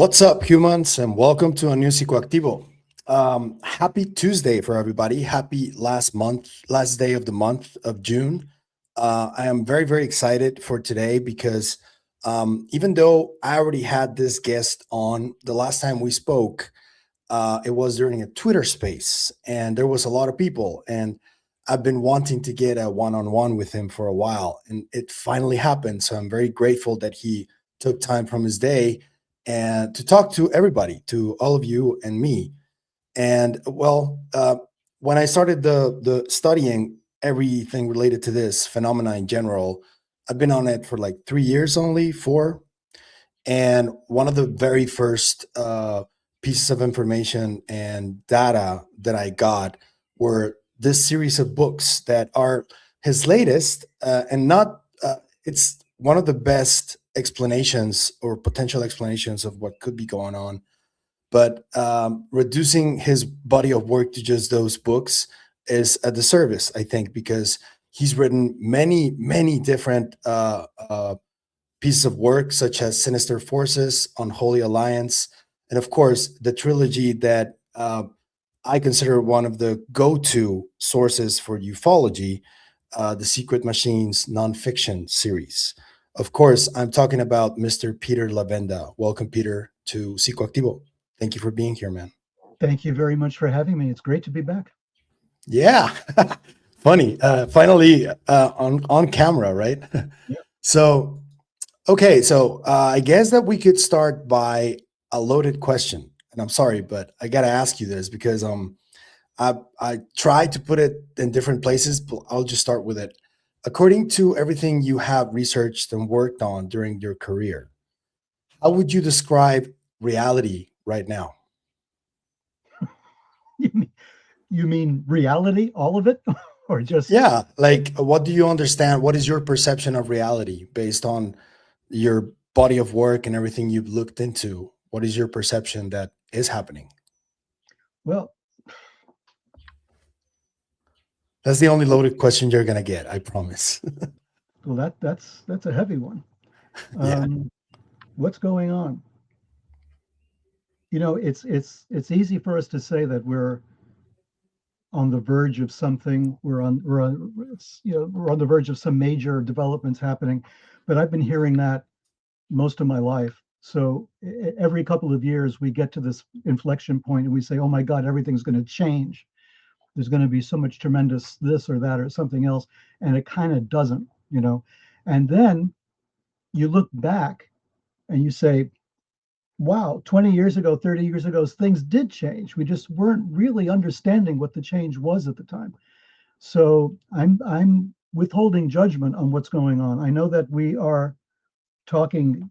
What's up, humans, and welcome to a new Psicoactivo. Happy Tuesday for everybody. Happy last day of the month of June. I am very, very excited for today because even though I already had this guest on the last time we spoke, it was during a Twitter space, and there was a lot of people, and I've been wanting to get a one-on-one with him for a while, and it finally happened. So I'm very grateful that he took time from his day and to talk to everybody, to all of you and me. And when I started the studying everything related to this phenomena in general, I've been on it for like 3 years, only 4. And one of the very first pieces of information and data that I got were this series of books that are his latest, and not it's one of the best explanations or potential explanations of what could be going on. But reducing his body of work to just those books is a disservice, I think, because he's written many, many different pieces of work, such as Sinister Forces, Unholy Alliance, and of course, the trilogy that I consider one of the go-to sources for ufology, the Secret Machines nonfiction series. Of course, I'm talking about Mr. Peter Levenda. Welcome, Peter, to Psicoactivo. Thank you for being here, man. Thank you very much for having me. It's great to be back. Yeah, funny. Finally on camera, right? Yeah. So, okay, so I guess that we could start by a loaded question, and I'm sorry, but I gotta ask you this because I tried to put it in different places, but I'll just start with it. According to everything you have researched and worked on during your career, how would you describe reality right now? You mean reality, all of it, or just? Yeah, like what do you understand? What is your perception of reality based on your body of work and everything you've looked into? What is your perception that is happening? Well, That's the only loaded question you're gonna get, I promise. that's a heavy one. Yeah. Um, what's going on? It's easy for us to say that we're on the verge of something. We're on the verge of some major developments happening, but I've been hearing that most of my life. So every couple of years we get to this inflection point and we say, "Oh my God, everything's going to change. There's going to be so much tremendous this or that or something else," and it kind of doesn't. And then you look back and you say, "Wow, 20 years ago, 30 years ago, things did change. We just weren't really understanding what the change was at the time." So I'm withholding judgment on what's going on. I know that we are talking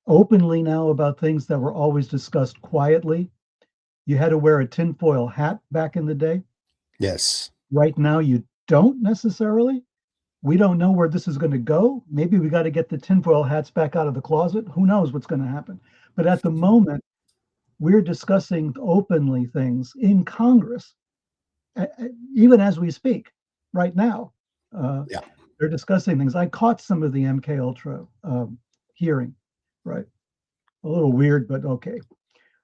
openly now about things that were always discussed quietly. You had to wear a tinfoil hat back in the day. Yes. Right now, you don't necessarily. We don't know where this is going to go. Maybe we got to get the tinfoil hats back out of the closet. Who knows what's going to happen? But at the moment, we're discussing openly things in Congress, even as we speak right now. Uh, Yeah. they're discussing things. I caught some of the MK Ultra hearing, right? A little weird, but okay.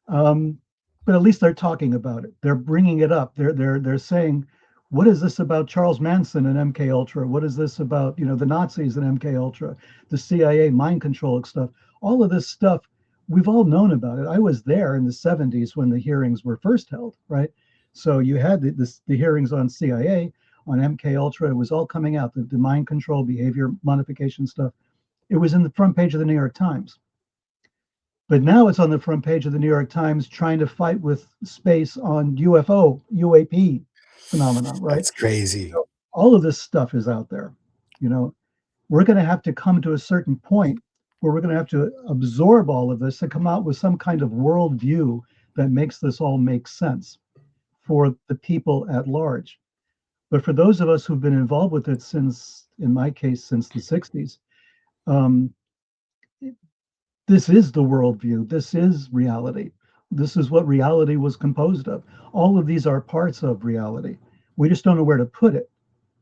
Um, but at least they're talking about it. They're bringing it up. They're saying, "What is this about Charles Manson and MK Ultra? What is this about the Nazis and MK Ultra, the CIA mind control stuff? All of this stuff, we've all known about it. I was there in the '70s when the hearings were first held, right? So you had the hearings on CIA, on MK Ultra. It was all coming out. The mind control, behavior modification stuff. It was in the front page of the New York Times. But now it's on the front page of the New York Times trying to fight with space on UFO, UAP phenomena, right? That's crazy. So all of this stuff is out there. You know, we're going to have to come to a certain point where we're going to have to absorb all of this and come out with some kind of worldview that makes this all make sense for the people at large. But for those of us who've been involved with it since, in my case, since the 60s, um, this is the worldview. This is reality. This is what reality was composed of. All of these are parts of reality. We just don't know where to put it.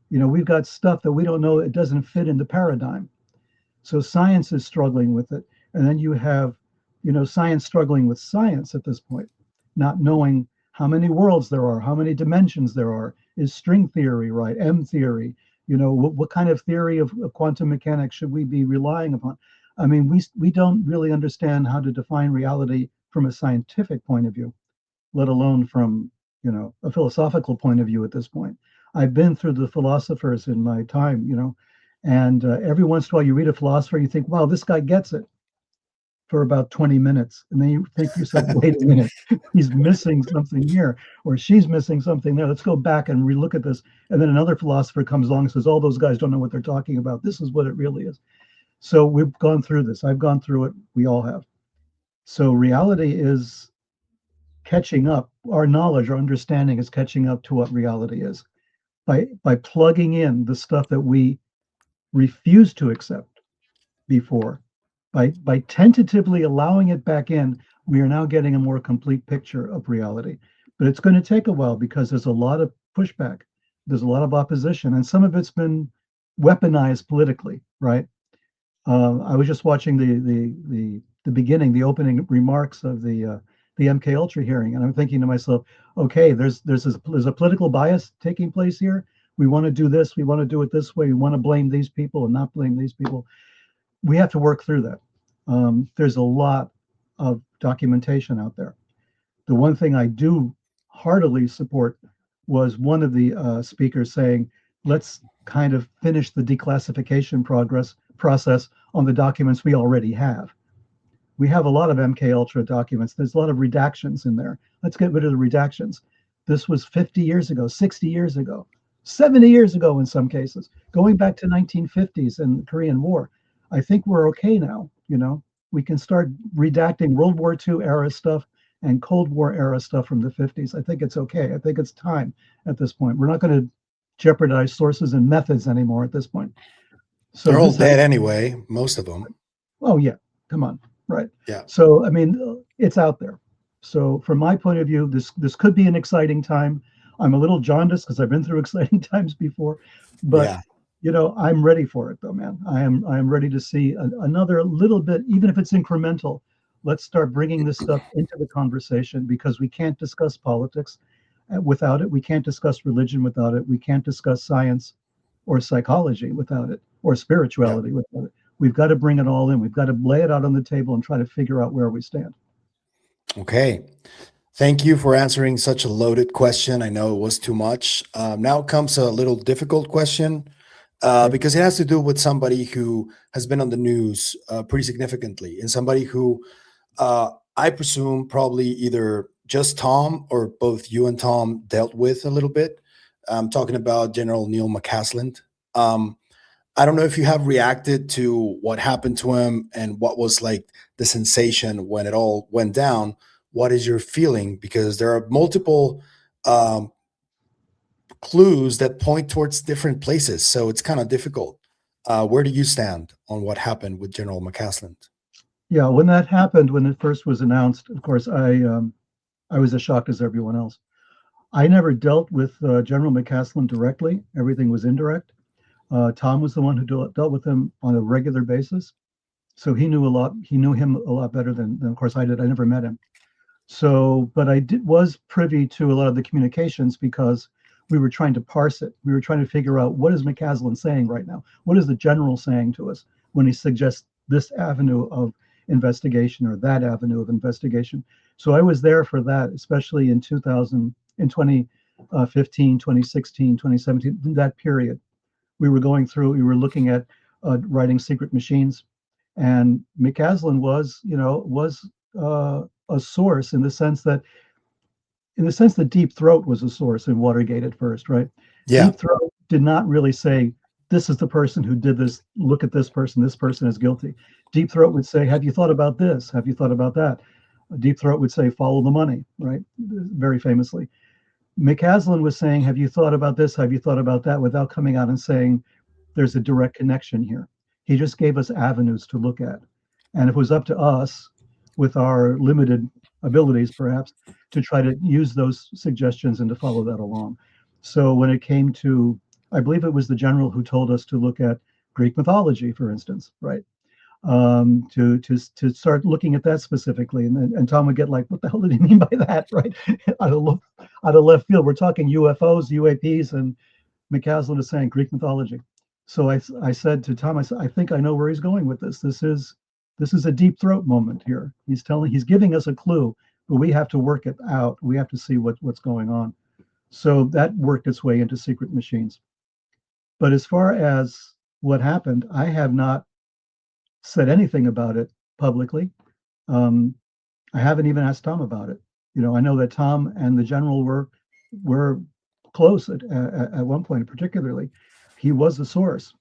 We've got stuff that we don't know, it doesn't fit in the paradigm. So science is struggling with it. And then you have science struggling with science at this point, not knowing how many worlds there are, how many dimensions there are. Is string theory right? M theory? What kind of theory of quantum mechanics should we be relying upon? I mean, we don't really understand how to define reality from a scientific point of view, let alone from a philosophical point of view at this point. I've been through the philosophers in my time, and every once in a while you read a philosopher, you think, wow, this guy gets it, for about 20 minutes. And then you think to yourself, wait a minute, he's missing something here, or she's missing something there. Let's go back and relook at this. And then another philosopher comes along and says, all those guys don't know what they're talking about. This is what it really is. So we've gone through this. I've gone through it. We all have. So reality is catching up. Our knowledge, our understanding is catching up to what reality is by plugging in the stuff that we refused to accept before. By tentatively allowing it back in, we are now getting a more complete picture of reality. But it's going to take a while because there's a lot of pushback. There's a lot of opposition, and some of it's been weaponized politically, right? I was just watching the beginning, the opening remarks of the MK Ultra hearing, and I'm thinking to myself, okay, there's a political bias taking place here. We want to do this. We want to do it this way. We want to blame these people and not blame these people. We have to work through that. There's a lot of documentation out there. The one thing I do heartily support was one of the speakers saying, let's kind of finish the declassification process on the documents we already have. We have a lot of MK Ultra documents. There's a lot of redactions in there. Let's get rid of the redactions. This was 50 years ago, 60 years ago, 70 years ago in some cases, going back to 1950s and the Korean War. I think we're okay now. We can start redacting World War II era stuff and Cold War era stuff from the 50s. I think it's okay. I think it's time at this point. We're not going to jeopardize sources and methods anymore at this point. So they're all dead anyway, most of them. Oh yeah, come on, right? Yeah. So I mean, it's out there. So from my point of view, this could be an exciting time. I'm a little jaundiced because I've been through exciting times before, but yeah. I'm ready for it though, man. I am ready to see another little bit, even if it's incremental. Let's start bringing this stuff into the conversation, because we can't discuss politics without it. We can't discuss religion without it. We can't discuss science or psychology without it, or spirituality without it. We've got to bring it all in. We've got to lay it out on the table and try to figure out where we stand. Okay. Thank you for answering such a loaded question. I know it was too much. Now comes a little difficult question. Because it has to do with somebody who has been on the news pretty significantly, and somebody who I presume probably either just Tom or both you and Tom dealt with a little bit. I'm talking about General Neil McCasland. I don't know if you have reacted to what happened to him and what was like the sensation when it all went down. What is your feeling? Because there are multiple clues that point towards different places, so it's kind of difficult. Where do you stand on what happened with General McCasland? Yeah, when that happened, when it first was announced, of course, I was as shocked as everyone else. I never dealt with General McCasland directly. Everything was indirect. Tom was the one who dealt with him on a regular basis, so he knew a lot. He knew him a lot better than of course I did. I never met him, so but I was privy to a lot of the communications because we were trying to parse it. We were trying to figure out, what is McCasland saying right now? What is the general saying to us when he suggests this avenue of investigation or that avenue of investigation? So I was there for that, especially in 2015, 2016, 2017, that period. We were looking at writing secret machines, and McCasland was a source in the sense that Deep Throat was a source in Watergate at first, right? Yeah. Deep Throat did not really say, this is the person who did this. Look at this person is guilty. Deep Throat would say, have you thought about this? Have you thought about that? Deep Throat would say, follow the money, right? Very famously. McCasland was saying, have you thought about this? Have you thought about that? Without coming out and saying, there's a direct connection here. He just gave us avenues to look at. And it was up to us, with our limited abilities, perhaps, to try to use those suggestions and to follow that along. So when it came to, I believe it was the general who told us to look at Greek mythology, for instance, right? to start looking at that specifically. And Tom would get like, what the hell did he mean by that, right? Out of left field. We're talking UFOs, UAPs, and McCasland is saying Greek mythology. So I said to Tom, I think I know where he's going with this. This is a deep throat moment here. He's giving us a clue, but we have to work it out. We have to see what's going on. So that worked its way into Secret Machines. But as far as what happened, I have not said anything about it publicly. I haven't even asked Tom about it. I know that Tom and the general were close at one point, particularly. He was the source.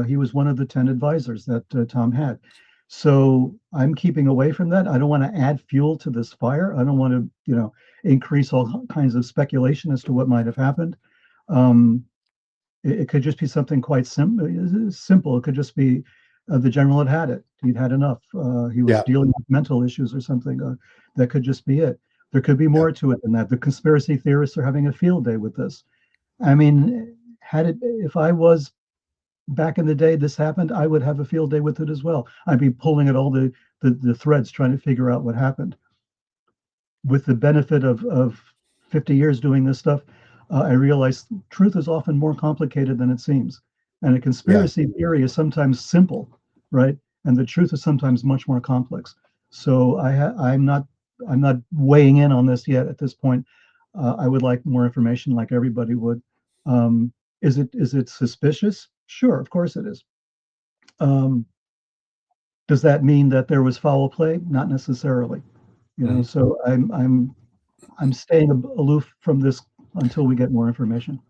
He was one of the 10 advisors that Tom had. So I'm keeping away from that. I don't want to add fuel to this fire. I don't want to, increase all kinds of speculation as to what might have happened. It could just be something quite simple. It could just be the general had it. He'd had enough. He was dealing with mental issues or something. That could just be it. There could be more to it than that. The conspiracy theorists are having a field day with this. I mean, if I was back in the day, this happened, I would have a field day with it as well. I'd be pulling at all the threads, trying to figure out what happened. With the benefit of 50 years doing this stuff, I realized truth is often more complicated than it seems. And a conspiracy theory is sometimes simple, right? And the truth is sometimes much more complex. So I'm not weighing in on this yet at this point. I would like more information, like everybody would. Is it suspicious? Sure, of course it is. Does that mean that there was foul play? Not necessarily. So I'm staying aloof from this until we get more information.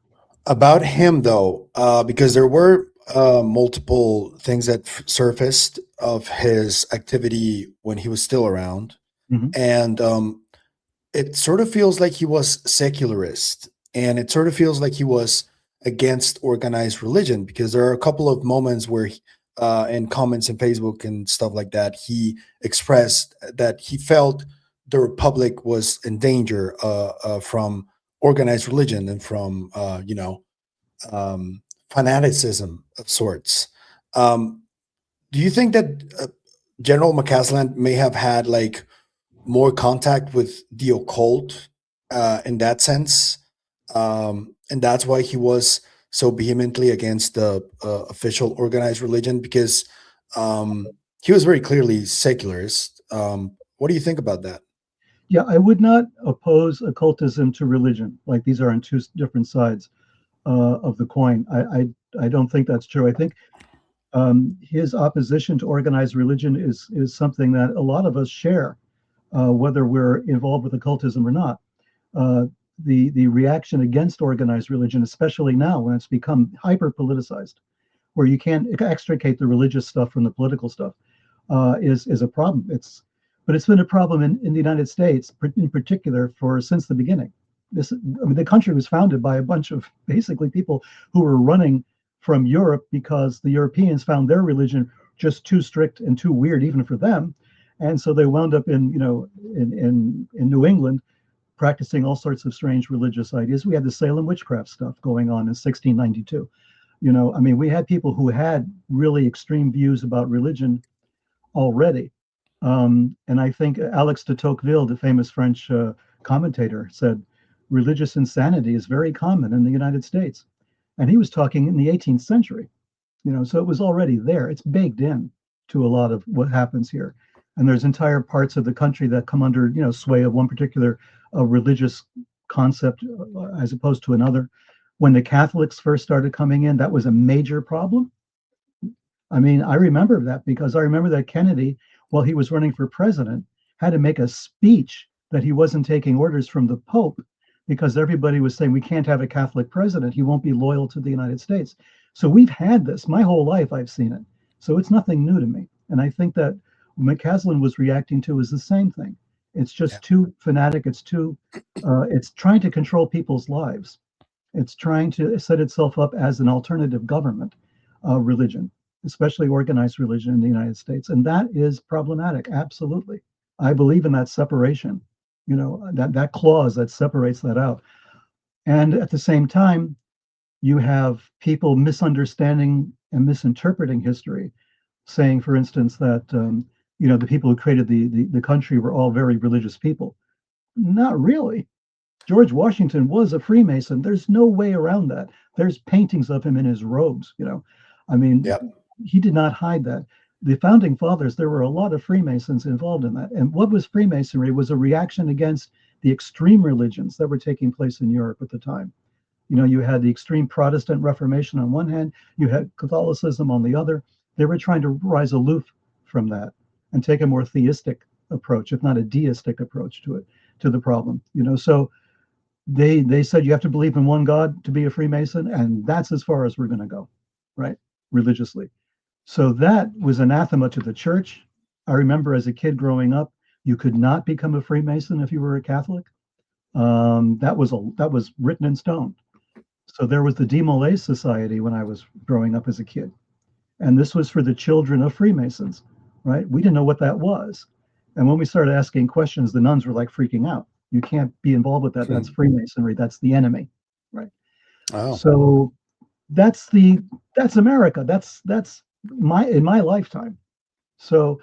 About him, though, because there were multiple things that surfaced of his activity when he was still around. Mm-hmm. And it sort of feels like he was secularist, and it sort of feels like he was against organized religion, because there are a couple of moments where in comments in Facebook and stuff like that, he expressed that he felt the Republic was in danger from organized religion and from fanaticism of sorts. Do you think that General McCasland may have had like more contact with the occult in that sense, and that's why he was so vehemently against the official organized religion, because he was very clearly secularist. What do you think about that? Yeah, I would not oppose occultism to religion. Like, these are on two different sides of the coin. I don't think that's true. I think his opposition to organized religion is something that a lot of us share, whether we're involved with occultism or not. The reaction against organized religion, especially now when it's become hyper politicized, where you can't extricate the religious stuff from the political stuff, is a problem. But it's been a problem in the United States, in particular, since the beginning. The country was founded by a bunch of basically people who were running from Europe because the Europeans found their religion just too strict and too weird even for them, and so they wound up in New England practicing all sorts of strange religious ideas. We had the Salem witchcraft stuff going on in 1692. We had people who had really extreme views about religion already. And I think Alex de Tocqueville, the famous French commentator, said religious insanity is very common in the United States. And he was talking in the 18th century, so it was already there. It's baked in to a lot of what happens here. And there's entire parts of the country that come under, sway of one particular religious concept as opposed to another. When the Catholics first started coming in, that was a major problem. I remember that because I remember that Kennedy, while he was running for president, had to make a speech that he wasn't taking orders from the Pope, because everybody was saying, we can't have a Catholic president. He won't be loyal to the United States. So we've had this. My whole life I've seen it. So it's nothing new to me. And I think that McCasland was reacting to is the same thing. It's just too fanatic. It's trying to control people's lives. It's trying to set itself up as an alternative government religion, especially organized religion in the United States. And that is problematic. Absolutely. I believe in that separation, that clause that separates that out. And at the same time, you have people misunderstanding and misinterpreting history saying, for instance, that the people who created the country were all very religious people. Not really. George Washington was a Freemason. There's no way around that. There's paintings of him in his robes. I mean, Yep. he did not hide that. The founding fathers, there were a lot of Freemasons involved in that. And what was Freemasonry was a reaction against the extreme religions that were taking place in Europe at the time. You had the extreme Protestant Reformation on one hand, you had Catholicism on the other. They were trying to rise aloof from that and take a more theistic approach, if not a deistic approach to it, to the problem. So they said you have to believe in one God to be a Freemason, and that's as far as we're going to go, right? Religiously. So that was anathema to the church. I remember as a kid growing up, you could not become a Freemason if you were a Catholic. That was written in stone. So there was the Demolay Society when I was growing up as a kid, and this was for the children of Freemasons, right? We didn't know what that was, and when we started asking questions, the nuns were like freaking out. You can't be involved with that. That's Freemasonry. That's the enemy, right? Oh. So that's America. That's in my lifetime. So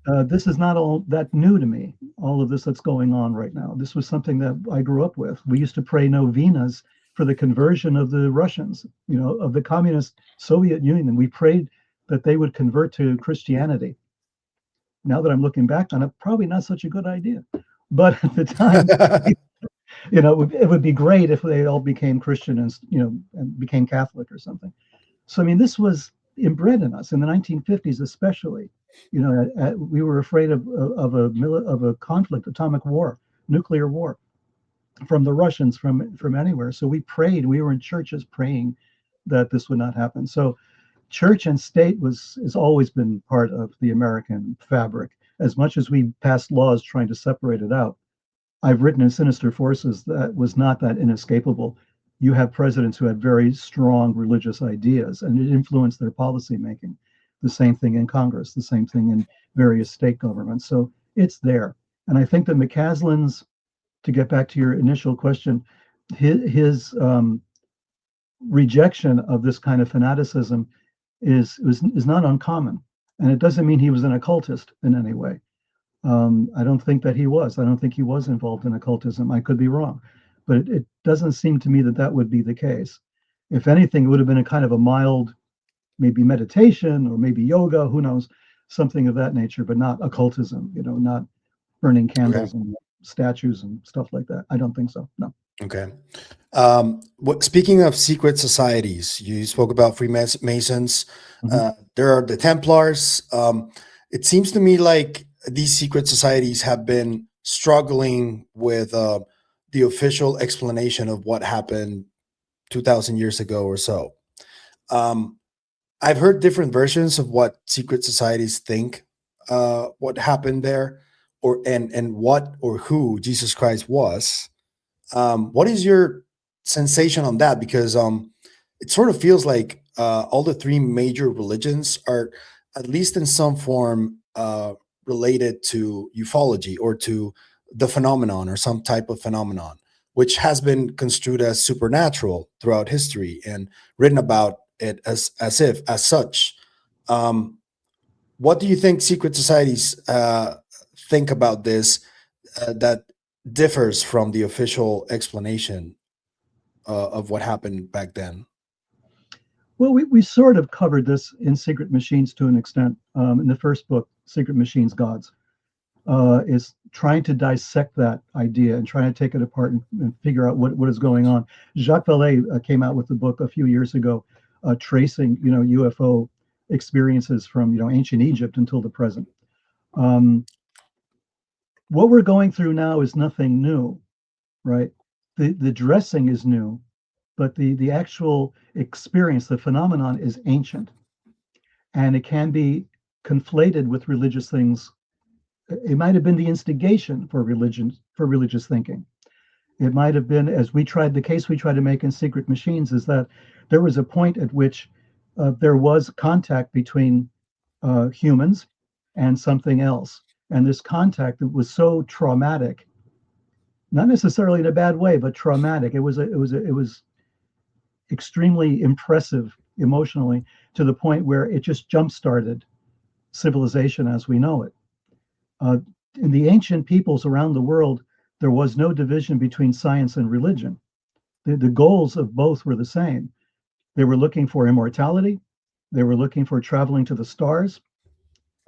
this is not all that new to me. All of this that's going on right now. This was something that I grew up with. We used to pray novenas for the conversion of the Russians, of the communist Soviet Union. We prayed that they would convert to Christianity. Now that I'm looking back on it, probably not such a good idea. But at the time, it would be great if they all became Christian and became Catholic or something. So, I mean, this was inbred in us in the 1950s, especially. We were afraid of a conflict, atomic war, nuclear war, from the Russians, from anywhere. So we prayed. We were in churches praying that this would not happen. So, church and state has always been part of the American fabric. As much as we passed laws trying to separate it out, I've written in Sinister Forces that was not that inescapable. You have presidents who had very strong religious ideas, and it influenced their policy making. The same thing in Congress, the same thing in various state governments. So it's there. And I think that McCasland's, to get back to your initial question, his rejection of this kind of fanaticism is not uncommon. And it doesn't mean he was an occultist in any way. I don't think that he was. I don't think he was involved in occultism. I could be wrong. But it doesn't seem to me that would be the case. If anything, it would have been a kind of a mild, maybe meditation or maybe yoga, who knows, something of that nature, but not occultism, not burning candles and statues and stuff like that. I don't think so. No. Okay. Speaking of secret societies, you spoke about Freemasons. There are the Templars. It seems to me like these secret societies have been struggling with the official explanation of what happened 2,000 years ago or so. I've heard different versions of what secret societies think what happened there, and what or who Jesus Christ was. What is your sensation on that? Because it sort of feels like all the three major religions are, at least in some form, related to ufology or to the phenomenon or some type of phenomenon, which has been construed as supernatural throughout history and written about it as such. What do you think secret societies think about this that differs from the official explanation of what happened back then? Well, we sort of covered this in Secret Machines to an extent. In the first book, Secret Machines Gods, is trying to dissect that idea and trying to take it apart and figure out what is going on. Jacques Vallée came out with a book a few years ago, tracing UFO experiences from ancient Egypt until the present. What we're going through now is nothing new, right? The dressing is new, but the actual experience, the phenomenon, is ancient, and it can be conflated with religious things. It might have been the instigation for religious thinking. It might have been, the case we tried to make in Secret Machines is that there was a point at which there was contact between humans and something else, and this contact was so traumatic, not necessarily in a bad way, but traumatic. It was extremely impressive emotionally, to the point where it just jump-started civilization as we know it. In the ancient peoples around the world, there was no division between science and religion. The goals of both were the same. They were looking for immortality. They were looking for traveling to the stars.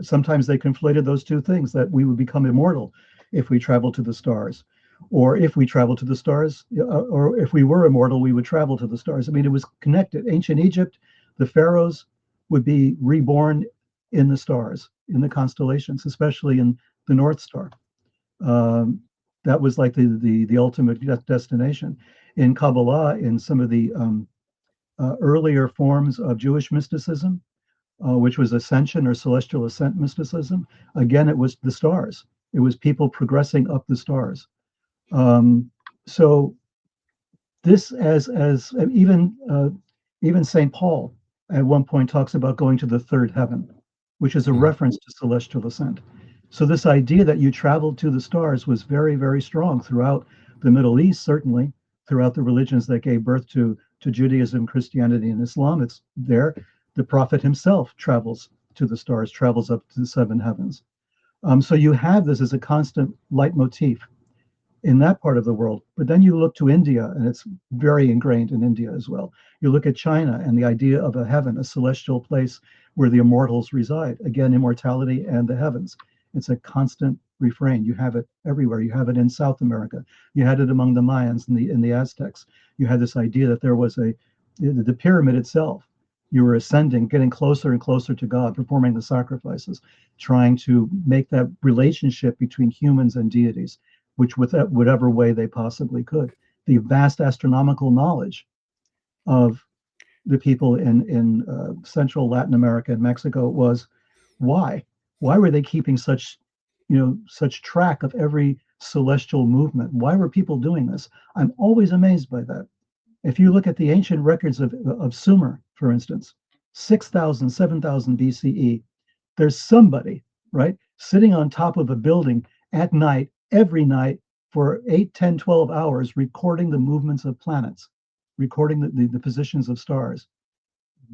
Sometimes they conflated those two things, that we would become immortal if we travel to the stars, or if we travel to the stars, or if we were immortal, we would travel to the stars. I mean, it was connected. Ancient Egypt, the pharaohs would be reborn in the stars, in the constellations, especially in the North Star. That was like the ultimate destination. In Kabbalah, in some of the earlier forms of Jewish mysticism, which was ascension or celestial ascent mysticism, again, it was the stars. It was people progressing up the stars. So this, as even St. Paul at one point talks about going to the third heaven, which is a reference to celestial ascent. So this idea that you traveled to the stars was very, very strong throughout the Middle East, certainly throughout the religions that gave birth to Judaism, Christianity, and Islam. It's there. The prophet himself travels to the stars, travels up to the seven heavens. So you have this as a constant leitmotif in that part of the world. But then you look to India, and it's very ingrained in India as well. You look at China and the idea of a heaven, a celestial place where the immortals reside. Again, immortality and the heavens. It's a constant refrain. You have it everywhere. You have it in South America. You had it among the Mayans and the Aztecs. You had this idea that there was the pyramid itself. You were ascending, getting closer and closer to God, performing the sacrifices, trying to make that relationship between humans and deities, which with whatever way they possibly could. The vast astronomical knowledge of the people in Central Latin America and Mexico was why? Why were they keeping such track of every celestial movement? Why were people doing this? I'm always amazed by that. If you look at the ancient records of Sumer, for instance, 6,000, 7,000 BCE, there's somebody, right, sitting on top of a building at night, every night, for 8, 10, 12 hours, recording the movements of planets, recording the positions of stars.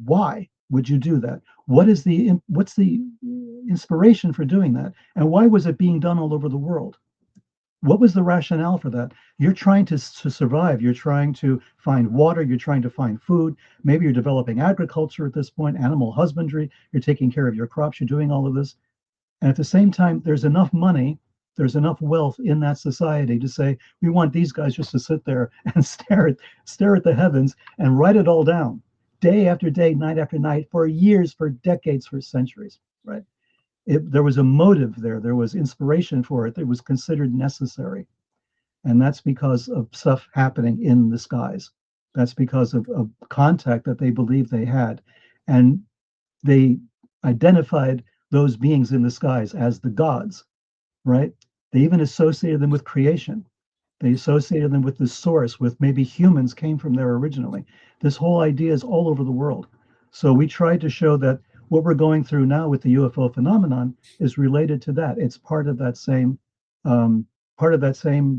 Why would you do that? What's the inspiration for doing that? And why was it being done all over the world? What was the rationale for that? You're trying to survive. You're trying to find water. You're trying to find food. Maybe you're developing agriculture at this point, animal husbandry. You're taking care of your crops. You're doing all of this. And at the same time, there's enough money, there's enough wealth in that society to say, we want these guys just to sit there and stare at the heavens and write it all down, day after day, night after night, for years, for decades, for centuries, right? There was a motive there. There was inspiration for it. It was considered necessary. And that's because of stuff happening in the skies. That's because of contact that they believed they had. And they identified those beings in the skies as the gods, right? They even associated them with creation. They associated them with the source, with maybe humans came from there originally. This whole idea is all over the world. So we tried to show that what we're going through now with the UFO phenomenon is related to that. It's part of that same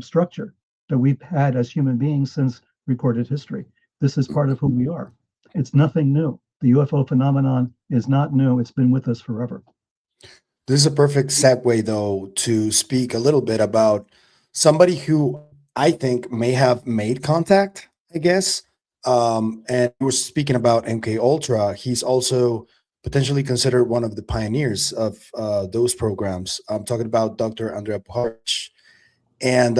structure that we've had as human beings since recorded history. This is part of who we are. It's nothing new. The UFO phenomenon is not new. It's been with us forever. This is a perfect segue, though, to speak a little bit about somebody who I think may have made contact, I guess. And we're speaking about MK Ultra. He's also potentially considered one of the pioneers of those programs. I'm talking about Dr. Andrija Puharich. And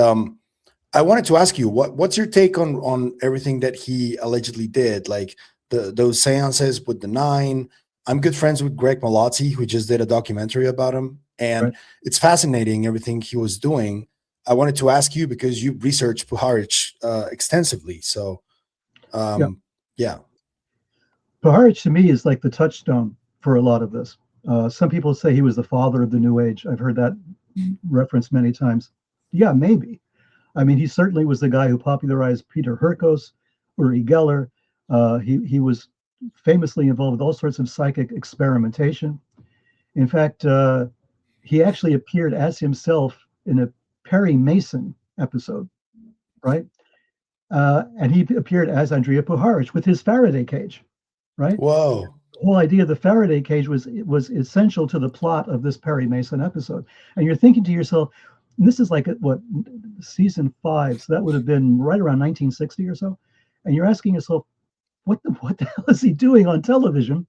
I wanted to ask you, what's your take on everything that he allegedly did, like those seances with the nine? I'm good friends with Greg Malazzi, who just did a documentary about him, and Right. It's fascinating everything he was doing. I wanted to ask you because you researched Puharich extensively. So, yeah. Puharich to me is like the touchstone for a lot of this. Some people say he was the father of the New Age. I've heard that referenced many times. Yeah, maybe. I mean, he certainly was the guy who popularized Peter Hurkos, Uri Geller. He was famously involved with all sorts of psychic experimentation. In fact, he actually appeared as himself in a Perry Mason episode, right? And he appeared as Andrija Puharich with his Faraday cage, right? Whoa. The whole idea of the Faraday cage was essential to the plot of this Perry Mason episode. And you're thinking to yourself, and this is like what, season 5, so that would have been right around 1960 or so. And you're asking yourself, what the hell is he doing on television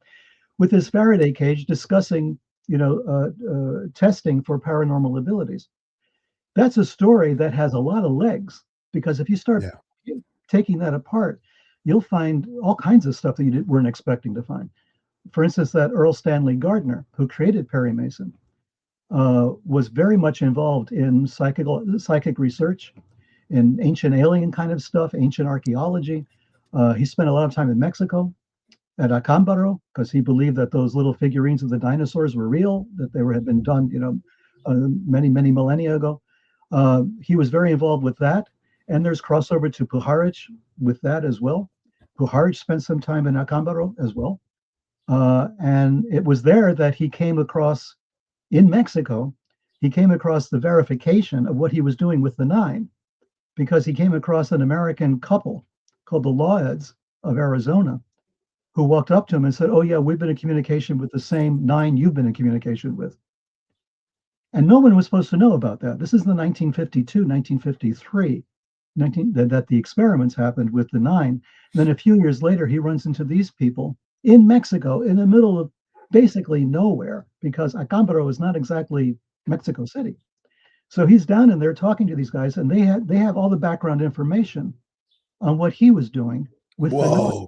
with his Faraday cage discussing, testing for paranormal abilities? That's a story that has a lot of legs, because if you start taking that apart, you'll find all kinds of stuff that you weren't expecting to find. For instance, that Earl Stanley Gardner, who created Perry Mason, was very much involved in psychic research, in ancient alien kind of stuff, ancient archaeology. He spent a lot of time in Mexico at Acámbaro because he believed that those little figurines of the dinosaurs were real, that they had been done, many, many millennia ago. He was very involved with that. And there's crossover to Puharich with that as well. Puharich spent some time in Acámbaro as well. And it was there that he came across, in Mexico, he came across the verification of what he was doing with the 9, because he came across an American couple called the Laweds of Arizona, who walked up to him and said, "Oh yeah, we've been in communication with the same 9 you've been in communication with." And no one was supposed to know about that. This is the 1952, 1953, that the experiments happened with the 9. And then a few years later, he runs into these people in Mexico, in the middle of basically nowhere, because Acámbaro is not exactly Mexico City. So he's down in there talking to these guys, and they have all the background information on what he was doing with the 9.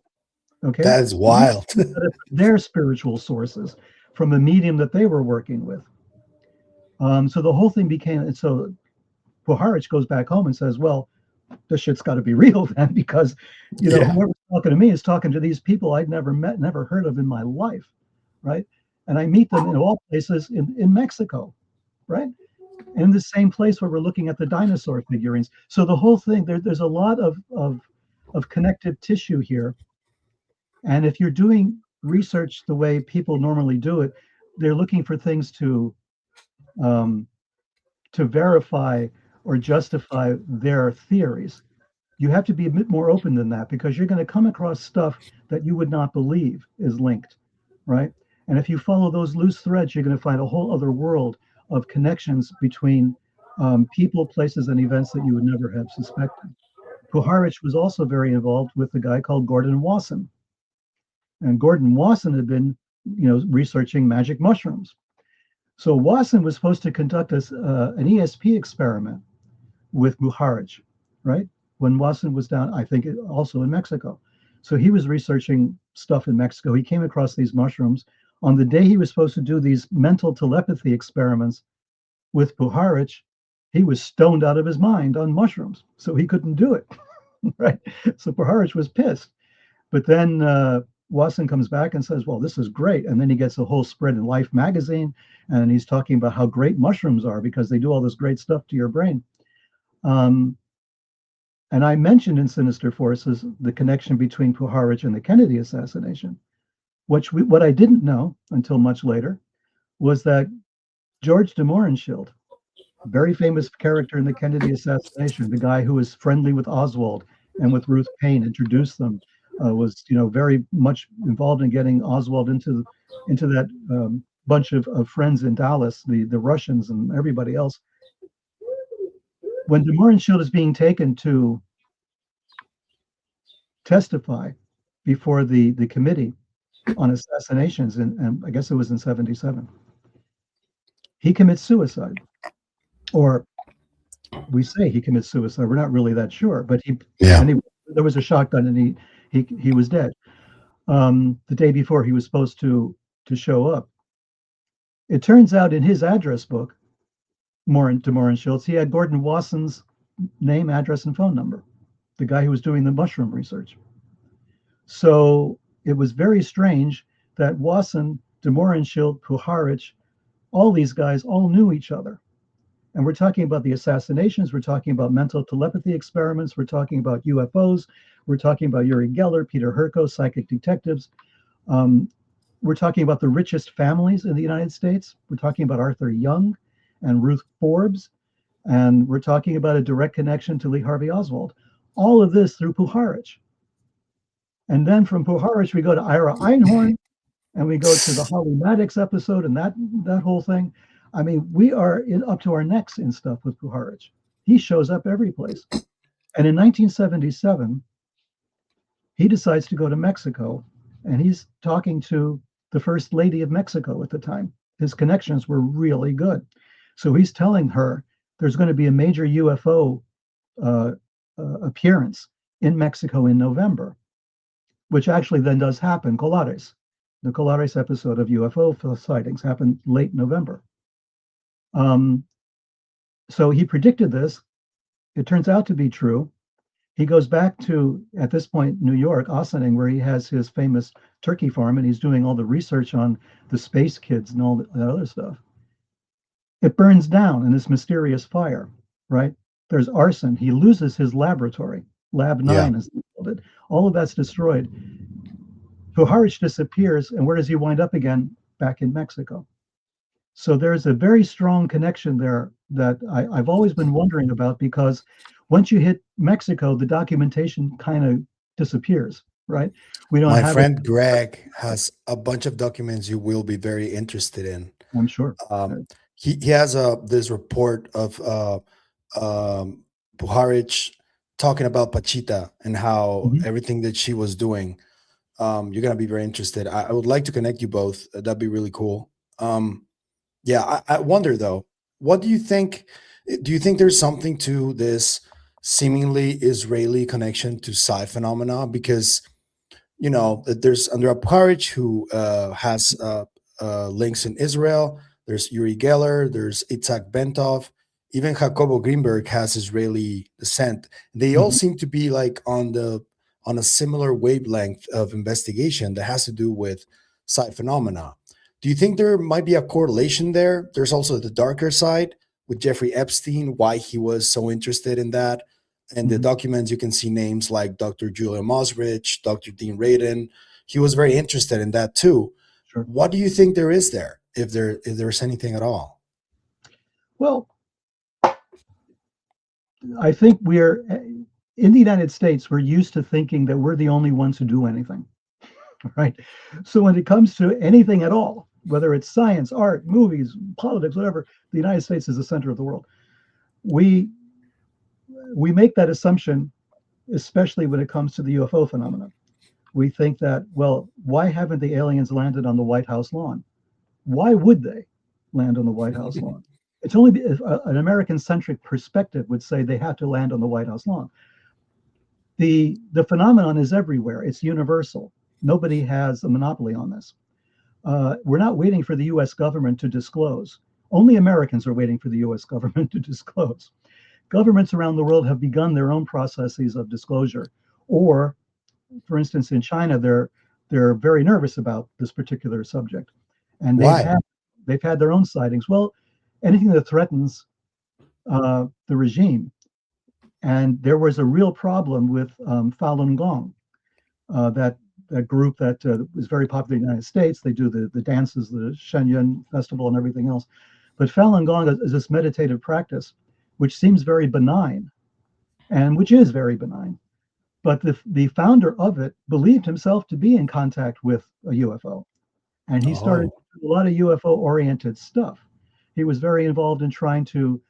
Okay, that is wild. Their spiritual sources from a medium that they were working with. So the whole thing became, so Puharich goes back home and says, well, this shit's got to be real then, because whoever's talking to me is talking to these people I'd never met, never heard of in my life, right? And I meet them in all places in Mexico, right? And in the same place where we're looking at the dinosaur figurines. So the whole thing, there's a lot of connective tissue here. And if you're doing research the way people normally do it, they're looking for things to verify or justify their theories. You have to be a bit more open than that, because you're going to come across stuff that you would not believe is linked, right? And if you follow those loose threads, you're going to find a whole other world of connections between people, places, and events that you would never have suspected. Puharich was also very involved with a guy called Gordon Wasson. And Gordon Wasson had been, researching magic mushrooms. So Wasson was supposed to conduct an ESP experiment with Puharich, right? When Wasson was down, I think also in Mexico. So he was researching stuff in Mexico. He came across these mushrooms. On the day he was supposed to do these mental telepathy experiments with Puharich, he was stoned out of his mind on mushrooms. So he couldn't do it, right? So Puharich was pissed. But then Wasson comes back and says, well, this is great. And then he gets a whole spread in Life magazine, and he's talking about how great mushrooms are because they do all this great stuff to your brain. And I mentioned in Sinister Forces the connection between Puharich and the Kennedy assassination. What I didn't know until much later was that George de Mohrenschildt, very famous character in the Kennedy assassination, the guy who was friendly with Oswald and with Ruth Paine, introduced them, was very much involved in getting Oswald into that bunch of friends in Dallas, the Russians and everybody else. When de Mohrenschildt is being taken to testify before the committee on assassinations, and I guess it was in 1977, he commits suicide. Or we say he commits suicide. We're not really that sure, but there was a shotgun and he was dead. The day before he was supposed to show up. It turns out in his address book, de Mohrenschildt, he had Gordon Wasson's name, address, and phone number, the guy who was doing the mushroom research. So it was very strange that Wasson, de Mohrenschildt, Puharich, all these guys all knew each other. And we're talking about the assassinations, we're talking about mental telepathy experiments, we're talking about UFOs, we're talking about Uri Geller, Peter Herko, psychic detectives. We're talking about the richest families in the United States. We're talking about Arthur Young and Ruth Forbes. And we're talking about a direct connection to Lee Harvey Oswald. All of this through Puharich. And then from Puharich, we go to Ira Einhorn, and we go to the Holly Maddox episode and that whole thing. I mean, we are up to our necks in stuff with Puharich. He shows up every place. And in 1977, he decides to go to Mexico, and he's talking to the first lady of Mexico at the time. His connections were really good. So he's telling her there's going to be a major UFO appearance in Mexico in November, which actually then does happen. Colares, the Colares episode of UFO sightings happened late November. So he predicted this. It turns out to be true. He goes back to, at this point, New York, Ossining, where he has his famous turkey farm, and he's doing all the research on the space kids and all that other stuff. It burns down in this mysterious fire, right? There's arson. He loses his laboratory, Lab 9, as they called it. All of that's destroyed. Puharich disappears, and where does he wind up again? Back in Mexico. So there's a very strong connection there that I've always been wondering about, because once you hit Mexico, the documentation kind of disappears, right? We don't My have friend it. Greg has a bunch of documents you will be very interested in. I'm sure. He has this report of Puharich talking about Pachita and how everything that she was doing. You're gonna be very interested. I would like to connect you both. That'd be really cool. Yeah, I wonder though, what do you think? Do you think there's something to this seemingly Israeli connection to Psi Phenomena? Because you know there's Andrija Puharich who has links in Israel. There's Uri Geller. There's Itzhak Bentov. Even Jacobo Greenberg has Israeli descent. They all seem to be like on a similar wavelength of investigation that has to do with Psi Phenomena. Do you think there might be a correlation there? There's also the darker side with Jeffrey Epstein, why he was so interested in that. And the documents, you can see names like Dr. Julia Mosrich, Dr. Dean Radin. He was very interested in that too. Sure. What do you think there is there, if there's anything at all? Well, I think we're in the United States, we're used to thinking that we're the only ones who do anything, right? So when it comes to anything at all, whether it's science, art, movies, politics, whatever, the United States is the center of the world. We make that assumption, especially when it comes to the UFO phenomenon. We think that, well, why haven't the aliens landed on the White House lawn? Why would they land on the White House lawn? It's only if an American-centric perspective would say they have to land on the White House lawn. The phenomenon is everywhere. It's universal. Nobody has a monopoly on this. We're not waiting for the US government to disclose. Only Americans are waiting for the US government to disclose. Governments around the world have begun their own processes of disclosure. Or, for instance, in China, they're very nervous about this particular subject. And they've had their own sightings. Well, anything that threatens the regime. And there was a real problem with Falun Gong, that group that was very popular in the United States. They do the dances, the Shenyang Festival and everything else. But Falun Gong is this meditative practice, which seems very benign, and which is very benign. But the founder of it believed himself to be in contact with a UFO. And he started a lot of UFO-oriented stuff. He was very involved in trying to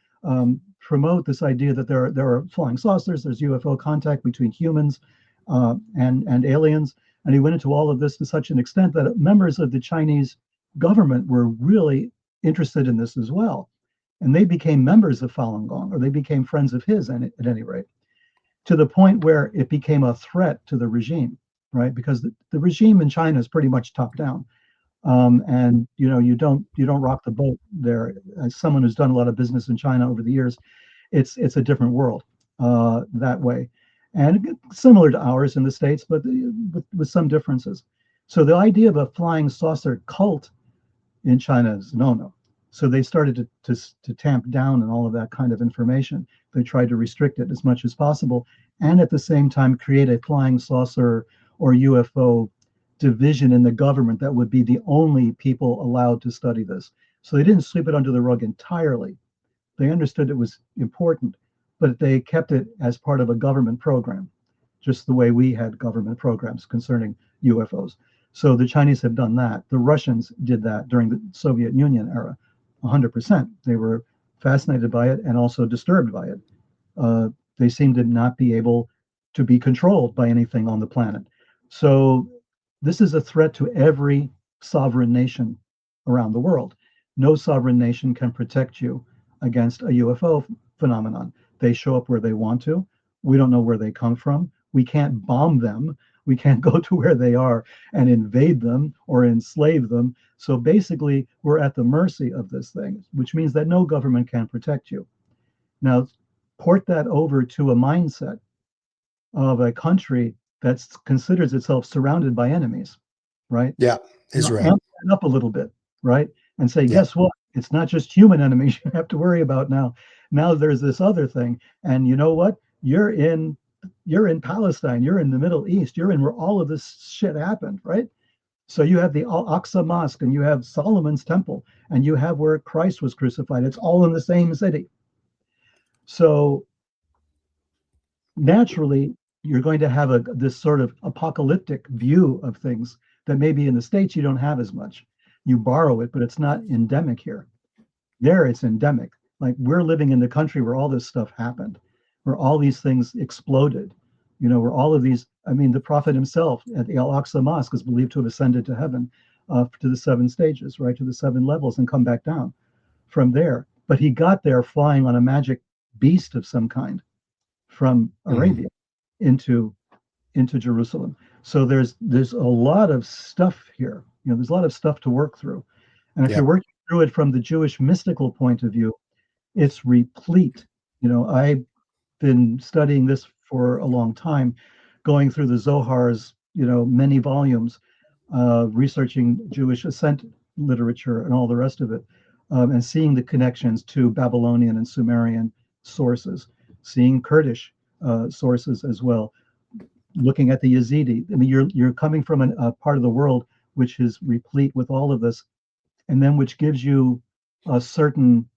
promote this idea that there are flying saucers, there's UFO contact between humans and aliens. And he went into all of this to such an extent that members of the Chinese government were really interested in this as well. And they became members of Falun Gong, or they became friends of his at any rate, to the point where it became a threat to the regime, right? Because the regime in China is pretty much top down. And you don't rock the boat there. As someone who's done a lot of business in China over the years, it's a different world that way, and similar to ours in the States, but with some differences. So the idea of a flying saucer cult in China is no. So they started to tamp down on all of that kind of information. They tried to restrict it as much as possible, and at the same time create a flying saucer or UFO division in the government that would be the only people allowed to study this. So they didn't sweep it under the rug entirely. They understood it was important, but they kept it as part of a government program, just the way we had government programs concerning UFOs. So the Chinese have done that. The Russians did that during the Soviet Union era, 100%. They were fascinated by it and also disturbed by it. They seem to not be able to be controlled by anything on the planet. So this is a threat to every sovereign nation around the world. No sovereign nation can protect you against a UFO phenomenon. They show up where they want to. We don't know where they come from. We can't bomb them. We can't go to where they are and invade them or enslave them. So basically, we're at the mercy of this thing, which means that no government can protect you. Now, port that over to a mindset of a country that considers itself surrounded by enemies, right? Yeah, Now, Israel. amp that up a little bit, right? And say, Yeah. guess what? It's not just human enemies you have to worry about now. Now there's this other thing. And you know what? You're in Palestine, you're in the Middle East, you're in where all of this shit happened, right? So you have the Al-Aqsa Mosque and you have Solomon's Temple and you have where Christ was crucified. It's all in the same city. So naturally, you're going to have this sort of apocalyptic view of things that maybe in the States you don't have as much. You borrow it, but it's not endemic here. There, it's endemic. Like we're living in the country where all this stuff happened, where all these things exploded, where all of these, I mean, the prophet himself at the Al-Aqsa Mosque is believed to have ascended to heaven, to the 7 stages, right, to the 7 levels and come back down from there. But he got there flying on a magic beast of some kind from Arabia into Jerusalem. So there's a lot of stuff here. There's a lot of stuff to work through. And if you're working through it from the Jewish mystical point of view, it's replete. I've been studying this for a long time, going through the Zohar's, many volumes, researching Jewish ascent literature and all the rest of it, and seeing the connections to Babylonian and Sumerian sources, seeing Kurdish sources as well, looking at the Yazidi. I mean, you're coming from a part of the world which is replete with all of this, and then which gives you a certain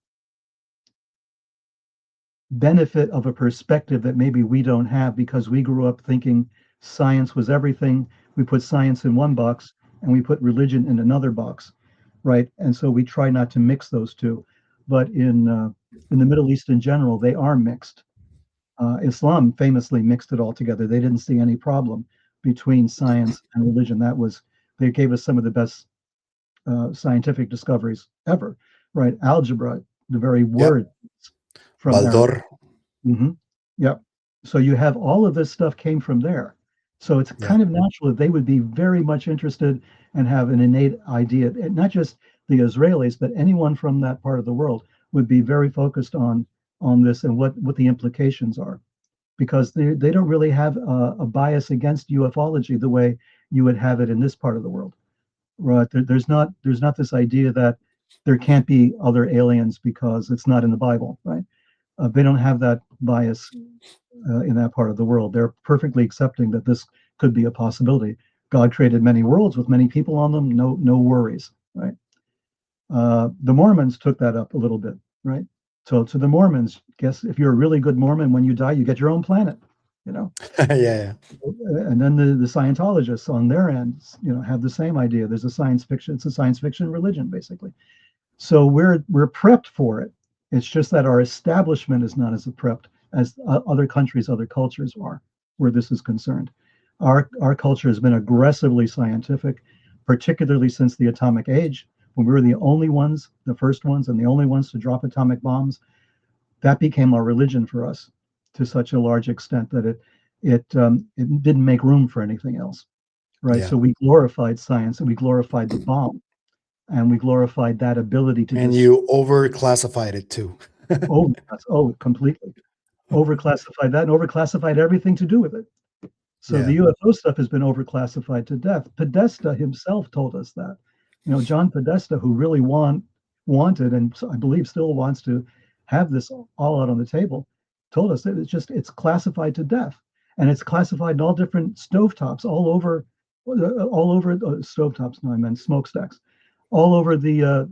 benefit of a perspective that maybe we don't have because we grew up thinking science was everything. We put science in one box and we put religion in another box, right? And so we try not to mix those two. But in the Middle East in general, they are mixed. Islam famously mixed it all together. They didn't see any problem between science and religion. They gave us some of the best scientific discoveries ever, right? Algebra, the very word from Baldor. Yep. So you have all of this stuff came from there. So it's kind of natural that they would be very much interested and have an innate idea, and not just the Israelis, but anyone from that part of the world would be very focused on this and what the implications are, because they don't really have a bias against ufology the way you would have it in this part of the world, right? There's not this idea that there can't be other aliens because it's not in the Bible, right? They don't have that bias in that part of the world. They're perfectly accepting that this could be a possibility. God created many worlds with many people on them, no worries, right? The Mormons took that up a little bit, right? So to the Mormons, guess if you're a really good Mormon, when you die, you get your own planet, Yeah. And then the Scientologists on their end, have the same idea. There's it's a science fiction religion, basically. So we're prepped for it. It's just that our establishment is not as prepped as other countries, other cultures are, where this is concerned. Our culture has been aggressively scientific, particularly since the atomic age, when we were the only ones, the first ones, and the only ones to drop atomic bombs. That became our religion for us to such a large extent that it didn't make room for anything else, right? So we glorified science and we glorified the bomb, and we glorified that ability to. And you overclassified it too. Completely overclassified that and overclassified everything to do with it. So the UFO stuff has been overclassified to death. Podesta himself told us that. John Podesta, who really wanted, and I believe still wants to have this all out on the table, told us that it's classified to death, and it's classified in all different stovetops all over stovetops. No, I meant smokestacks, all over the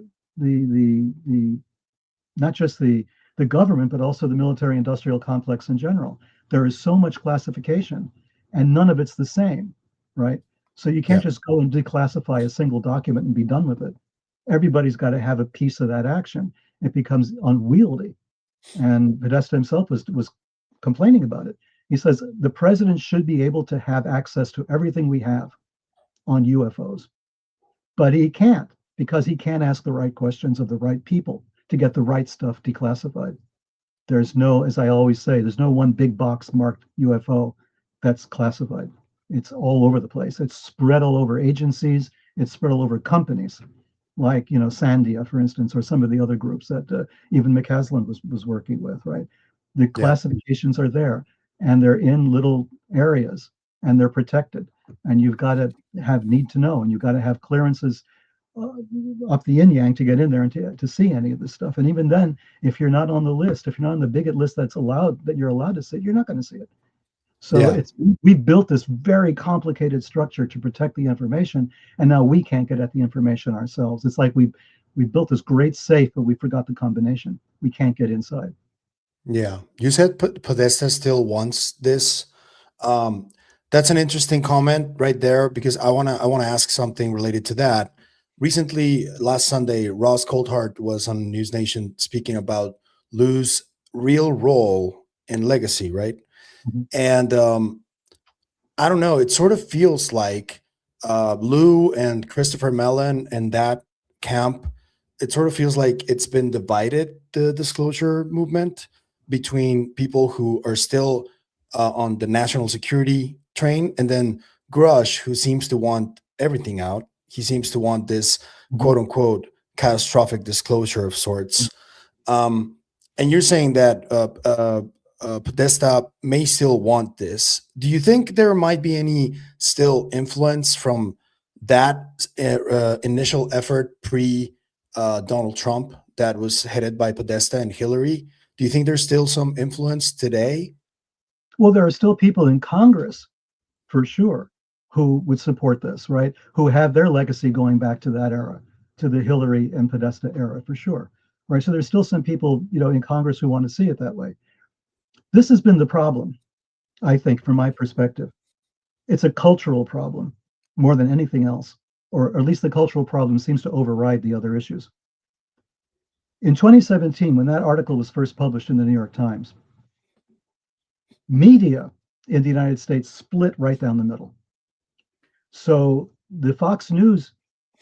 not just the government, but also the military industrial complex in general. There is so much classification, and none of it's the same, right? So you Yeah. can't just go and declassify a single document and be done with it. Everybody's got to have a piece of that action. It becomes unwieldy. And Podesta himself was complaining about it. He says the president should be able to have access to everything we have on UFOs, but he can't, because he can't ask the right questions of the right people to get the right stuff declassified. There's no, as I always say, there's no one big box marked UFO that's classified. It's all over the place. It's spread all over agencies. It's spread all over companies, like Sandia, for instance, or some of the other groups that even McCasland was working with. Right, the Yeah. classifications are there, and they're in little areas, and they're protected. And you've got to have need to know, and you've got to have clearances up the yin yang to get in there and to see any of this stuff. And even then, if you're not on the list, if you're not on the bigot list that you're allowed to see, you're not going to see it. So Yeah. we built this very complicated structure to protect the information, and now we can't get at the information ourselves. It's like we built this great safe, but we forgot the combination. We can't get inside. Yeah. You said Podesta still wants this. Um, that's an interesting comment right there, because I wanna ask something related to that. Recently, last Sunday, Ross Coulthart was on News Nation speaking about Lou's real role in legacy, right? Mhm. And I don't know, it sort of feels like Lou and Christopher Mellon and that camp, it sort of feels like it's been divided, the disclosure movement, between people who are still on the national security train, and then Grush, who seems to want everything out. He seems to want this Mhm. quote unquote catastrophic disclosure of sorts. Um, and you're saying that Podesta may still want this. Do you think there might be any still influence from that initial effort pre Donald Trump that was headed by Podesta and Hillary? Do you think there's still some influence today? Well, there are still people in Congress, for sure, who would support this, right? Who have their legacy going back to that era, to the Hillary and Podesta era, for sure, right? So there's still some people, in Congress who want to see it that way. This has been the problem, I think, from my perspective. It's a cultural problem more than anything else, or at least the cultural problem seems to override the other issues. In 2017, when that article was first published in the New York Times, media in the United States split right down the middle. So the Fox News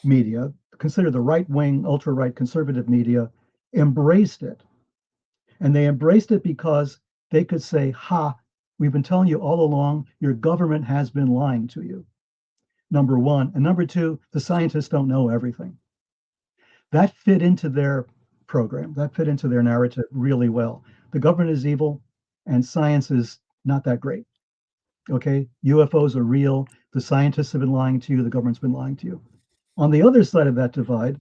media, considered the right wing, ultra right conservative media, embraced it. And they embraced it because they could say, ha, we've been telling you all along, your government has been lying to you. Number one. And number two, the scientists don't know everything. That fit into their program, that fit into their narrative really well. The government is evil and science is not that great. Okay, UFOs are real. The scientists have been lying to you. The government's been lying to you. On the other side of that divide,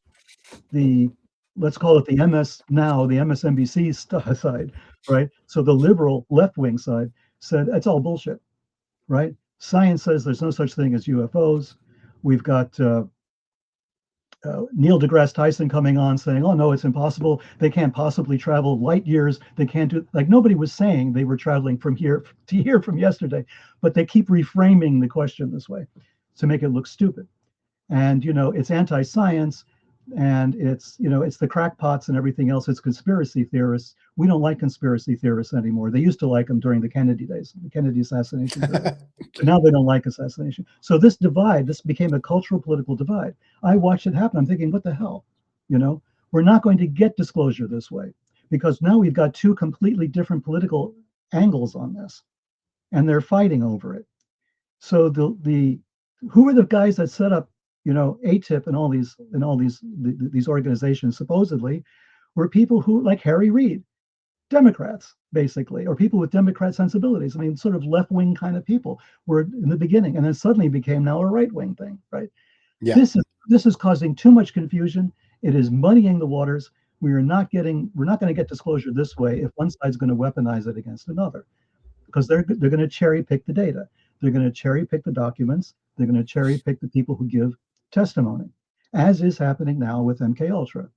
the let's call it the the MSNBC side, right? So the liberal left wing side said it's all bullshit, right? Science says there's no such thing as UFOs. We've got Neil deGrasse Tyson coming on saying, "Oh no, it's impossible. They can't possibly travel light years. They can't do like nobody was saying they were traveling from here to here from yesterday, but they keep reframing the question this way to make it look stupid. And it's anti-science, and it's the crackpots and everything else. It's conspiracy theorists. We don't like conspiracy theorists anymore. They used to like them during the Kennedy days, the Kennedy assassination period. But now they don't like assassination. So this became a cultural political divide. I watched it happen. I'm thinking, what the hell? We're not going to get disclosure this way, because now we've got two completely different political angles on this, and they're fighting over it. So the who are the guys that set up, ATIP and all these organizations supposedly were people who, like Harry Reid, Democrats, basically, or people with Democrat sensibilities. I mean, sort of left-wing kind of people were in the beginning, and then suddenly became now a right-wing thing, right? Yeah. This is causing too much confusion. It is muddying the waters. We're not going to get disclosure this way if one side's going to weaponize it against another, because they're going to cherry pick the data. They're going to cherry pick the documents. They're going to cherry pick the people who give testimony, as is happening now with MK Ultra.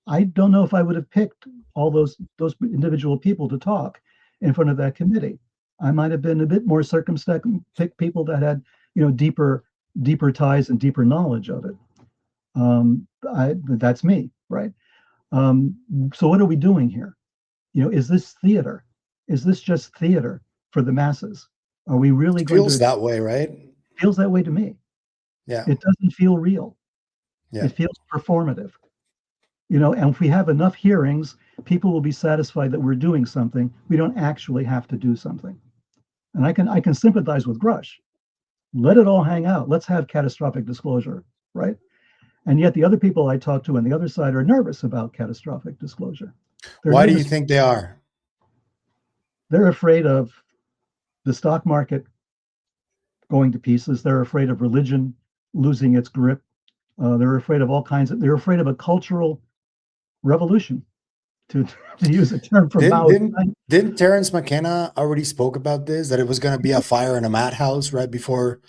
I don't know if I would have picked all those individual people to talk in front of that committee. I might have been a bit more circumspect, picked people that had deeper deeper ties and deeper knowledge of it. That's me, right? So what are we doing here? Is this theater? Is this just theater for the masses? Are we really going Feels to? that way, right? Feels that way to me. Yeah. It doesn't feel real. Yeah. It feels performative. And if we have enough hearings, people will be satisfied that we're doing something. We don't actually have to do something. And I can sympathize with Grush. Let it all hang out. Let's have catastrophic disclosure, right? And yet the other people I talk to on the other side are nervous about catastrophic disclosure. Why do you think they are? They're afraid of the stock market going to pieces. They're afraid of religion losing its grip. They're afraid of all kinds of. They're afraid of a cultural revolution, to use a term from Mao. Didn't Terence McKenna already spoke about this, that it was going to be a fire in a madhouse right before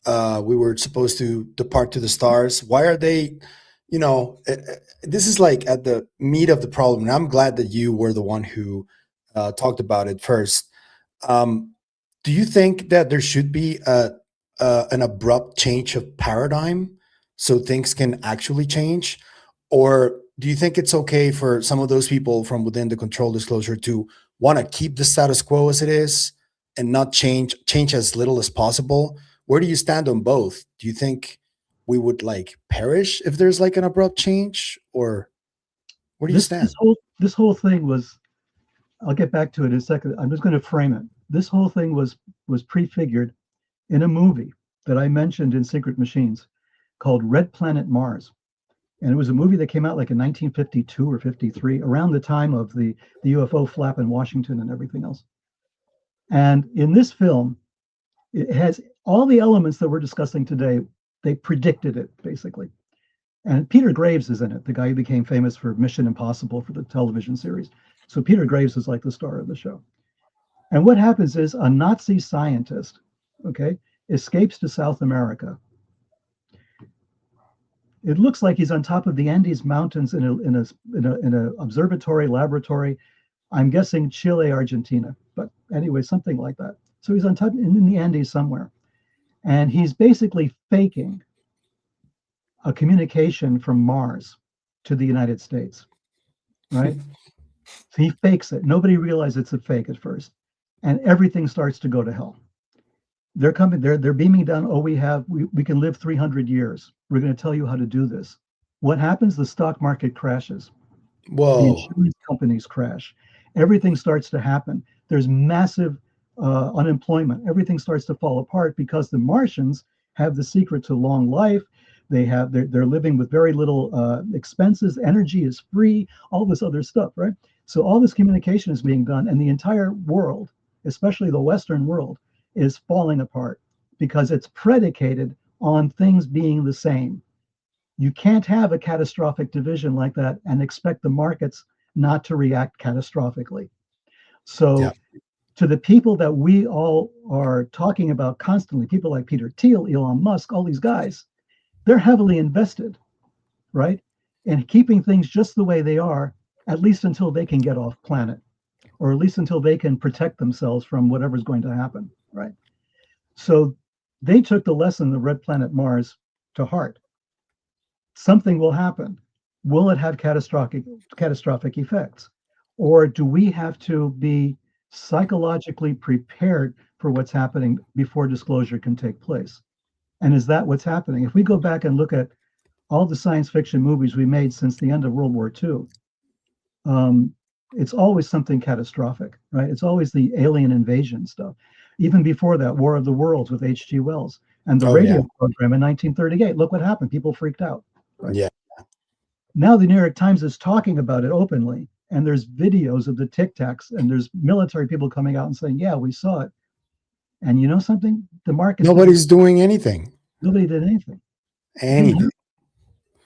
we were supposed to depart to the stars? Why are they, this is like at the meat of the problem. And I'm glad that you were the one who talked about it first. Do you think that there should be an abrupt change of paradigm so things can actually change? Or do you think it's okay for some of those people from within the control disclosure to want to keep the status quo as it is and not change as little as possible? Where do you stand on both? Do you think we would like perish if there's like an abrupt change, or where do you stand? This whole thing was, I'll get back to it in a second. I'm just going to frame it. This whole thing was prefigured in a movie that I mentioned in Secret Machines called Red Planet Mars. And it was a movie that came out like in 1952 or 53, around the time of the UFO flap in Washington and everything else. And in this film, it has all the elements that we're discussing today. They predicted it, basically. And Peter Graves is in it, the guy who became famous for Mission Impossible for the television series. So Peter Graves is like the star of the show. And what happens is a Nazi scientist, okay, escapes to South America. It looks like he's on top of the Andes Mountains in an observatory laboratory. I'm guessing Chile, Argentina, but anyway, something like that. So he's on top in the Andes somewhere, and he's basically faking a communication from Mars to the United States, right? So he fakes it. Nobody realizes it's a fake at first, and everything starts to go to hell. They're coming. They're beaming down. Oh, we can live 300 years. We're going to tell you how to do this. What happens? The stock market crashes. Whoa. The insurance companies crash. Everything starts to happen. There's massive unemployment. Everything starts to fall apart because the Martians have the secret to long life. They're living with very little expenses. Energy is free. All this other stuff, right? So all this communication is being done, and the entire world, especially the Western world, is falling apart because it's predicated on things being the same. You can't have a catastrophic division like that and expect the markets not to react catastrophically. So to the people that we all are talking about constantly, people like Peter Thiel, Elon Musk, all these guys, they're heavily invested, right, in keeping things just the way they are, at least until they can get off planet, or at least until they can protect themselves from whatever's going to happen, right? So they took the lesson of Red Planet Mars to heart. Something will happen. Will it have catastrophic effects? Or do we have to be psychologically prepared for what's happening before disclosure can take place? And is that what's happening? If we go back and look at all the science fiction movies we made since the end of World War II, it's always something catastrophic, right? It's always the alien invasion stuff. Even before that, War of the Worlds with H.G. Wells and the radio program in 1938. Look what happened. People freaked out. Right? Yeah. Now the New York Times is talking about it openly, and there's videos of the Tic Tacs, and there's military people coming out and saying, yeah, we saw it. And you know something? The market. Nobody's doing anything. Nobody did anything. Anything.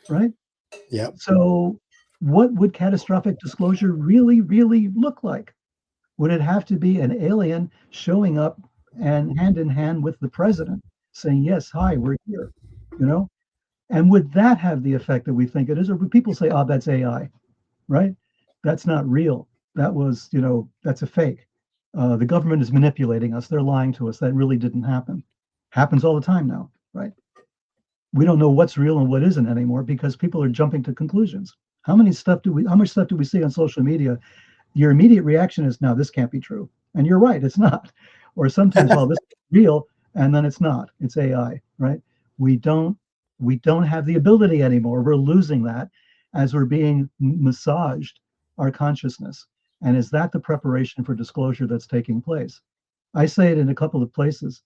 Right? Yeah. So what would catastrophic disclosure really, really look like? Would it have to be an alien showing up and hand in hand with the president saying, yes, hi, we're here, And would that have the effect that we think it is? Or would people say, oh, that's AI, right? That's not real. That was, that's a fake. The government is manipulating us. They're lying to us. That really didn't happen. Happens all the time now, right? we don't know what's real and what isn't anymore because people are jumping to conclusions. How much stuff do we see on social media? Your immediate reaction is, no, this can't be true. And you're right, it's not. Or sometimes, well, this is real, and then it's not. It's AI, right? We don't have the ability anymore. We're losing that as we're being massaged our consciousness. And is that the preparation for disclosure that's taking place? I say it in a couple of places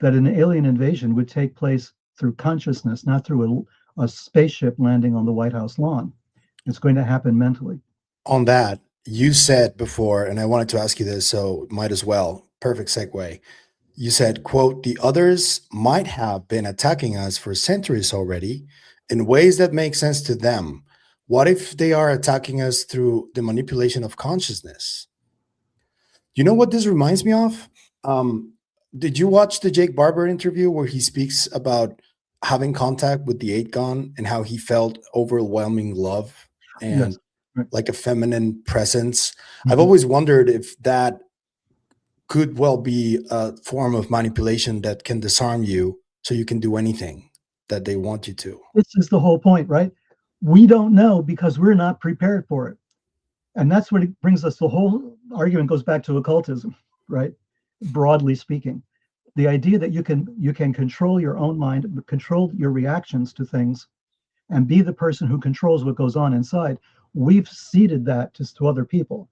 that an alien invasion would take place through consciousness, not through a spaceship landing on the White House lawn. It's going to happen mentally. On that, you said before, and I wanted to ask you this, so might as well. Perfect segue. You said, quote, the others might have been attacking us for centuries already in ways that make sense to them. What if they are attacking us through the manipulation of consciousness? You know what this reminds me of? Did you watch the Jake Barber interview where he speaks about having contact with the eight gun and how he felt overwhelming love and Yes. Right. like a feminine presence? I've Mhm. always wondered if that could well be a form of manipulation that can disarm you so you can do anything that they want you to. This is the whole point, right? We don't know because we're not prepared for it. And that's what it brings us. The whole argument goes back to occultism, right? Broadly speaking, the idea that you can control your own mind, control your reactions to things, and be the person who controls what goes on inside. We've ceded that to other people.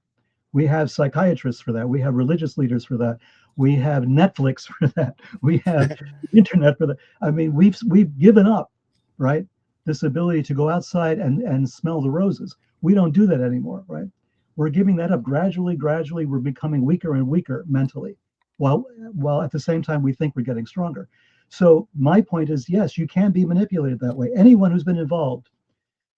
We have psychiatrists for that. We have religious leaders for that. We have Netflix for that. We have internet for that. I mean, we've given up, right? This ability to go outside and smell the roses. We don't do that anymore, right? We're giving that up gradually. We're becoming weaker and weaker mentally, while at the same time we think we're getting stronger. So my point is, yes, you can be manipulated that way. Anyone who's been involved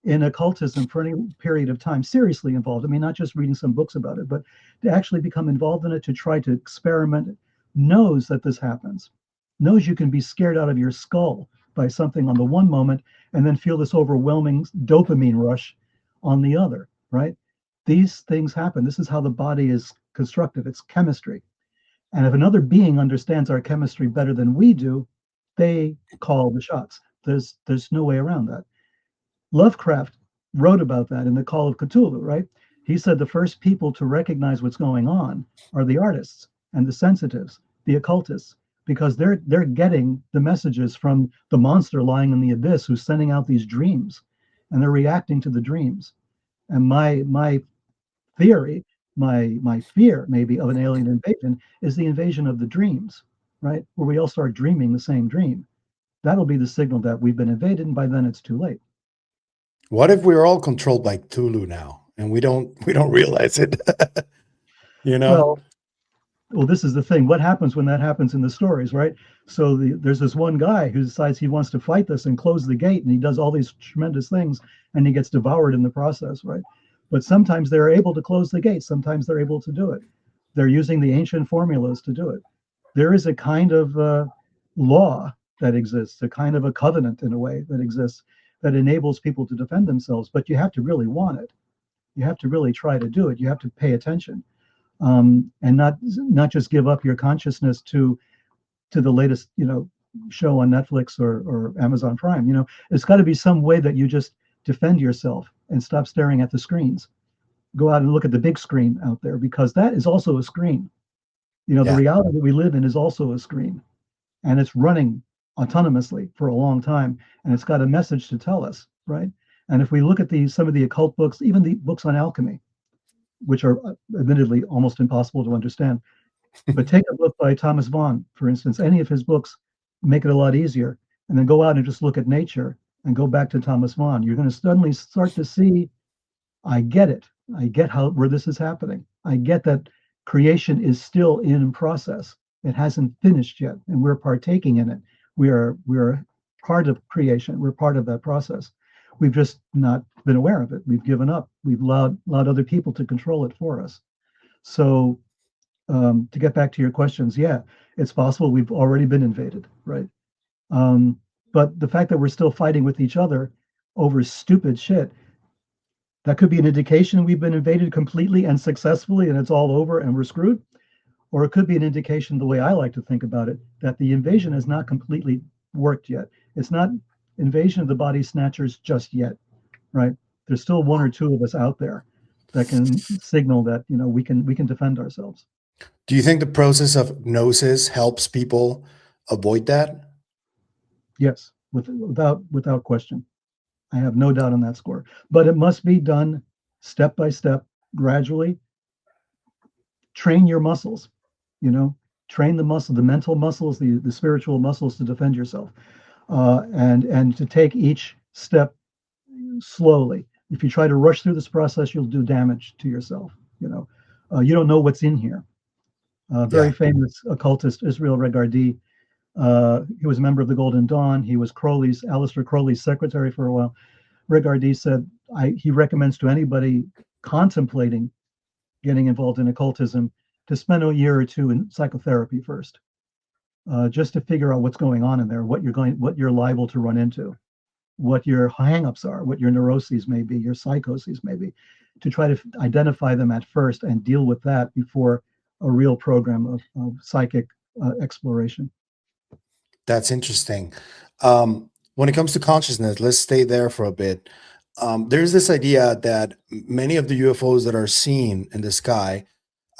in occultism for any period of time, seriously involved, I mean, not just reading some books about it, but to actually become involved in it, to try to experiment, knows that this happens, knows you can be scared out of your skull by something on the one moment and then feel this overwhelming dopamine rush on the other, right? These things happen. This is how the body is constructed. It's chemistry. And if another being understands our chemistry better than we do, they call the shots. There's no way around that. Lovecraft wrote about that in The Call of Cthulhu, right? He said the first people to recognize what's going on are the artists and the sensitives, the occultists, because they're getting the messages from the monster lying in the abyss who's sending out these dreams, and they're reacting to the dreams. And my theory, my fear maybe of an alien invasion is the invasion of the dreams, right? Where we all start dreaming the same dream. That'll be the signal that we've been invaded, and by then it's too late. What if we're all controlled by Cthulhu now and we don't realize it? you know? Well, this is the thing. What happens when that happens in the stories, right? So there's this one guy who decides he wants to fight this and close the gate, and he does all these tremendous things, and he gets devoured in the process, right? But sometimes they're able to close the gate. Sometimes they're able to do it. They're using the ancient formulas to do it. There is a kind of law that exists, a kind of a covenant in a way that exists that enables people to defend themselves. But you have to really want it. You have to really try to do it. You have to pay attention. And not just give up your consciousness to the latest show on Netflix or Amazon Prime. It's got to be some way that you just defend yourself and stop staring at the screens. Go out and look at the big screen out there, because that is also a screen. The reality that we live in is also a screen, and it's running autonomously for a long time, and it's got a message to tell us, right? And if we look at some of the occult books, even the books on alchemy, which are admittedly almost impossible to understand. But take a book by Thomas Vaughan, for instance. Any of his books make it a lot easier. And then go out and just look at nature and go back to Thomas Vaughan. You're going to suddenly start to see, I get it. I get where this is happening. I get that creation is still in process. It hasn't finished yet, and we're partaking in it. We're part of creation. We're part of that process. We've just not been aware of it. We've given up. We've allowed other people to control it for us. So to get back to your questions, yeah, it's possible we've already been invaded, right? But the fact that we're still fighting with each other over stupid shit, that could be an indication we've been invaded completely and successfully, and it's all over and we're screwed. Or it could be an indication, the way I like to think about it, that the invasion has not completely worked yet. It's not invasion of the body snatchers just yet, right? There's still one or two of us out there that can signal that, you know, we can defend ourselves. Do you think the process of gnosis helps people avoid that? Yes, without question. I have no doubt on that score. But it must be done step by step, gradually. Train your muscles, you know, train the muscle, the mental muscles, the spiritual muscles to defend yourself, and to take each step slowly. If you try to rush through this process, you'll do damage to yourself. You know, you don't know what's in here. Very famous occultist Israel Regardie. He was a member of the Golden Dawn. He was Aleister Crowley's secretary for a while. Regardie said he recommends to anybody contemplating getting involved in occultism to spend a year or two in psychotherapy first, just to figure out what's going on in there, what you're liable to run into, what your hangups are, what your neuroses may be, your psychoses may be, to try to identify them at first and deal with that before a real program of psychic exploration. That's interesting. When it comes to consciousness, let's stay there for a bit. There's this idea that many of the UFOs that are seen in the sky,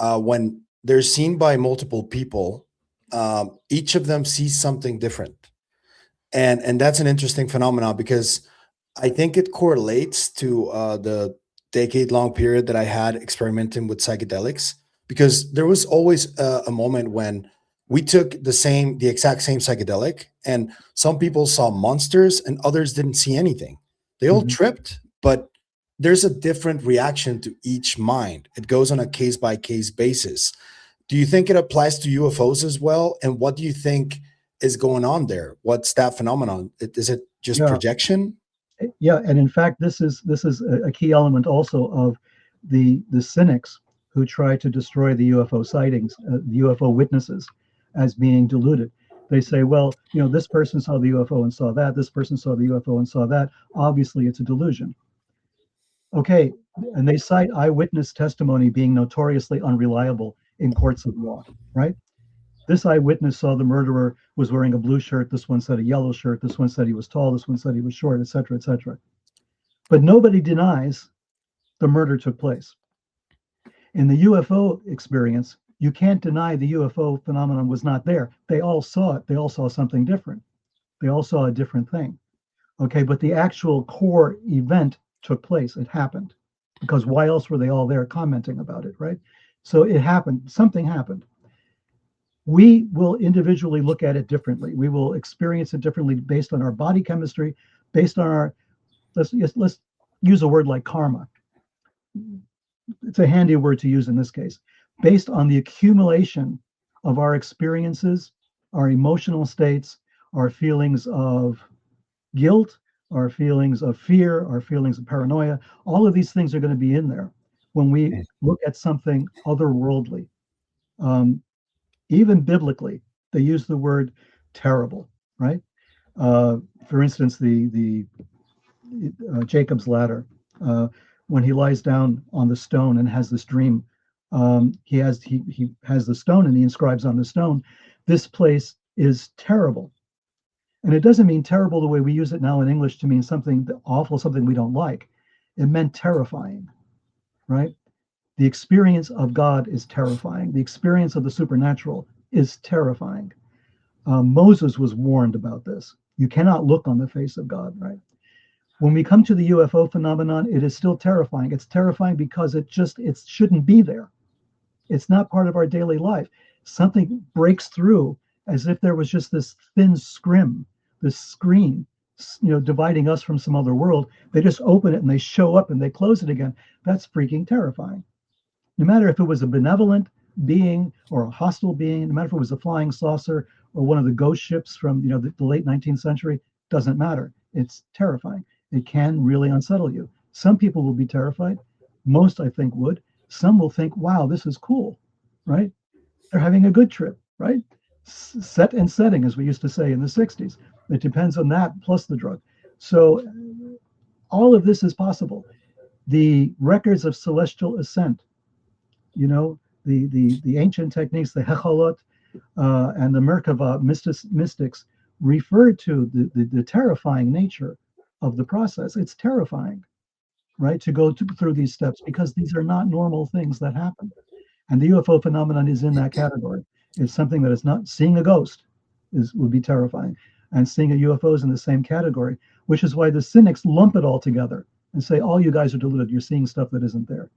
when they're seen by multiple people, each of them sees something different. And that's an interesting phenomenon, because I think it correlates to the decade-long period that I had experimenting with psychedelics, because there was always a moment when we took the exact same psychedelic, and some people saw monsters and others didn't see anything. They all tripped, but there's a different reaction to each mind. It goes on a case-by-case basis. Do you think it applies to UFOs as well? And what do you think is going on there? What's that phenomenon? Is it just projection? Yeah, and in fact, this is a key element also of the cynics who try to destroy the UFO sightings, the UFO witnesses, as being deluded. They say, well, you know, this person saw the UFO and saw that. This person saw the UFO and saw that. Obviously, it's a delusion. Okay, and they cite eyewitness testimony being notoriously unreliable in courts of law, right? This eyewitness saw the murderer was wearing a blue shirt. This one said a yellow shirt. This one said he was tall. This one said he was short, etc., etc. But nobody denies the murder took place. In the UFO experience, you can't deny the UFO phenomenon was not there. They all saw it. They all saw something different. They all saw a different thing. Okay, but the actual core event took place. It happened. Because why else were they all there commenting about it, right? So it happened. Something happened. We will individually look at it differently. We will experience it differently based on our body chemistry, based on our, let's use a word like karma. It's a handy word to use in this case. Based on the accumulation of our experiences, our emotional states, our feelings of guilt, our feelings of fear, our feelings of paranoia, all of these things are going to be in there when we look at something otherworldly. Even biblically, they use the word terrible, right? For instance, the Jacob's ladder, when he lies down on the stone and has this dream, he has the stone and he inscribes on the stone, this place is terrible. And it doesn't mean terrible the way we use it now in English to mean something awful, something we don't like. It meant terrifying, right? The experience of God is terrifying. The experience of the supernatural is terrifying. Moses was warned about this. You cannot look on the face of God, right? When we come to the UFO phenomenon, it is still terrifying. It's terrifying because it shouldn't be there. It's not part of our daily life. Something breaks through as if there was just this thin scrim, this screen, you know, dividing us from some other world. They just open it and they show up and they close it again. That's freaking terrifying. No matter if it was a benevolent being or a hostile being, no matter if it was a flying saucer or one of the ghost ships from, you know, the late 19th century, doesn't matter. It's terrifying. It can really unsettle you. Some people will be terrified. Most, I think, would. Some will think, wow, this is cool, right? They're having a good trip, right? Set and setting, as we used to say in the 60s. It depends on that plus the drug. So all of this is possible. The records of celestial ascent, you know, the ancient techniques, the Hechalot and the Merkava mystics refer to the terrifying nature of the process. It's terrifying, right, to go through these steps, because these are not normal things that happen. And the UFO phenomenon is in that category. It's something that is not, seeing a ghost would be terrifying. And seeing a UFO is in the same category, which is why the cynics lump it all together and say, all you guys are deluded. You're seeing stuff that isn't there.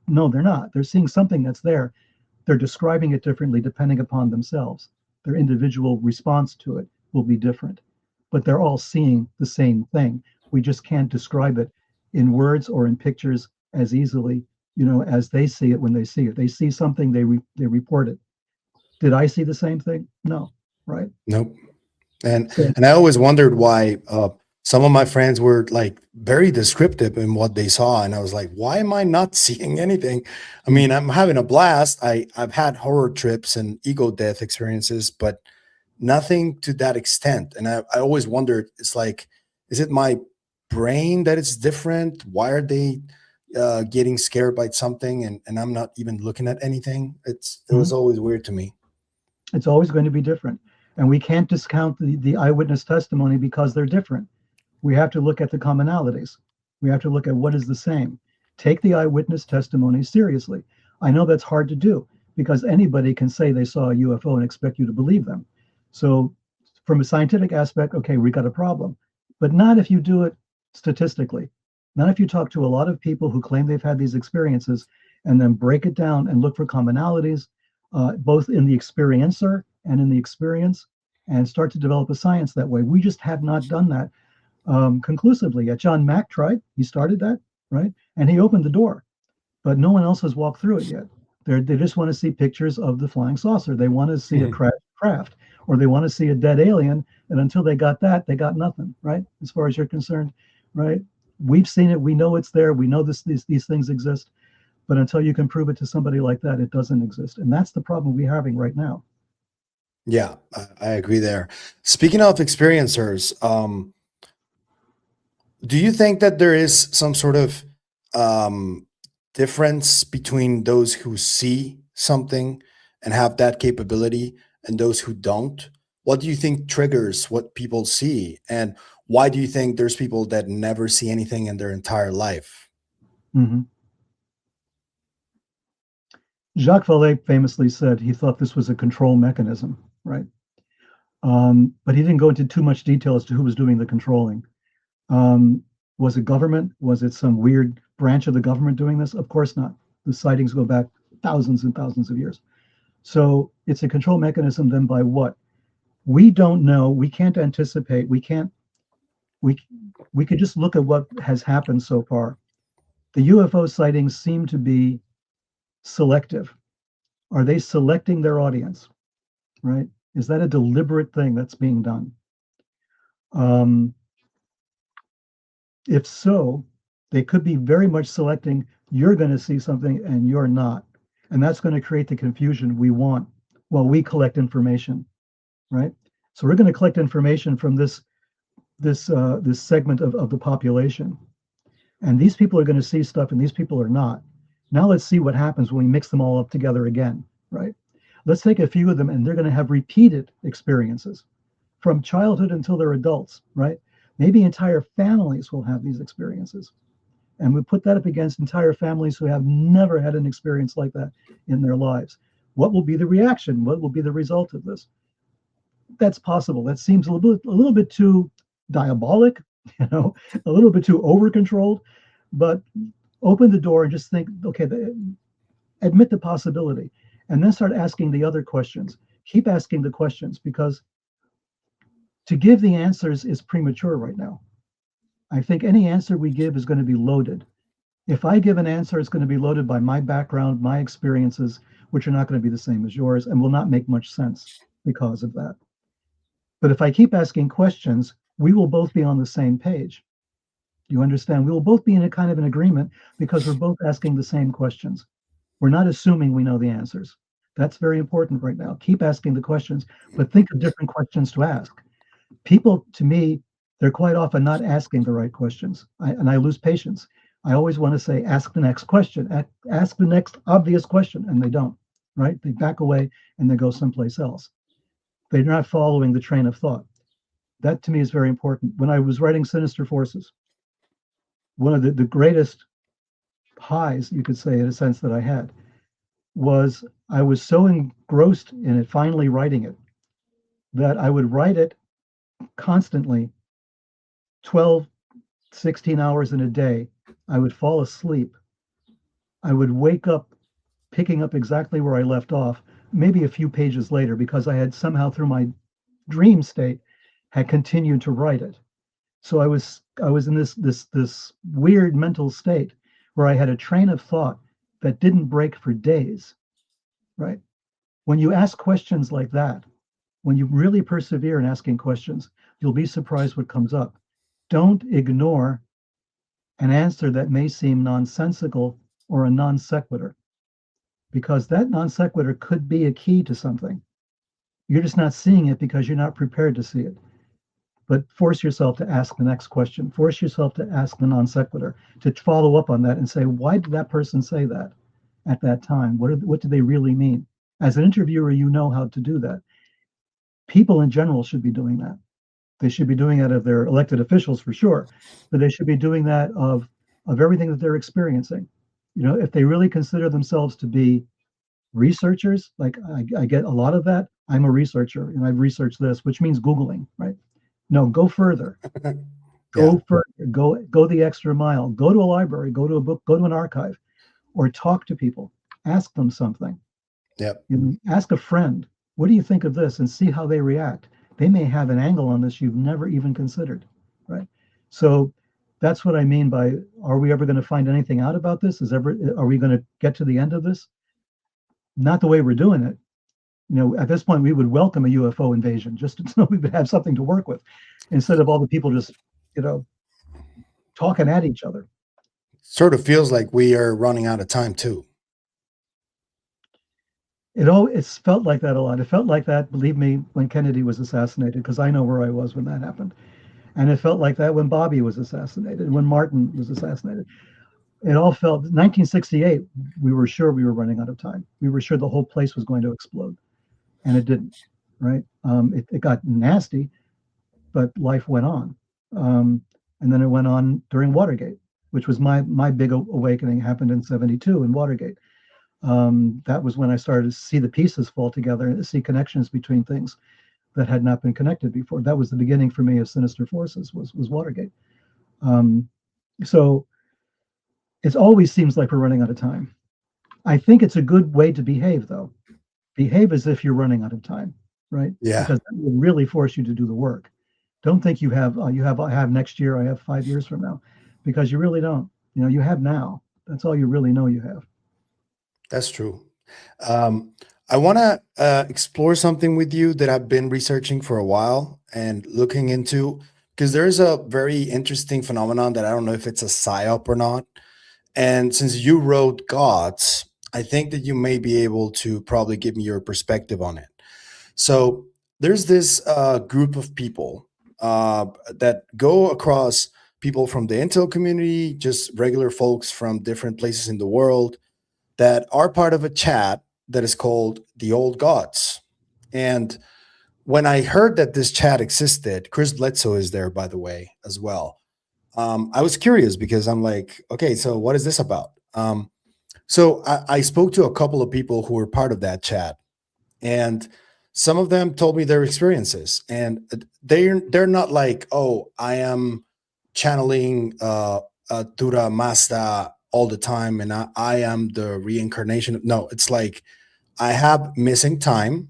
No, they're not. They're seeing something that's there. They're describing it differently depending upon themselves. Their individual response to it will be different, but they're all seeing the same thing. We just can't describe it in words or in pictures as easily, as they see it when they see it. They see something, they report it. Did I see the same thing? No, right? Nope. And I always wondered why some of my friends were like very descriptive in what they saw, and I was like, why am I not seeing anything? I mean, I'm having a blast. I've had horror trips and ego death experiences, but nothing to that extent. And I always wondered, it's like, is it my brain that it's different? Why are they getting scared by something and I'm not even looking at anything? It was always weird to me. It's always going to be different. And we can't discount the eyewitness testimony because they're different. We have to look at the commonalities. We have to look at what is the same. Take the eyewitness testimony seriously. I know that's hard to do because anybody can say they saw a UFO and expect you to believe them. So from a scientific aspect, okay, we got a problem, but not if you do it statistically. Not if you talk to a lot of people who claim they've had these experiences and then break it down and look for commonalities, both in the experiencer and in the experience, and start to develop a science that way. We just have not done that conclusively yet. John Mack tried, he started that, right? And he opened the door, but no one else has walked through it yet. They just want to see pictures of the flying saucer. They want to see a craft, or they want to see a dead alien. And until they got that, they got nothing, right? As far as you're concerned, right? We've seen it. We know it's there. We know these things exist. But until you can prove it to somebody like that, it doesn't exist. And that's the problem we're having right now. Yeah, I agree there. Speaking of experiencers, do you think that there is some sort of difference between those who see something and have that capability and those who don't? What do you think triggers what people see? And why do you think there's people that never see anything in their entire life? Mm-hmm. Jacques Vallée famously said he thought this was a control mechanism, right? But he didn't go into too much detail as to who was doing the controlling. Was it government? Was it some weird branch of the government doing this? Of course not. The sightings go back thousands and thousands of years. So it's a control mechanism then by what? We don't know. We can't anticipate. We could just look at what has happened so far. The UFO sightings seem to be selective. Are they selecting their audience, right? Is that a deliberate thing that's being done? If so, they could be very much selecting, you're going to see something and you're not. And that's going to create the confusion we want while we collect information, right? So we're going to collect information from this segment of the population. And these people are going to see stuff and these people are not. Now let's see what happens when we mix them all up together again, right? Let's take a few of them and they're going to have repeated experiences from childhood until they're adults, right? Maybe entire families will have these experiences. And we put that up against entire families who have never had an experience like that in their lives. What will be the reaction? What will be the result of this? That's possible. That seems a little bit too diabolic, a little bit too over-controlled, but open the door and just think, okay, admit the possibility, and then start asking the other questions. Keep asking the questions, because to give the answers is premature right now. I think any answer we give is going to be loaded. If I give an answer, it's going to be loaded by my background, my experiences, which are not going to be the same as yours and will not make much sense because of that. But if I keep asking questions, we will both be on the same page. You understand? We will both be in a kind of an agreement because we're both asking the same questions. We're not assuming we know the answers. That's very important right now. Keep asking the questions, but think of different questions to ask. People, to me, they're quite often not asking the right questions, and I lose patience. I always want to say, ask the next question, ask the next obvious question, and they don't, right? They back away and they go someplace else. They're not following the train of thought. That to me is very important. When I was writing Sinister Forces, one of the greatest highs, you could say, in a sense, that I had was I was so engrossed in it, finally writing it, that I would write it constantly, 12, 16 hours in a day. I would fall asleep. I would wake up picking up exactly where I left off, maybe a few pages later, because I had somehow, through my dream state, had continued to write it. So I was in this weird mental state where I had a train of thought that didn't break for days, right? When you ask questions like that, when you really persevere in asking questions, you'll be surprised what comes up. Don't ignore an answer that may seem nonsensical or a non sequitur, because that non sequitur could be a key to something. You're just not seeing it because you're not prepared to see it. But force yourself to ask the next question. Force yourself to ask the non sequitur, to follow up on that and say, why did that person say that at that time? What did they really mean? As an interviewer, you know how to do that. People in general should be doing that. They should be doing that of their elected officials for sure, but they should be doing that of everything that they're experiencing. You know, if they really consider themselves to be researchers, like I get a lot of that. I'm a researcher and I've researched this, which means Googling, right? No, go further. Go further. Go the extra mile. Go to a library. Go to a book. Go to an archive, or talk to people. Ask them something. Yep. You know, ask a friend, what do you think of this, and see how they react. They may have an angle on this you've never even considered, right? So that's what I mean by, are we ever going to find anything out about this? Are we going to get to the end of this? Not the way we're doing it. You know, at this point, we would welcome a UFO invasion just to know we would have something to work with, instead of all the people just, you know, talking at each other. Sort of feels like we are running out of time too. It's felt like that a lot. It felt like that, believe me, when Kennedy was assassinated, because I know where I was when that happened. And it felt like that when Bobby was assassinated, when Martin was assassinated. It all felt, 1968, we were sure we were running out of time. We were sure the whole place was going to explode. And it didn't, right? It got nasty, but life went on. And then it went on during Watergate, which was my big awakening, happened in 72 in Watergate. That was when I started to see the pieces fall together and see connections between things that had not been connected before. That was the beginning for me of Sinister Forces, was Watergate. So it always seems like we're running out of time. I think it's a good way to behave, though. Behave as if you're running out of time, right? Yeah. Because that will really force you to do the work. Don't think I have next year, I have 5 years from now, because you really don't. You know, you have now. That's all you really know you have. That's true. I want to explore something with you that I've been researching for a while and looking into, because there's a very interesting phenomenon that I don't know if it's a psyop or not. And since you wrote Gods, I think that you may be able to probably give me your perspective on it. So there's this group of people that go across, people from the intel community, just regular folks from different places in the world, that are part of a chat that is called the Old Gods. And when I heard that this chat existed, Chris Bledsoe is there, by the way, as well. I was curious because I'm like, okay, so what is this about? So I spoke to a couple of people who were part of that chat, and some of them told me their experiences, and they're not like, oh, I am channeling Tura Mazda all the time, and I am the reincarnation. No, it's like I have missing time.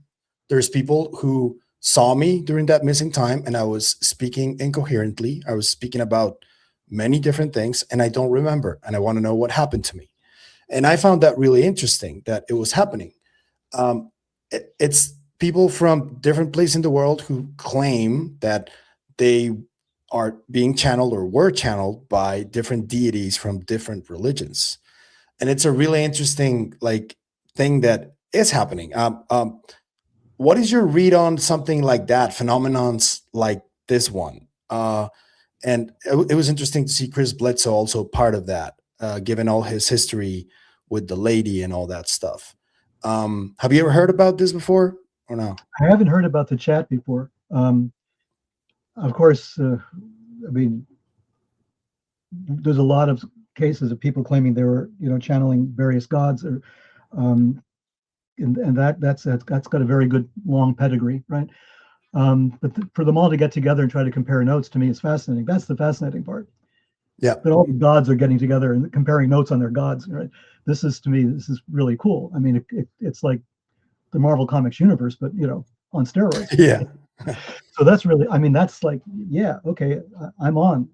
There's people who saw me during that missing time, and I was speaking incoherently. I was speaking about many different things, and I don't remember, and I want to know what happened to me. And I found that really interesting that it was happening. It's people from different places in the world who claim that they are being channeled or were channeled by different deities from different religions. And it's a really interesting thing that is happening. What is your read on something like that, phenomenons like this one? And it was interesting to see Chris Bledsoe also part of that, given all his history with the lady and all that stuff. Have you ever heard about this before or no? I haven't heard about the chat before. of course, I mean, there's a lot of cases of people claiming they were, channeling various gods, or um, and that's got a very good long pedigree, right? But for them all to get together and try to compare notes, to me, is fascinating. That's the fascinating part. Yeah. That all the gods are getting together and comparing notes on their gods, right? To me, this is really cool. I mean, it's like the Marvel Comics universe, but on steroids. Yeah. So that's really, I mean, that's like, yeah, okay, I'm on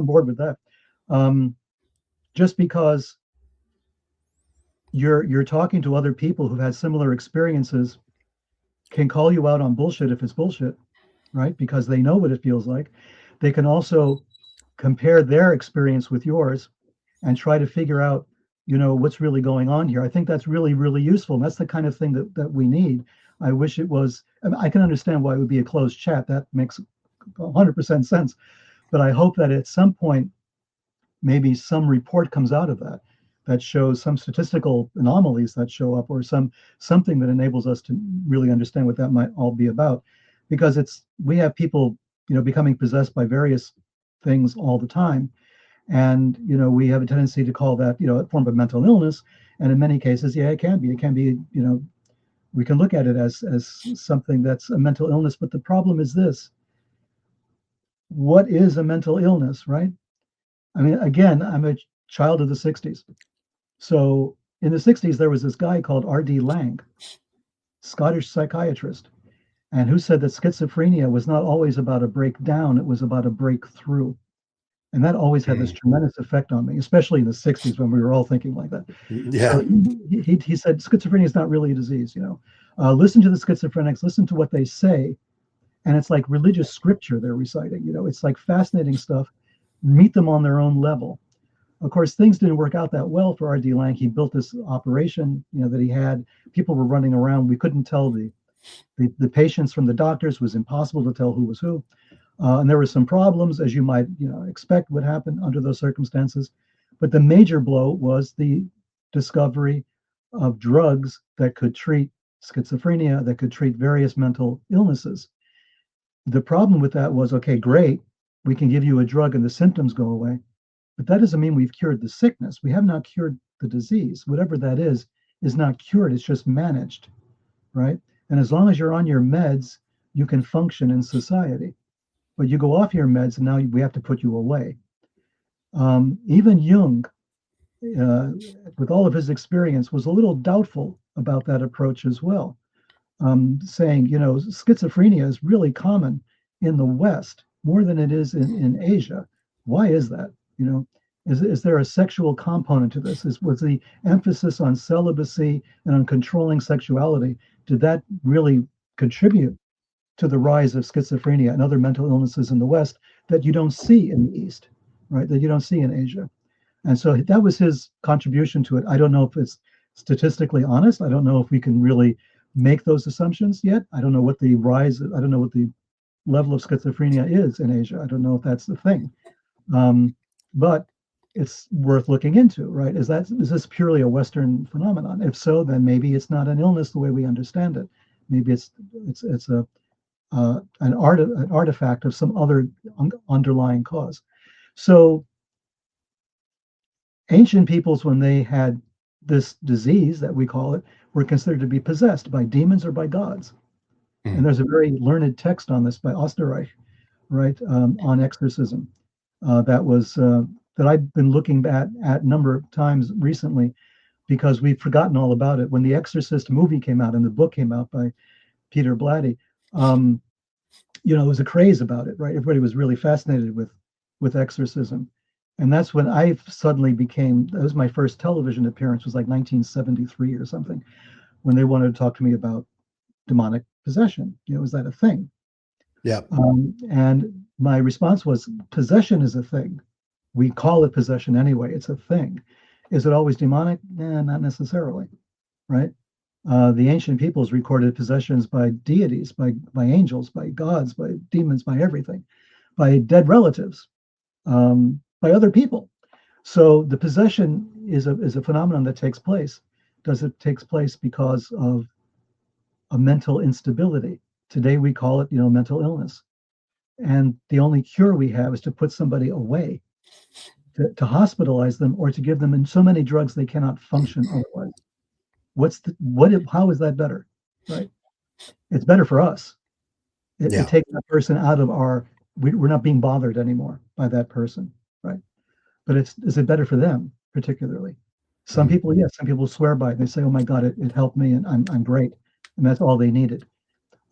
board with that. Just because you're talking to other people who've had similar experiences can call you out on bullshit if it's bullshit, right? Because they know what it feels like. They can also compare their experience with yours and try to figure out, what's really going on here. I think that's really, really useful. And that's the kind of thing that we need. I wish it was, I can understand why it would be a closed chat. That makes 100% sense. But I hope that at some point, maybe some report comes out of that shows some statistical anomalies that show up, or something that enables us to really understand what that might all be about. Because we have people, becoming possessed by various things all the time. And, we have a tendency to call that, a form of mental illness. And in many cases, yeah, it can be. It can be, we can look at it as something that's a mental illness. But the problem is this: what is a mental illness, right? I mean, again, I'm a child of the 60s. So in the 60s, there was this guy called R.D. Laing, Scottish psychiatrist, and who said that schizophrenia was not always about a breakdown, it was about a breakthrough. And that always had this tremendous effect on me, especially in the 60s when we were all thinking like that. Yeah. So he said schizophrenia is not really a disease, listen to the schizophrenics, listen to what they say. And it's like religious scripture they're reciting, it's like fascinating stuff. Meet them on their own level. Of course, things didn't work out that well for R.D. Laing. He built this operation, that he had. People were running around. We couldn't tell the patients from the doctors. It was impossible to tell who was who. And there were some problems, as you might expect would happen under those circumstances. But the major blow was the discovery of drugs that could treat schizophrenia, that could treat various mental illnesses. The problem with that was, okay, great, we can give you a drug and the symptoms go away. But that doesn't mean we've cured the sickness. We have not cured the disease. Whatever that is not cured. It's just managed, right? And as long as you're on your meds, you can function in society. But you go off your meds, and now we have to put you away. Even Jung, with all of his experience, was a little doubtful about that approach as well, saying, schizophrenia is really common in the West more than it is in Asia. Why is that? Is there a sexual component to this? Was the emphasis on celibacy and on controlling sexuality, did that really contribute to the rise of schizophrenia and other mental illnesses in the West that you don't see in the East, right? That you don't see in Asia? And so that was his contribution to it. I don't know if it's statistically honest. I don't know if we can really make those assumptions yet. I don't know what the level of schizophrenia is in Asia. I don't know if that's the thing. But it's worth looking into, right? Is this purely a Western phenomenon? If so, then maybe it's not an illness the way we understand it. Maybe it's an artifact of some other underlying cause. So ancient peoples, when they had this disease that we call it, were considered to be possessed by demons or by gods. And there's a very learned text on this by Osterreich, right, on exorcism. That I've been looking at a number of times recently, because we've forgotten all about it. When the Exorcist movie came out and the book came out by Peter Blatty, there was a craze about it, right? Everybody was really fascinated with exorcism. And that's when I suddenly that was my first television appearance, was like 1973 or something, when they wanted to talk to me about demonic possession. Is that a thing? Yeah. And my response was, possession is a thing. We call it possession anyway. It's a thing. Is it always demonic? Not necessarily, right? The ancient peoples recorded possessions by deities, by angels, by gods, by demons, by everything, by dead relatives, by other people. So the possession is a phenomenon that takes place. Does it take place because of a mental instability? Today we call it, mental illness. and the only cure we have is to put somebody away, to hospitalize them, or to give them in so many drugs they cannot function otherwise. How is that better, right? It's better for us. It takes that person out of we're not being bothered anymore by that person, right? But is it better for them particularly? Some people, yes, some people swear by it. They say, oh my God, it helped me and I'm great. And that's all they needed.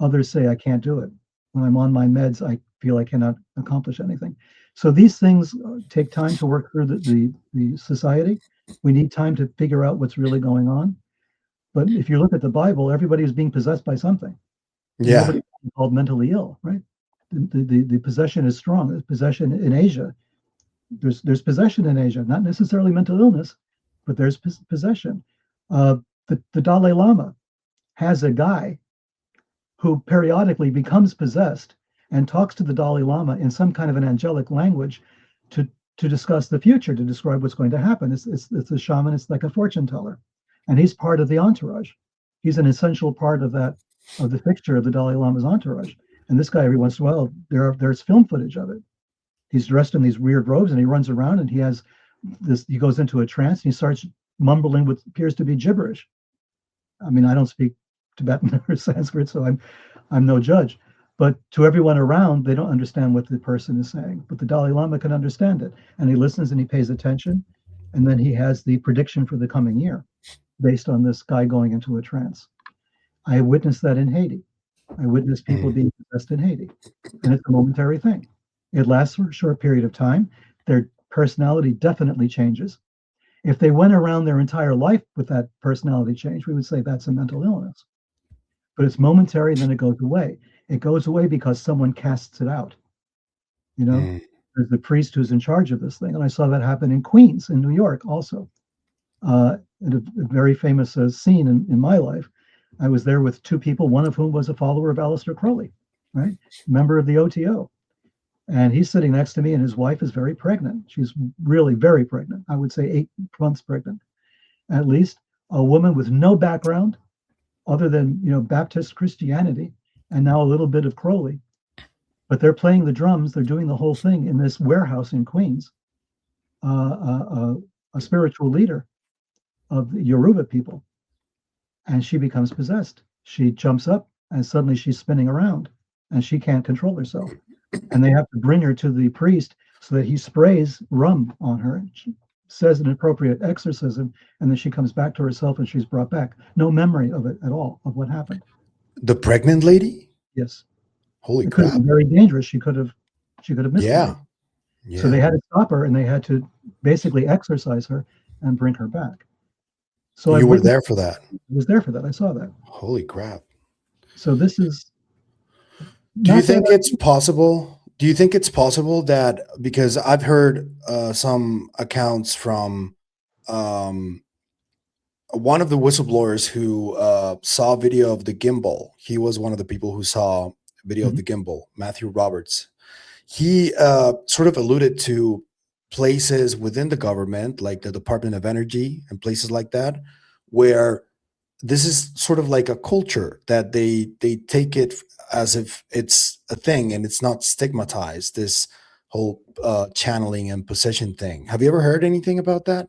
Others say, I can't do it. When I'm on my meds, I feel I cannot accomplish anything. So these things take time to work through the society. We need time to figure out what's really going on. But if you look at the Bible, everybody is being possessed by something. Yeah. Nobody is called mentally ill, right? The possession is strong. There's possession in Asia. There's possession in Asia, not necessarily mental illness, but there's possession. The Dalai Lama has a guy who periodically becomes possessed and talks to the Dalai Lama in some kind of an angelic language to discuss the future, to describe what's going to happen. It's a shaman. It's like a fortune teller, and he's part of the entourage. He's an essential part of the fixture of the Dalai Lama's entourage. And this guy, every once in a while, there's film footage of it. He's dressed in these weird robes and he runs around and he has this. He goes into a trance and he starts mumbling what appears to be gibberish. I mean, I don't speak Tibetan or Sanskrit, so I'm no judge. But to everyone around, they don't understand what the person is saying. But the Dalai Lama can understand it, and he listens and he pays attention, and then he has the prediction for the coming year based on this guy going into a trance. I witnessed that in Haiti. I witnessed people being possessed in Haiti, and it's a momentary thing. It lasts for a short period of time. Their personality definitely changes. If they went around their entire life with that personality change, we would say that's a mental illness. But it's momentary, then it goes away. It goes away because someone casts it out. You know, there's the priest who's in charge of this thing. And I saw that happen in Queens, in New York also. A very famous scene in my life. I was there with two people, one of whom was a follower of Aleister Crowley, right? Member of the OTO. And he's sitting next to me, and his wife is very pregnant. She's really very pregnant. I would say 8 months pregnant, at least. A woman with no background other than, Baptist Christianity, and now a little bit of Crowley. But they're playing the drums. They're doing the whole thing in this warehouse in Queens. A spiritual leader of the Yoruba people. And she becomes possessed. She jumps up, and suddenly she's spinning around, and she can't control herself. And they have to bring her to the priest so that he sprays rum on her. She says an appropriate exorcism, and then she comes back to herself and she's brought back. No memory of it at all, of what happened. The pregnant lady? Yes. Holy it could crap. have been very dangerous. She could have missed it. Yeah. So they had to stop her, and they had to basically exorcise her and bring her back. So you were there for that. I was there for that. I saw that. Holy crap. So this is. Do you think it's possible? Do you think it's possible that, because I've heard some accounts from one of the whistleblowers who saw video of the gimbal. He was one of the people who saw video of the gimbal, Matthew Roberts. He sort of alluded to places within the government, like the Department of Energy and places like that, where this is sort of like a culture that they take it as if it's a thing and it's not stigmatized, this whole channeling and possession thing. Have you ever heard anything about that?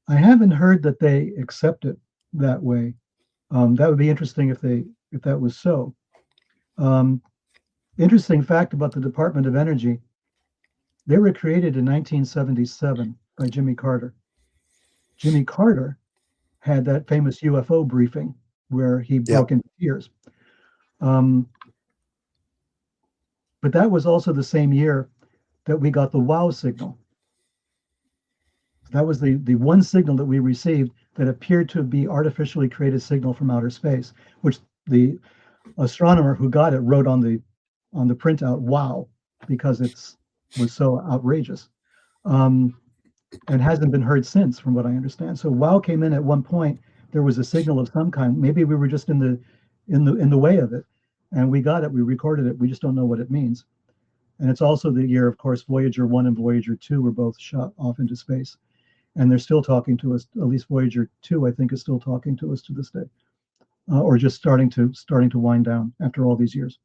I haven't heard that they accept it that way. That would be interesting if that was so. Interesting fact about the Department of Energy: they were created in 1977 by Jimmy Carter. Jimmy Carter had that famous UFO briefing where he broke into tears. But that was also the same year that we got the WOW signal. That was the one signal that we received that appeared to be artificially created signal from outer space, which the astronomer who got it wrote on the printout "wow" because it was so outrageous, and hasn't been heard since, from what I understand. So WOW came in at one point. There was a signal of some kind. Maybe we were just in the way of it, and we got it. We recorded it. We just don't know what it means. And it's also the year, of course, Voyager 1 and Voyager 2 were both shot off into space. And they're still talking to us. At least Voyager 2, I think, is still talking to us to this day, or just starting to wind down after all these years.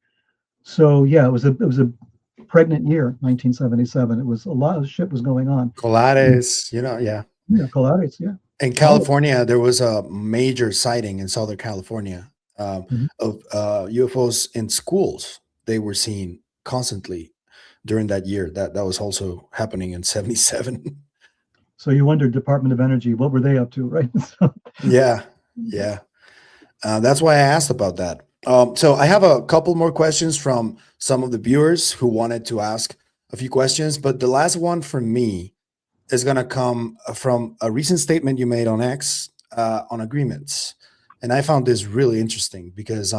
So yeah, it was a pregnant year, 1977. It was a lot of shit was going on. Colares, you know, yeah. Yeah, Polaris, yeah. In All of California, there was a major sighting in Southern California it. Mhm. of UFOs in schools. They were seen constantly during that year. That was also happening in '77. So you wonder, Department of Energy, what were they up to, right? So, Yeah, yeah. That's why I asked about that. So I have a couple more questions from some of the viewers who wanted to ask a few questions, but the last one for me is going to come from a recent statement you made on X on agreements, and I found this really interesting because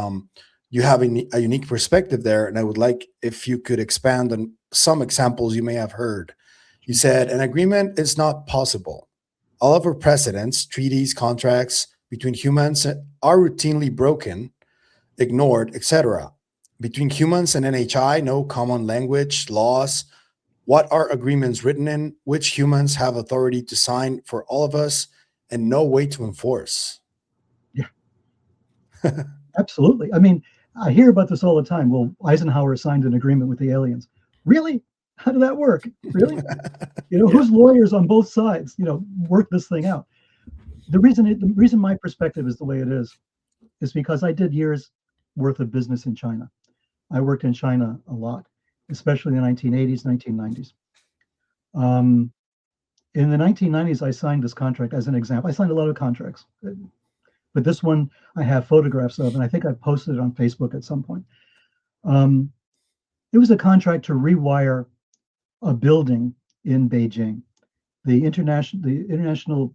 you have a unique perspective there, and I would like if you could expand on some examples you may have heard. You said an agreement is not possible. All of our precedents, treaties, contracts between humans are routinely broken, ignored, etc. Between humans and NHI, no common language, laws. What are agreements written in? Which humans have authority to sign for all of us and no way to enforce? yeah, absolutely. I mean, I hear about this all the time. Well, Eisenhower signed an agreement with the aliens. Really? How did that work? Really? Yeah. Whose lawyers on both sides, work this thing out? The reason my perspective is the way it is because I did years worth of business in China. I worked in China a lot, especially in the 1980s, 1990s. Um, in the 1990s, I signed this contract as an example. I signed a lot of contracts, but this one I have photographs of, and I think I posted it on Facebook at some point. Um, it was a contract to rewire a building in Beijing, the international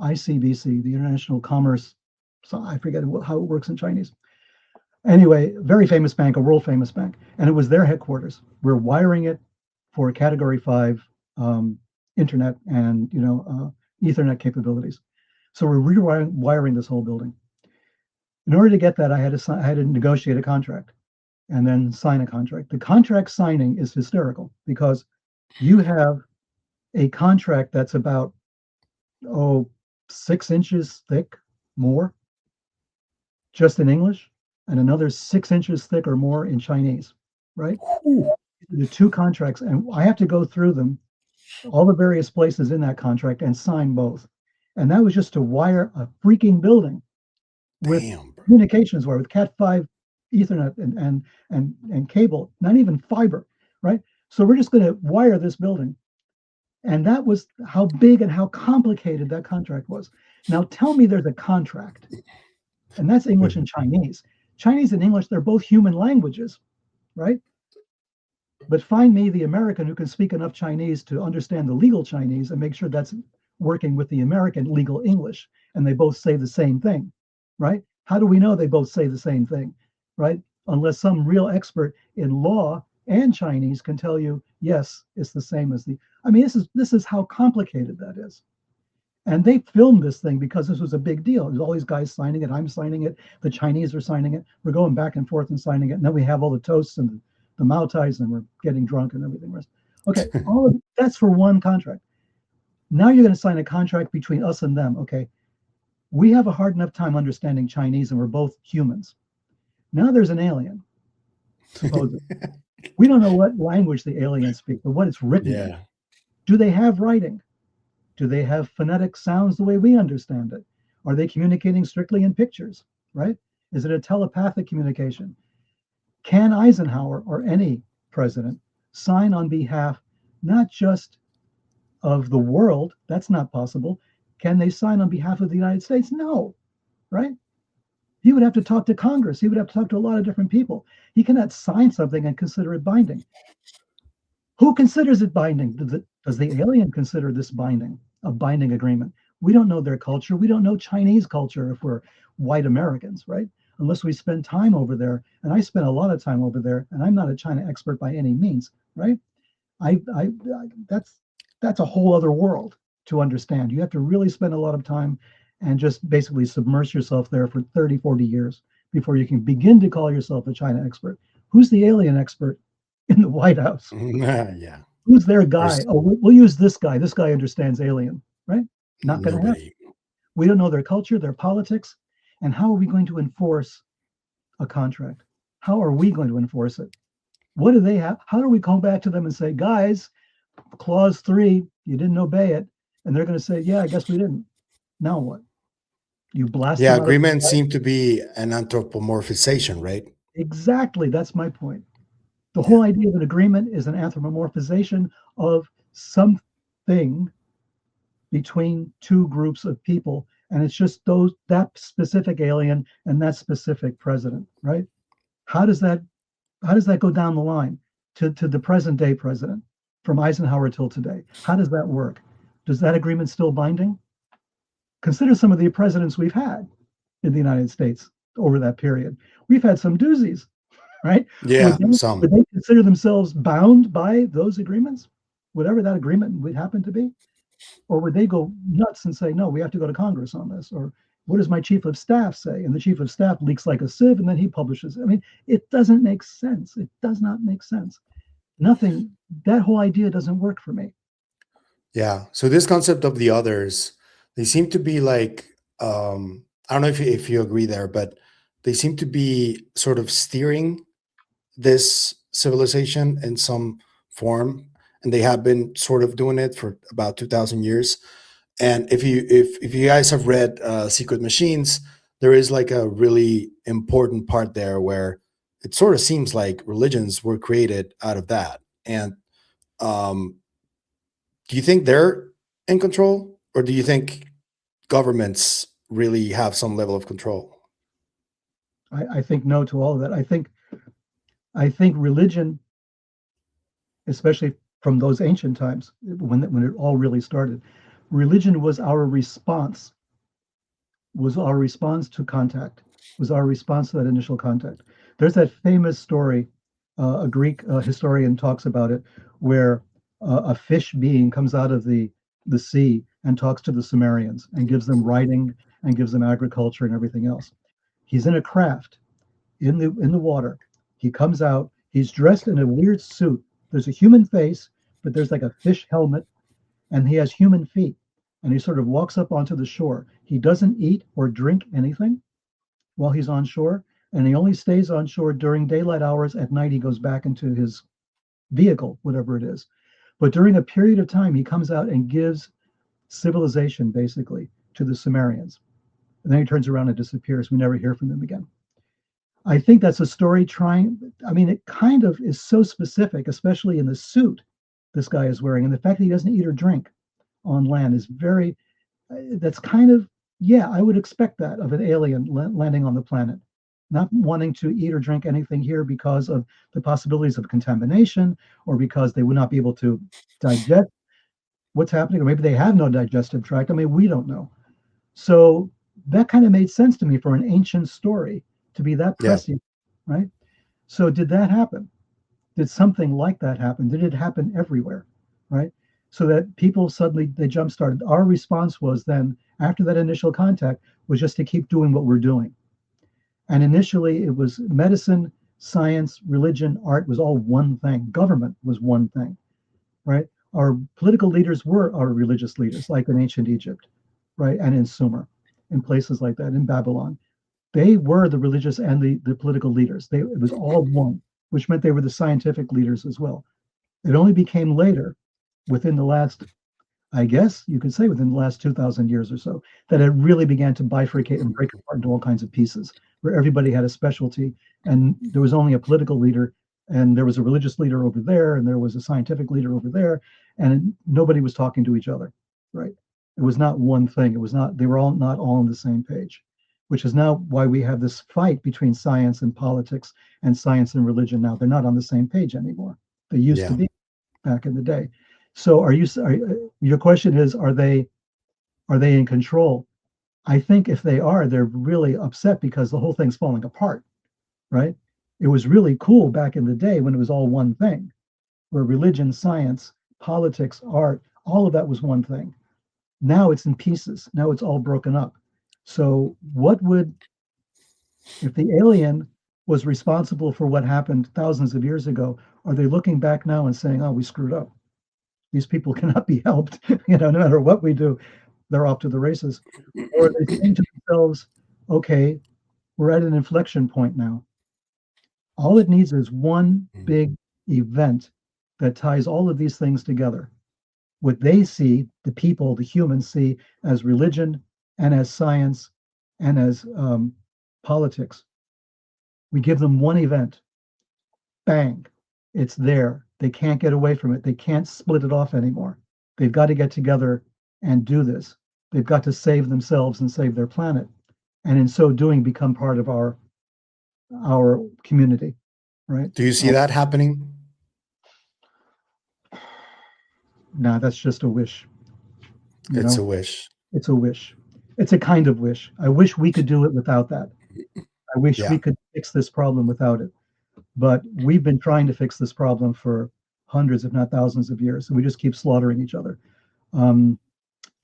ICBC, the International Commerce. So I forget how it works in Chinese. Anyway, very famous bank, a world famous bank, and it was their headquarters. We're wiring it for Category 5 internet and Ethernet capabilities. So we're rewiring this whole building. In order to get that, I had to negotiate a contract and then sign a contract. The contract signing is hysterical because you have a contract that's about 6 inches thick, more, just in English, and another 6 inches thick or more in Chinese, right? Ooh, The two contracts, and I have to go through them, all the various places in that contract, and sign both. And that was just to wire a freaking building with damn, bro. communications wire, with Cat5 Ethernet and cable, not even fiber, right? So we're just going to wire this building. And that was how big and how complicated that contract was. Now tell me there's a contract, and that's English and Chinese. Chinese and English, they're both human languages, right? But find me the American who can speak enough Chinese to understand the legal Chinese and make sure that's working with the American legal English, and they both say the same thing, right? How do we know they both say the same thing, right? Unless some real expert in law and Chinese can tell you, yes, it's the same as the. I mean, this is how complicated that is. And they filmed this thing because this was a big deal. There's all these guys signing it. I'm signing it. The Chinese are signing it. We're going back and forth and signing it. And then we have all the toasts and the Mao Tais, and we're getting drunk and everything else. Okay, all of that's for one contract. Now you're going to sign a contract between us and them. Okay, we have a hard enough time understanding Chinese, and we're both humans. Now there's an alien, supposedly. We don't know what language the aliens speak, but what it's written in. Yeah. Do they have writing? Do they have phonetic sounds the way we understand it? Are they communicating strictly in pictures, right? Is it a telepathic communication? Can Eisenhower or any president sign on behalf not just of the world? That's not possible. Can they sign on behalf of the United States? No, right? He would have to talk to Congress. He would have to talk to a lot of different people. He cannot sign something and consider it binding. Who considers it binding? Does the alien consider this binding, a binding agreement? We don't know their culture. We don't know Chinese culture if we're white Americans, right? Unless we spend time over there. And I spent a lot of time over there, and I'm not a China expert by any means, right? I that's a whole other world to understand. You have to really spend a lot of time and just basically submerge yourself there for 30, 40 years before you can begin to call yourself a China expert. Who's the alien expert in the White House? Yeah. Who's their guy? There's Oh, we'll use this guy. This guy understands alien, right? Not going to happen. nobody. We don't know their culture, their politics, and how are we going to enforce a contract? How are we going to enforce it? What do they have? How do we come back to them and say, guys, clause 3, you didn't obey it? And they're going to say, yeah, I guess we didn't. Now what? You blast Yeah, them out of agreements seem to be an anthropomorphization, right? Exactly. That's my point. The Yeah. whole idea of an agreement is an anthropomorphization of something between two groups of people, and it's just that specific alien and that specific president, right? How does that go down the line to the present day president from Eisenhower till today? How does that work? Does that agreement still binding? Consider some of the presidents we've had in the United States over that period. We've had some doozies, right? Yeah, Would some. they consider themselves bound by those agreements, whatever that agreement would happen to be? Or would they go nuts and say, no, we have to go to Congress on this? Or what does my chief of staff say? And the chief of staff leaks like a sieve and then he publishes it. I mean, it doesn't make sense. It does not make sense. Nothing, that whole idea doesn't work for me. Yeah. So this concept of the others, they seem to be like, I don't know if you agree there, but they seem to be sort of steering this civilization in some form, and they have been sort of doing it for about 2,000 years. And if you guys have read Secret Machines, there is like a really important part there where it sort of seems like religions were created out of that. And um, do you think they're in control, or do you think governments really have some level of control? I think no to all of that. I think religion, especially from those ancient times when it all really started, religion was our response to contact, was our response to that initial contact. There's that famous story, a Greek historian talks about it, where a fish being comes out of the sea and talks to the Sumerians and gives them writing and gives them agriculture and everything else. He's in a craft in the water. He comes out. He's dressed in a weird suit. There's a human face, but there's like a fish helmet, and he has human feet. And he sort of walks up onto the shore. He doesn't eat or drink anything while he's on shore, and he only stays on shore during daylight hours. At night, he goes back into his vehicle, whatever it is. But during a period of time, he comes out and gives civilization basically to the Sumerians. And then he turns around and disappears. We never hear from him again. I think that's a story it kind of is so specific, especially in the suit this guy is wearing. And the fact that he doesn't eat or drink on land is that's kind of, yeah, I would expect that of an alien landing on the planet, not wanting to eat or drink anything here because of the possibilities of contamination or because they would not be able to digest what's happening, or maybe they have no digestive tract. I mean, we don't know. So that kind of made sense to me for an ancient story to be that Yeah. prescient, right? So did that happen? Did something like that happen? Did it happen everywhere, right? So that people suddenly, they jump started. Our response was then, after that initial contact, was just to keep doing what we're doing. And initially it was medicine, science, religion, art was all one thing. Government was one thing, right? Our political leaders were our religious leaders, like in ancient Egypt, right? And in Sumer, in places like that, in Babylon. They were the religious and the political leaders. It was all one, which meant they were the scientific leaders as well. It only became later, within the last, I guess you could say within the last 2,000 years or so, that it really began to bifurcate and break apart into all kinds of pieces, where everybody had a specialty, and there was only a political leader, and there was a religious leader over there, and there was a scientific leader over there, and nobody was talking to each other, right? It was not one thing. It was not, they were all not all on the same page, which is now why we have this fight between science and politics and science and religion now. They're not on the same page anymore. They used to Yeah. be back in the day. So your question is, are they in control? I think if they are, they're really upset because the whole thing's falling apart, right? It was really cool back in the day when it was all one thing, where religion, science, politics, art, all of that was one thing. Now it's in pieces. Now it's all broken up. So if the alien was responsible for what happened thousands of years ago, are they looking back now and saying, oh, we screwed up? These people cannot be helped. No matter what we do, they're off to the races. Or are they saying to themselves, okay, we're at an inflection point now. All it needs is one Mm. big event that ties all of these things together. What they see, the people, the humans see as religion and as science and as politics. We give them one event, bang, it's there. They can't get away from it. They can't split it off anymore. They've got to get together and do this. They've got to save themselves and save their planet. And in so doing, become part of our community, right? Do you see that happening? Nah, that's just a wish. You It's know, a wish. it's a wish. It's a kind of wish. I wish we could do it without that. I wish Yeah. we could fix this problem without it. But we've been trying to fix this problem for hundreds, if not thousands of years, and we just keep slaughtering each other. Um,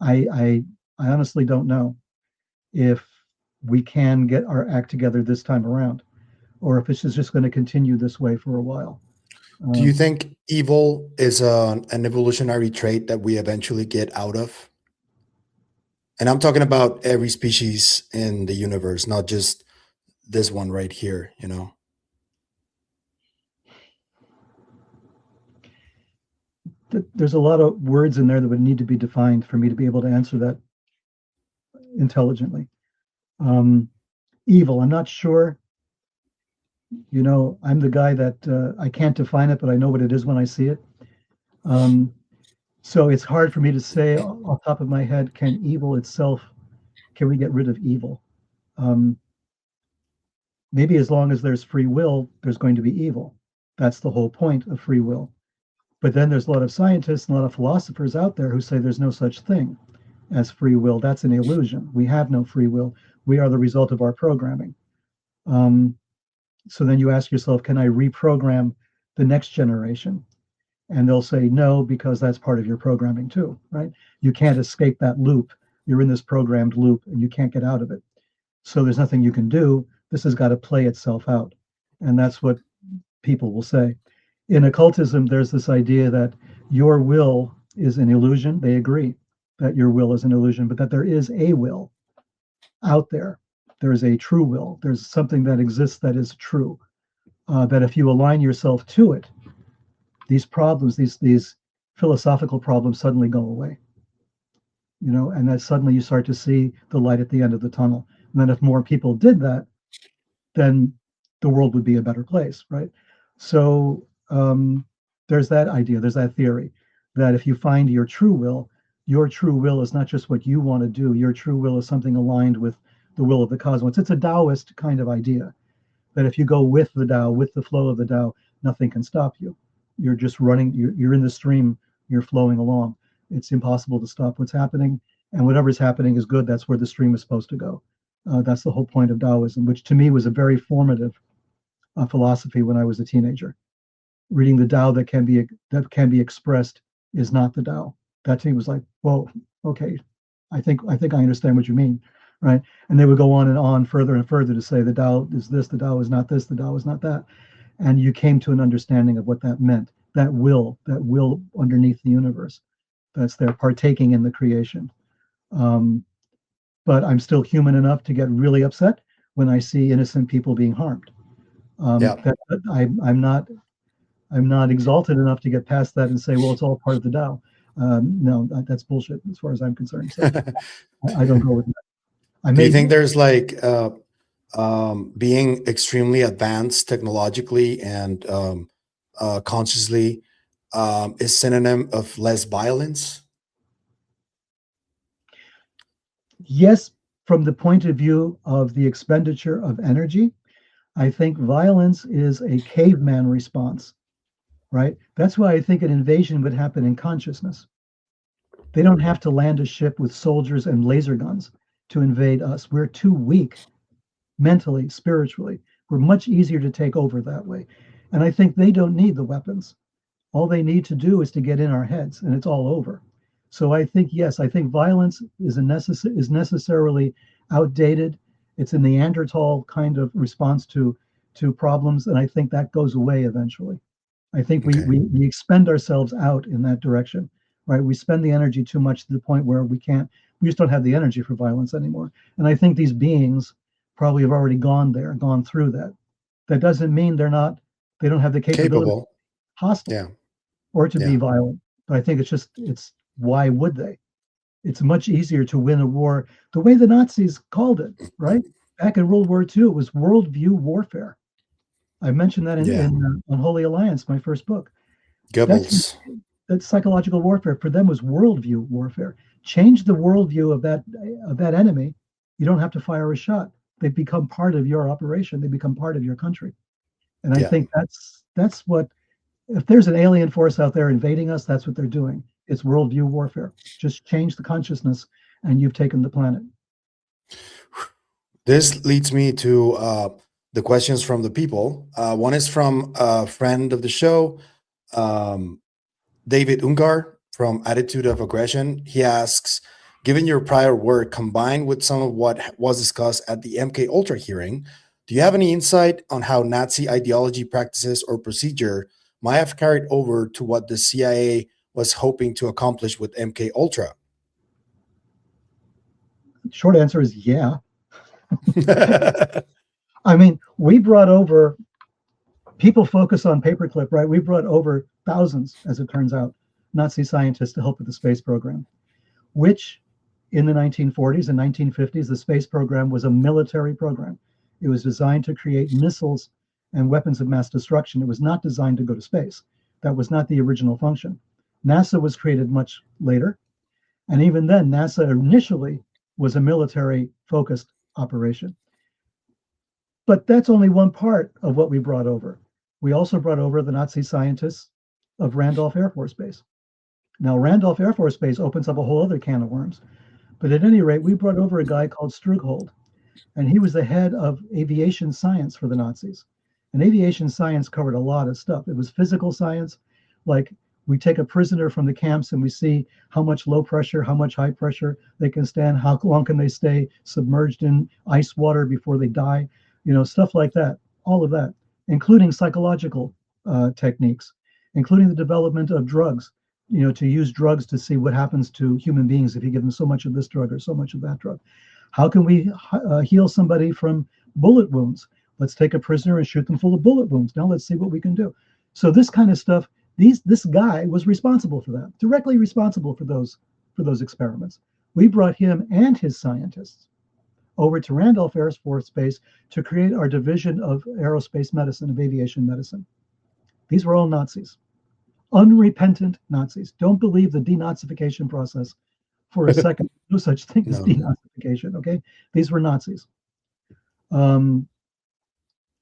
I honestly don't know if we can get our act together this time around, or if it's just going to continue this way for a while. Do you think evil is an evolutionary trait that we eventually get out of? And I'm talking about every species in the universe, not just this one right here, you know? There's a lot of words in there that would need to be defined for me to be able to answer that intelligently. Evil, I'm not sure. You know, I'm the guy that I can't define it, but I know what it is when I see it. So it's hard for me to say off the top of my head, can evil itself, can we get rid of evil? Maybe as long as there's free will, there's going to be evil. That's the whole point of free will. But then there's a lot of scientists and a lot of philosophers out there who say there's no such thing as free will. That's an illusion. We have no free will. We are the result of our programming. So then you ask yourself, can I reprogram the next generation? And they'll say no, because that's part of your programming too, right? You can't escape that loop. You're in this programmed loop and you can't get out of it. So there's nothing you can do. This has got to play itself out. And that's what people will say. In occultism, there's this idea that your will is an illusion. They agree that your will is an illusion, but that there is a will out there. There's a true will. There's something that exists that is true. That if you align yourself to it, these problems, these philosophical problems suddenly go away. You know, and that suddenly you start to see the light at the end of the tunnel. And then if more people did that, then the world would be a better place, right? So there's that idea, there's that theory that if you find your true will is not just what you want to do. Your true will is something aligned with the will of the cosmos. It's a Taoist kind of idea that if you go with the Tao, with the flow of the Tao, nothing can stop you. You're just running, you're in the stream, you're flowing along. It's impossible to stop what's happening. And whatever's happening is good. That's where the stream is supposed to go. That's the whole point of Taoism, which to me was a very formative philosophy when I was a teenager. Reading the Tao that can be expressed is not the Tao. That to me was like, whoa, okay, I think I understand what you mean, right? And they would go on and on further and further to say the Tao is this, the Tao is not this, the Tao is not that, and you came to an understanding of what that meant. That will underneath the universe, that's there partaking in the creation. But I'm still human enough to get really upset when I see innocent people being harmed. Yeah. I'm not exalted enough to get past that and say, well, it's all part of the Tao. No, that's bullshit as far as I'm concerned. So I don't go with that. Do you think there's like being extremely advanced technologically and consciously is synonym of less violence? Yes, from the point of view of the expenditure of energy, I think violence is a caveman response, right? That's why I think an invasion would happen in consciousness. They don't have to land a ship with soldiers and laser guns to invade us. We're too weak mentally, spiritually. We're much easier to take over that way. And I think they don't need the weapons. All they need to do is to get in our heads, and it's all over. So I think, yes, I think violence is necessarily outdated. It's a Neanderthal kind of response to problems, and I think that goes away eventually. I think Okay. we expend ourselves out in that direction, right? We spend the energy too much to the point where we just don't have the energy for violence anymore. And I think these beings probably have already gone through that. That doesn't mean they don't have the capability to Capable. be hostile Yeah. or to be Yeah. violent. But I think it's why would they? It's much easier to win a war the way the Nazis called it, right? Back in World War II, it was worldview warfare. I mentioned that Yeah. in Unholy Alliance, my first book. That's Goebbels. that psychological warfare for them was worldview warfare. Change the worldview of that enemy, you don't have to fire a shot. They become part of your operation. They become part of your country. And I Yeah. think that's what, if there's an alien force out there invading us, that's what they're doing. It's worldview warfare. Just change the consciousness, and you've taken the planet. This leads me to the questions from the people. One is from a friend of the show, um, David Ungar from Attitude of Aggression. He asks, given your prior work combined with some of what was discussed at the MK Ultra hearing, do you have any insight on how Nazi ideology, practices, or procedure might have carried over to what the CIA was hoping to accomplish with MK Ultra? Short answer is yeah. I mean, we brought over, people focus on paperclip, right? We brought over thousands, as it turns out, Nazi scientists to help with the space program, which in the 1940s and 1950s, the space program was a military program. It was designed to create missiles and weapons of mass destruction. It was not designed to go to space. That was not the original function. NASA was created much later. And even then, NASA initially was a military focused operation. But that's only one part of what we brought over. We also brought over the Nazi scientists of Randolph Air Force Base. Now, Randolph Air Force Base opens up a whole other can of worms. But at any rate, we brought over a guy called Strughold, and he was the head of aviation science for the Nazis. And aviation science covered a lot of stuff. It was physical science, like we take a prisoner from the camps and we see how much low pressure, how much high pressure they can stand, how long can they stay submerged in ice water before they die, stuff like that, all of that, including psychological techniques, including the development of drugs, to use drugs to see what happens to human beings if you give them so much of this drug or so much of that drug. How can we heal somebody from bullet wounds? Let's take a prisoner and shoot them full of bullet wounds. Now let's see what we can do. So this kind of stuff, this guy was responsible for that, directly responsible for those experiments. We brought him and his scientists over to Randolph Air Force Base to create our division of aerospace medicine, of aviation medicine. These were all Nazis, unrepentant Nazis. Don't believe the denazification process for a second. No such thing as denazification, okay? These were Nazis.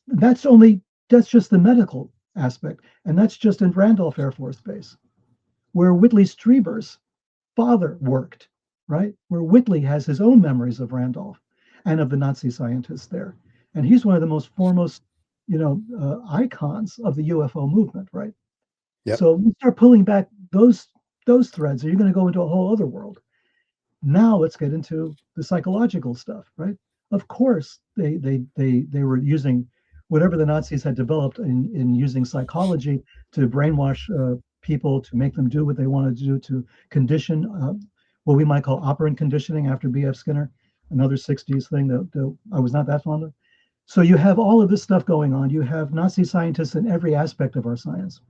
That's just the medical aspect, and that's just in Randolph Air Force Base, where Whitley Strieber's father worked, right? Where Whitley has his own memories of Randolph and of the Nazi scientists there. And he's one of the most foremost, icons of the UFO movement, right? Yep. So we start pulling back those threads, and you're going to go into a whole other world. Now let's get into the psychological stuff, right? Of course, they were using whatever the Nazis had developed in using psychology to brainwash people, to make them do what they wanted to do, to condition what we might call operant conditioning after B.F. Skinner, another 60s thing that I was not that fond of. So you have all of this stuff going on. You have Nazi scientists in every aspect of our science,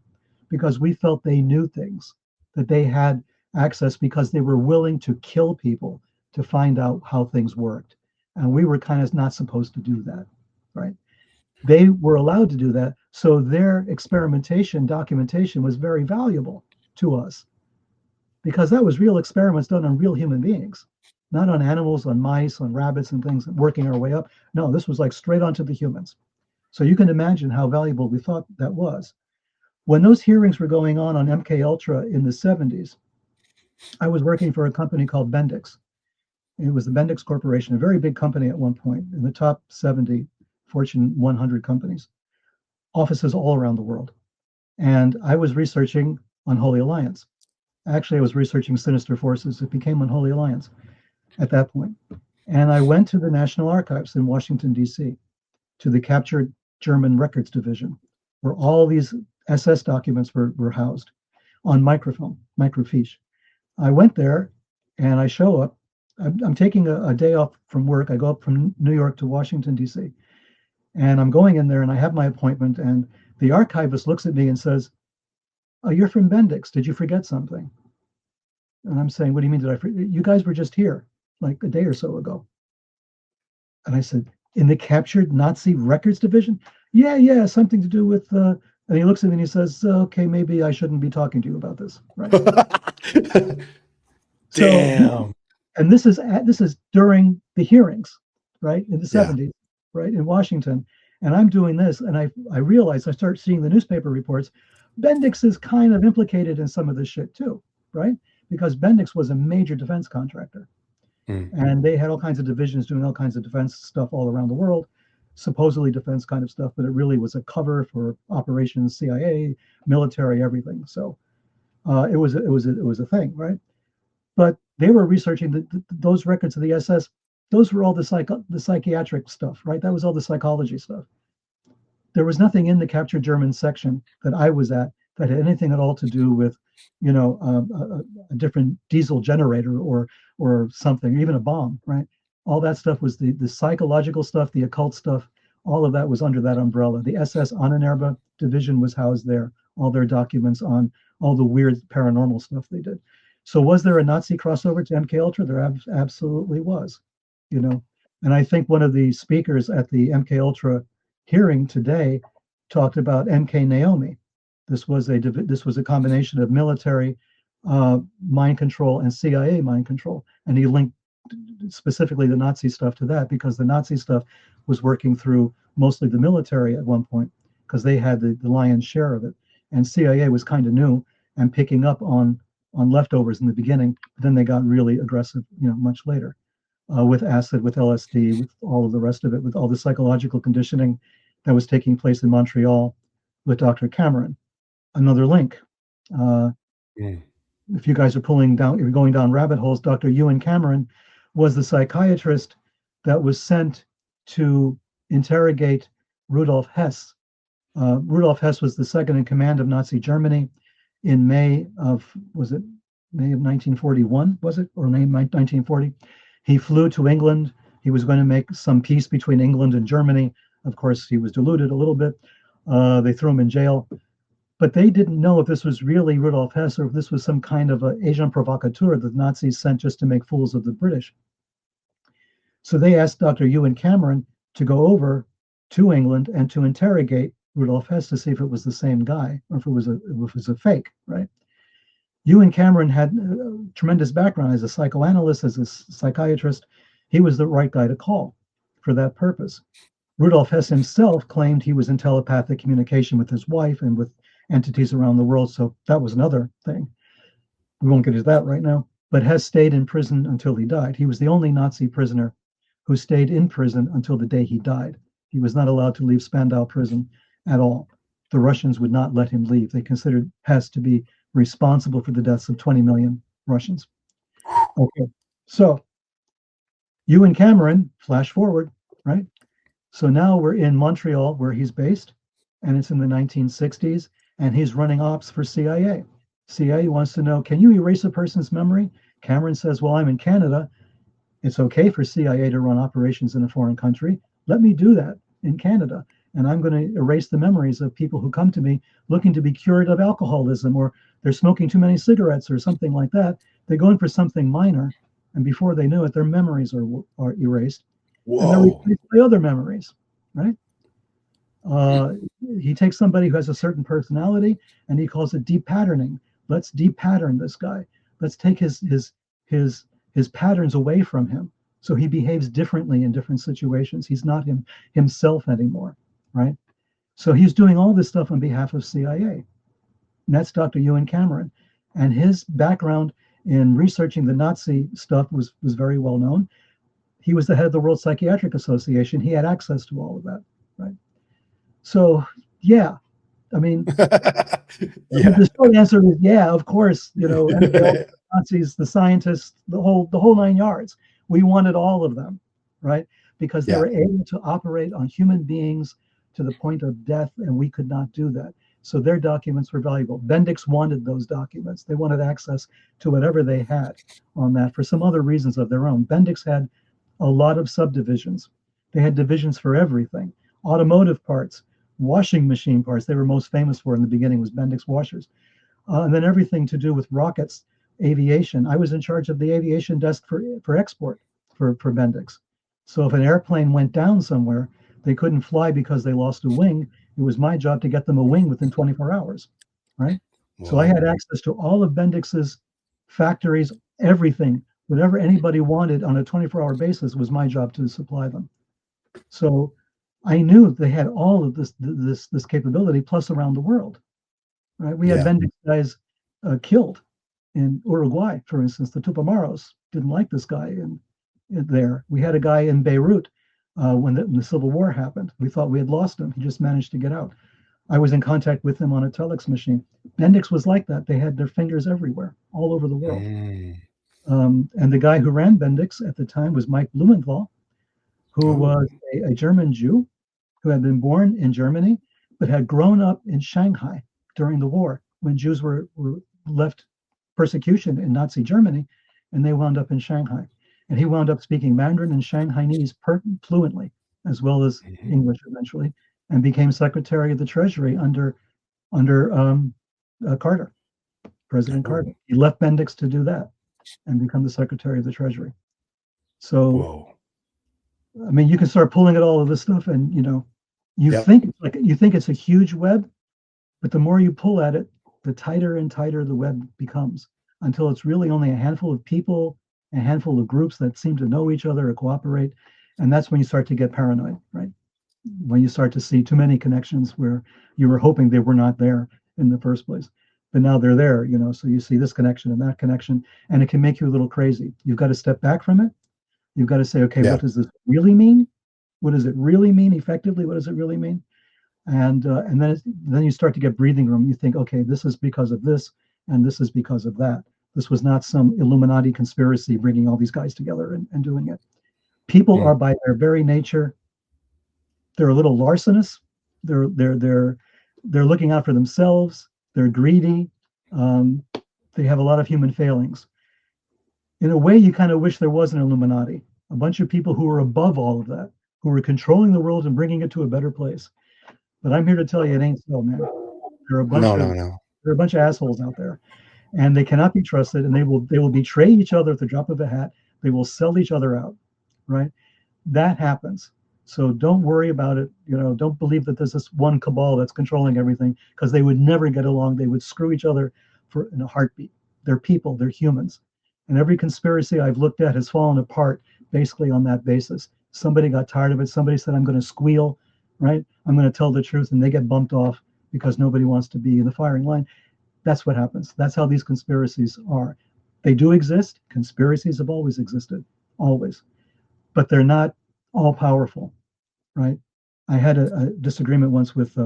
because we felt they knew things, that they had access, because they were willing to kill people to find out how things worked. And we were kind of not supposed to do that, right? They were allowed to do that. So their experimentation documentation was very valuable to us, because that was real experiments done on real human beings, not on animals, on mice, on rabbits and things, working our way up. No, this was like straight onto the humans. So you can imagine how valuable we thought that was. When those hearings were going on MK Ultra in the 70s, I was working for a company called Bendix. It was the Bendix Corporation, a very big company at one point, in the top 70 Fortune 100 companies, offices all around the world. And I was researching Unholy Alliance. Actually, I was researching Sinister Forces. It became Unholy Alliance at that point. And I went to the National Archives in Washington, D.C., to the captured German records division, where all these SS documents were housed on microfilm, microfiche. I went there and I show up. I'm taking a day off from work. I go up from New York to Washington, D.C. And I'm going in there and I have my appointment, and the archivist looks at me and says, "Oh, you're from Bendix. Did you forget something?" And I'm saying, "What do you mean? Did I forget? You guys were just here like a day or so ago." And I said, "In the captured Nazi records division?" Yeah, something to do with, and he looks at me and he says, "Okay, maybe I shouldn't be talking to you about this." Right. So, Damn. and this is during the hearings, right, in the Yeah. 70s, right, in Washington. And I'm doing this, and I realize, I start seeing the newspaper reports. Bendix is kind of implicated in some of this shit too, right? Because Bendix was a major defense contractor. And they had all kinds of divisions doing all kinds of defense stuff all around the world, supposedly defense kind of stuff, but it really was a cover for operations, CIA, military, everything. So it was a thing, right? But they were researching those records of the SS. Those were all the psychiatric stuff, right? That was all the psychology stuff. There was nothing in the captured German section that I was at that had anything at all to do with, a different diesel generator or something, even a bomb, right? All that stuff was the psychological stuff, the occult stuff. All of that was under that umbrella. The SS Ahnenerbe division was housed there. All their documents on all the weird paranormal stuff they did. So was there a Nazi crossover to MK Ultra? There absolutely was, And I think one of the speakers at the MK Ultra hearing today talked about MK Naomi. This was a combination of military mind control and CIA mind control, and he linked specifically the Nazi stuff to that, because the Nazi stuff was working through mostly the military at one point, because they had the lion's share of it, and CIA was kind of new and picking up on leftovers in the beginning. But then they got really aggressive, much later, with acid, with LSD, with all of the rest of it, with all the psychological conditioning that was taking place in Montreal with Dr. Cameron. Another link. If you guys are you're going down rabbit holes, Dr. Ewan Cameron was the psychiatrist that was sent to interrogate Rudolf Hess. Rudolf Hess was the second in command of Nazi Germany in May of 1941, was it? Or May 1940? He flew to England. He was going to make some peace between England and Germany. Of course, he was deluded a little bit. They threw him in jail. But they didn't know if this was really Rudolf Hess or if this was some kind of an agent provocateur that the Nazis sent just to make fools of the British. So they asked Dr. Ewan Cameron to go over to England and to interrogate Rudolf Hess to see if it was the same guy or if it was a fake, right? Ewan Cameron had a tremendous background as a psychoanalyst, as a psychiatrist. He was the right guy to call for that purpose. Rudolf Hess himself claimed he was in telepathic communication with his wife and with entities around the world, so that was another thing. We won't get into that right now. But Hess stayed in prison until he died. He was the only Nazi prisoner who stayed in prison until the day he died. He was not allowed to leave Spandau prison at all. The Russians would not let him leave. They considered Hess to be responsible for the deaths of 20 million Russians. Okay, so Ewan Cameron, flash forward, right? So now we're in Montreal, where he's based, and it's in the 1960s, and he's running ops for CIA. CIA wants to know, can you erase a person's memory? Cameron says, well, I'm in Canada. It's okay for CIA to run operations in a foreign country. Let me do that in Canada. And I'm going to erase the memories of people who come to me looking to be cured of alcoholism, or they're smoking too many cigarettes or something like that. They go in for something minor, and before they know it, their memories are erased. Whoa. And they're replaced by other memories, right? He takes somebody who has a certain personality and he calls it deep patterning. Let's depattern this guy. Let's take his patterns away from him, so he behaves differently in different situations. He's not himself anymore, right? So he's doing all this stuff on behalf of CIA. And that's Dr. Ewan Cameron. And his background in researching the Nazi stuff was very well known. He was the head of the World Psychiatric Association. He had access to all of that, right? So, yeah, I mean, the short answer is yeah, of course, Nazis, the scientists, the whole nine yards. We wanted all of them, right? Because they were able to operate on human beings to the point of death, and we could not do that. So their documents were valuable. Bendix wanted those documents. They wanted access to whatever they had on that for some other reasons of their own. Bendix had a lot of subdivisions. They had divisions for everything. automotive parts, washing machine parts. They were most famous for in the beginning was Bendix washers. And then everything to do with rockets, aviation. I was in charge of the aviation desk for export for Bendix. So if an airplane went down somewhere, they couldn't fly because they lost a wing. It was my job to get them a wing within 24 hours, right? Whoa. So I had access to all of Bendix's factories, everything, whatever anybody wanted on a 24-hour basis was my job to supply them. So I knew they had all of this capability, plus around the world, right? We had Bendix guys killed in Uruguay, for instance. The Tupamaros didn't like this guy in there. We had a guy in Beirut when the Civil War happened. We thought we had lost him. He just managed to get out. I was in contact with him on a telex machine. Bendix was like that. They had their fingers everywhere, all over the world. And the guy who ran Bendix at the time was Mike Blumenthal, who was a German Jew who had been born in Germany, but had grown up in Shanghai during the war when Jews were left persecution in Nazi Germany, and they wound up in Shanghai. And he wound up speaking Mandarin and Shanghainese fluently, as well as English eventually, and became Secretary of the Treasury under Carter, President Carter. He left Bendix to do that and become the Secretary of the Treasury. So, I mean, you can start pulling at all of this stuff, and you think it's a huge web, but the more you pull at it, the tighter and tighter the web becomes, until it's really only a handful of people, a handful of groups that seem to know each other or cooperate. And that's when you start to get paranoid, right? When you start to see too many connections where you were hoping they were not there in the first place. But now they're there, so you see this connection and that connection, and it can make you a little crazy. You've got to step back from it. You've got to say, okay, what does this really mean? What does it really mean effectively? What does it really mean? And then you start to get breathing room. You think, okay, this is because of this, and this is because of that. This was not some Illuminati conspiracy bringing all these guys together and doing it. People are by their very nature, they're a little larcenous. They're looking out for themselves. They're greedy. They have a lot of human failings. In a way, you kind of wish there was an Illuminati, a bunch of people who were above all of that, who were controlling the world and bringing it to a better place. But I'm here to tell you, it ain't so, man. There are a bunch there are a bunch of assholes out there, and they cannot be trusted, and they will betray each other at the drop of a hat. They will sell each other out, right? That happens. So don't worry about it. Don't believe that there's this one cabal that's controlling everything, because they would never get along. They would screw each other in a heartbeat. They're people. They're humans. And every conspiracy I've looked at has fallen apart basically on that basis. Somebody got tired of it. Somebody said, I'm going to squeal, right? I'm going to tell the truth, and they get bumped off because nobody wants to be in the firing line. That's what happens. That's how these conspiracies are. They do exist. Conspiracies have always existed, always. But they're not all powerful, right? I had a disagreement once with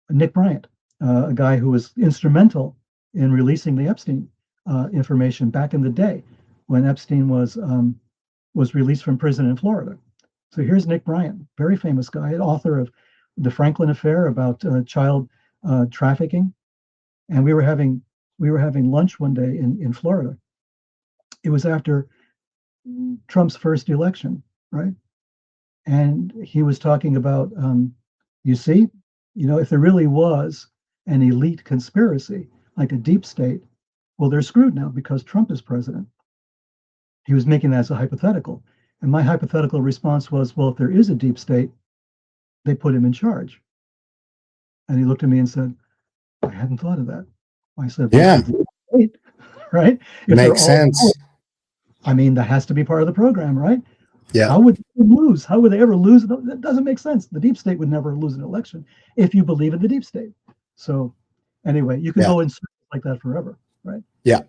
Nick Bryant, a guy who was instrumental in releasing the Epstein information back in the day when Epstein was released from prison in Florida. So here's Nick Bryant, very famous guy, author of The Franklin Affair about child trafficking. And we were having lunch one day in Florida. It was after Trump's first election, right? And he was talking about, you see, if there really was an elite conspiracy, like a deep state, well, they're screwed now because Trump is president. He was making that as a hypothetical. And my hypothetical response was, well, if there is a deep state, they put him in charge. And he looked at me and said, I hadn't thought of that. I said, well, state, right? If makes sense. I mean, that has to be part of the program, right? Yeah. How would they lose? How would they ever lose? That doesn't make sense. The deep state would never lose an election if you believe in the deep state. So anyway, you can go in circles like that forever, right? Yeah.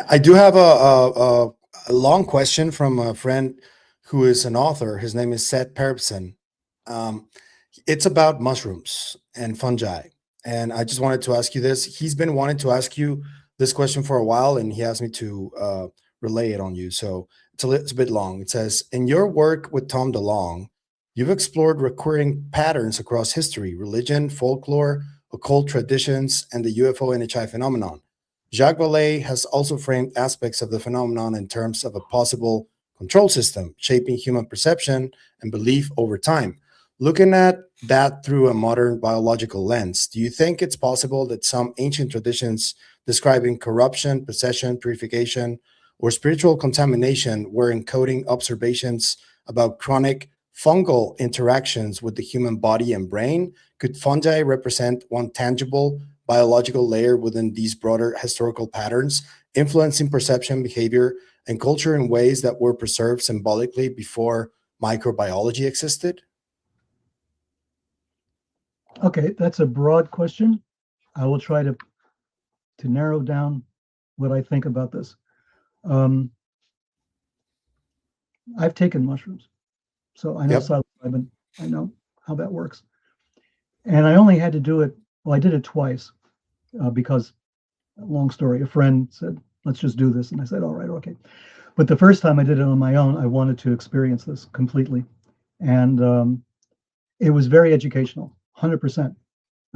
I do have a long question from a friend who is an author. His name is Seth Perbson. It's about mushrooms and fungi. And I just wanted to ask you this. He's been wanting to ask you this question for a while, and he asked me to relay it on you. So it's a bit long. It says, in your work with Tom DeLonge, you've explored recurring patterns across history, religion, folklore, occult traditions, and the UFO NHI phenomenon. Jacques Vallée has also framed aspects of the phenomenon in terms of a possible control system, shaping human perception and belief over time. Looking at that through a modern biological lens, do you think it's possible that some ancient traditions describing corruption, possession, purification, or spiritual contamination were encoding observations about chronic fungal interactions with the human body and brain? Could fungi represent one tangible biological layer within these broader historical patterns, influencing perception, behavior, and culture in ways that were preserved symbolically before microbiology existed? Okay, that's a broad question. I will try to narrow down what I think about this. I've taken mushrooms, so I know Yep. psilocybin. I know how that works. And I only had to do it, well, I did it twice because, long story, a friend said, let's just do this. And I said, all right, okay. But the first time I did it on my own, I wanted to experience this completely. And it was very educational, 100%.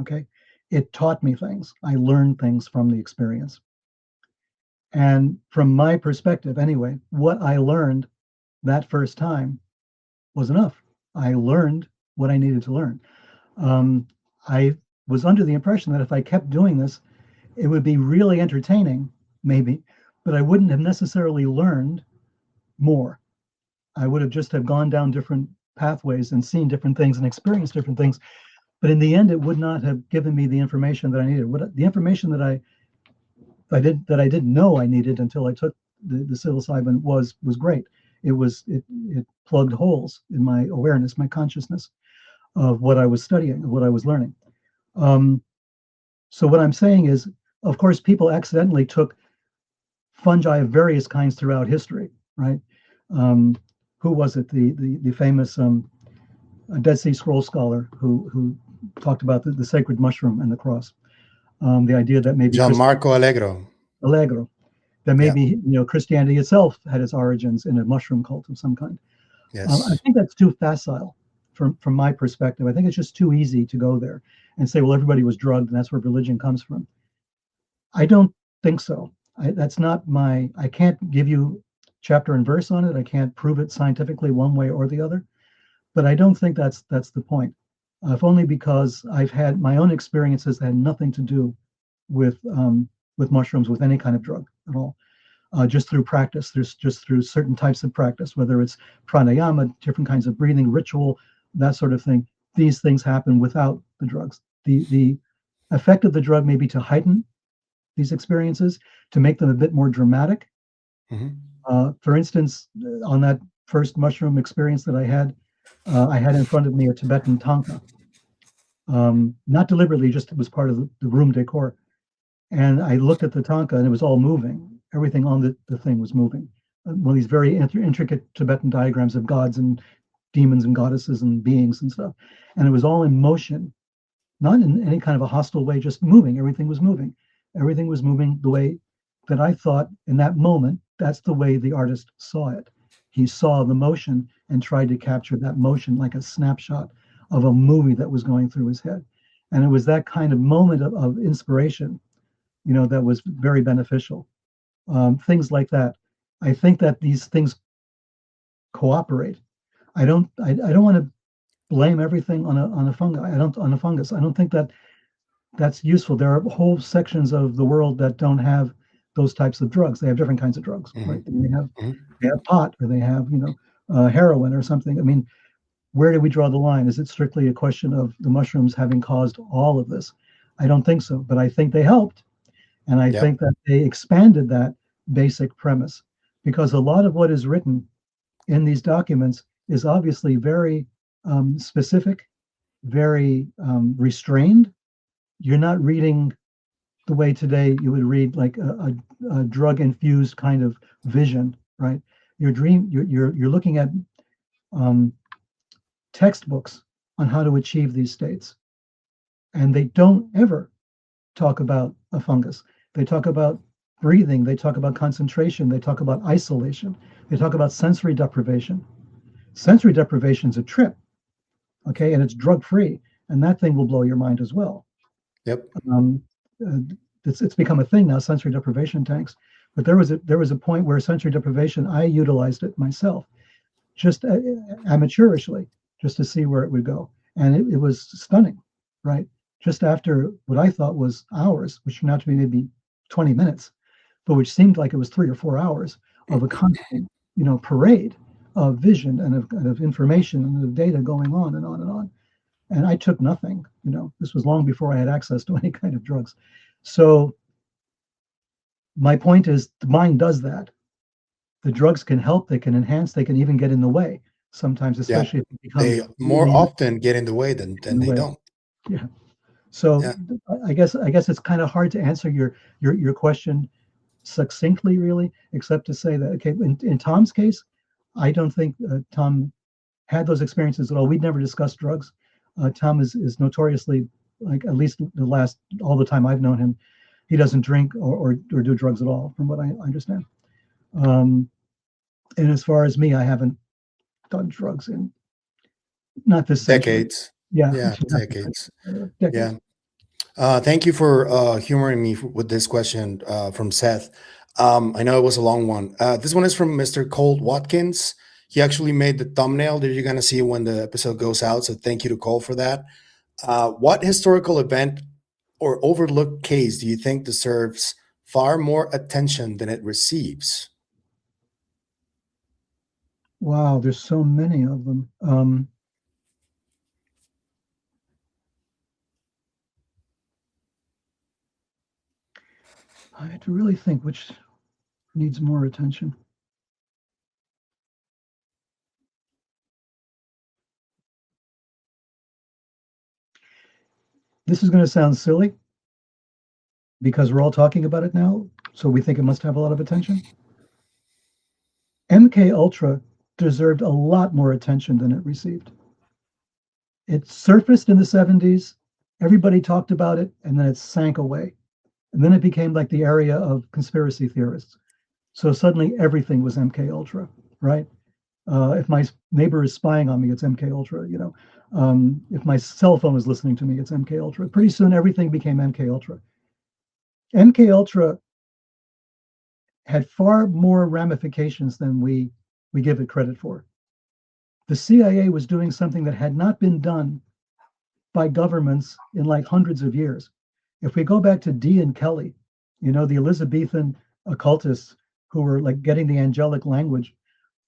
Okay. It taught me things. I learned things from the experience. And from my perspective, anyway, what I learned that first time was enough. I learned what I needed to learn. I was under the impression that if I kept doing this, it would be really entertaining, maybe, but I wouldn't have necessarily learned more. I would have just have gone down different pathways and seen different things and experienced different things. But in the end, it would not have given me the information that I needed. The information that I didn't know I needed until I took the psilocybin was great. It plugged holes in my awareness, my consciousness of what I was studying, of what I was learning. So what I'm saying is, of course, people accidentally took fungi of various kinds throughout history, right? Who was it? The famous Dead Sea Scroll scholar who talked about the sacred mushroom and the cross. The idea that maybe Gianmarco Allegro. That maybe Christianity itself had its origins in a mushroom cult of some kind. Yes. I think that's too facile from my perspective. I think it's just too easy to go there and say, well, everybody was drugged and that's where religion comes from. I don't think so. That's not I can't give you chapter and verse on it. I can't prove it scientifically one way or the other, but I don't think that's the point. If only because I've had my own experiences that had nothing to do with mushrooms, with any kind of drug at all. Just through practice. There's just through certain types of practice, whether it's pranayama, different kinds of breathing, ritual, that sort of thing. These things happen without the drugs. The effect of the drug may be to heighten these experiences, to make them a bit more dramatic. Mm-hmm. For instance, on that first mushroom experience that I had in front of me a Tibetan tanka. Not deliberately, just it was part of the room decor. And I looked at the tanka and it was all moving. Everything on the thing was moving. One of these very intricate Tibetan diagrams of gods and demons and goddesses and beings and stuff. And it was all in motion, not in any kind of a hostile way, just moving. Everything was moving. Everything was moving the way that I thought in that moment. That's the way the artist saw it. He saw the motion and tried to capture that motion like a snapshot of a movie that was going through his head. And it was that kind of moment of inspiration, that was very beneficial. Things like that. I think that these things cooperate. I don't want to blame everything on a fungi. On a fungus. I don't think that's useful. There are whole sections of the world that don't have those types of drugs. They have different kinds of drugs, mm-hmm. right? They have pot, or they have heroin or something. I mean, where do we draw the line? Is it strictly a question of the mushrooms having caused all of this? I don't think so, but I think they helped. And I think that they expanded that basic premise, because a lot of what is written in these documents is obviously very specific, very restrained. You're not reading the way today you would read like a drug-infused kind of vision, right? You're looking at textbooks on how to achieve these states, and they don't ever talk about a fungus. They talk about breathing, they talk about concentration, they talk about isolation, they talk about sensory deprivation. Sensory deprivation is a trip, okay, and it's drug-free, and that thing will blow your mind as well. Yep. It's become a thing now, sensory deprivation tanks. But there was a point where sensory deprivation, I utilized it myself, just amateurishly, just to see where it would go. And it was stunning, right? Just after what I thought was hours, which turned out to be maybe 20 minutes, but which seemed like it was 3 or 4 hours of a constant, parade of vision and of information and of data going on and on and on. And I took nothing. This was long before I had access to any kind of drugs. So my point is, the mind does that. The drugs can help, they can enhance, they can even get in the way sometimes, especially if it becomes they more often get in the way than they don't. Yeah. So I guess it's kind of hard to answer your question succinctly, really, except to say that, okay, in Tom's case, I don't think Tom had those experiences at all. We'd never discussed drugs. Tom is notoriously, like, at least all the time I've known him, he doesn't drink or do drugs at all, from what I understand. And as far as me, I haven't done drugs in not this decades. Century. Yeah, Decades. Decades. Yeah. Thank you for humoring me with this question from Seth. I know it was a long one. This one is from Mr. Cole Watkins. He actually made the thumbnail that you're going to see when the episode goes out. So thank you to Cole for that. What historical event or overlooked case do you think deserves far more attention than it receives? Wow, there's so many of them. I had to really think which needs more attention. This is going to sound silly because we're all talking about it now, so we think it must have a lot of attention. MK Ultra deserved a lot more attention than it received. It surfaced in the 70s, everybody talked about it, and then it sank away. And then it became like the area of conspiracy theorists. So suddenly everything was MK Ultra, right? If my neighbor is spying on me, it's MK Ultra. If my cell phone is listening to me, it's MK Ultra. Pretty soon, everything became MK Ultra. MK Ultra had far more ramifications than we give it credit for. The CIA was doing something that had not been done by governments in like hundreds of years. If we go back to Dee and Kelly, the Elizabethan occultists who were like getting the angelic language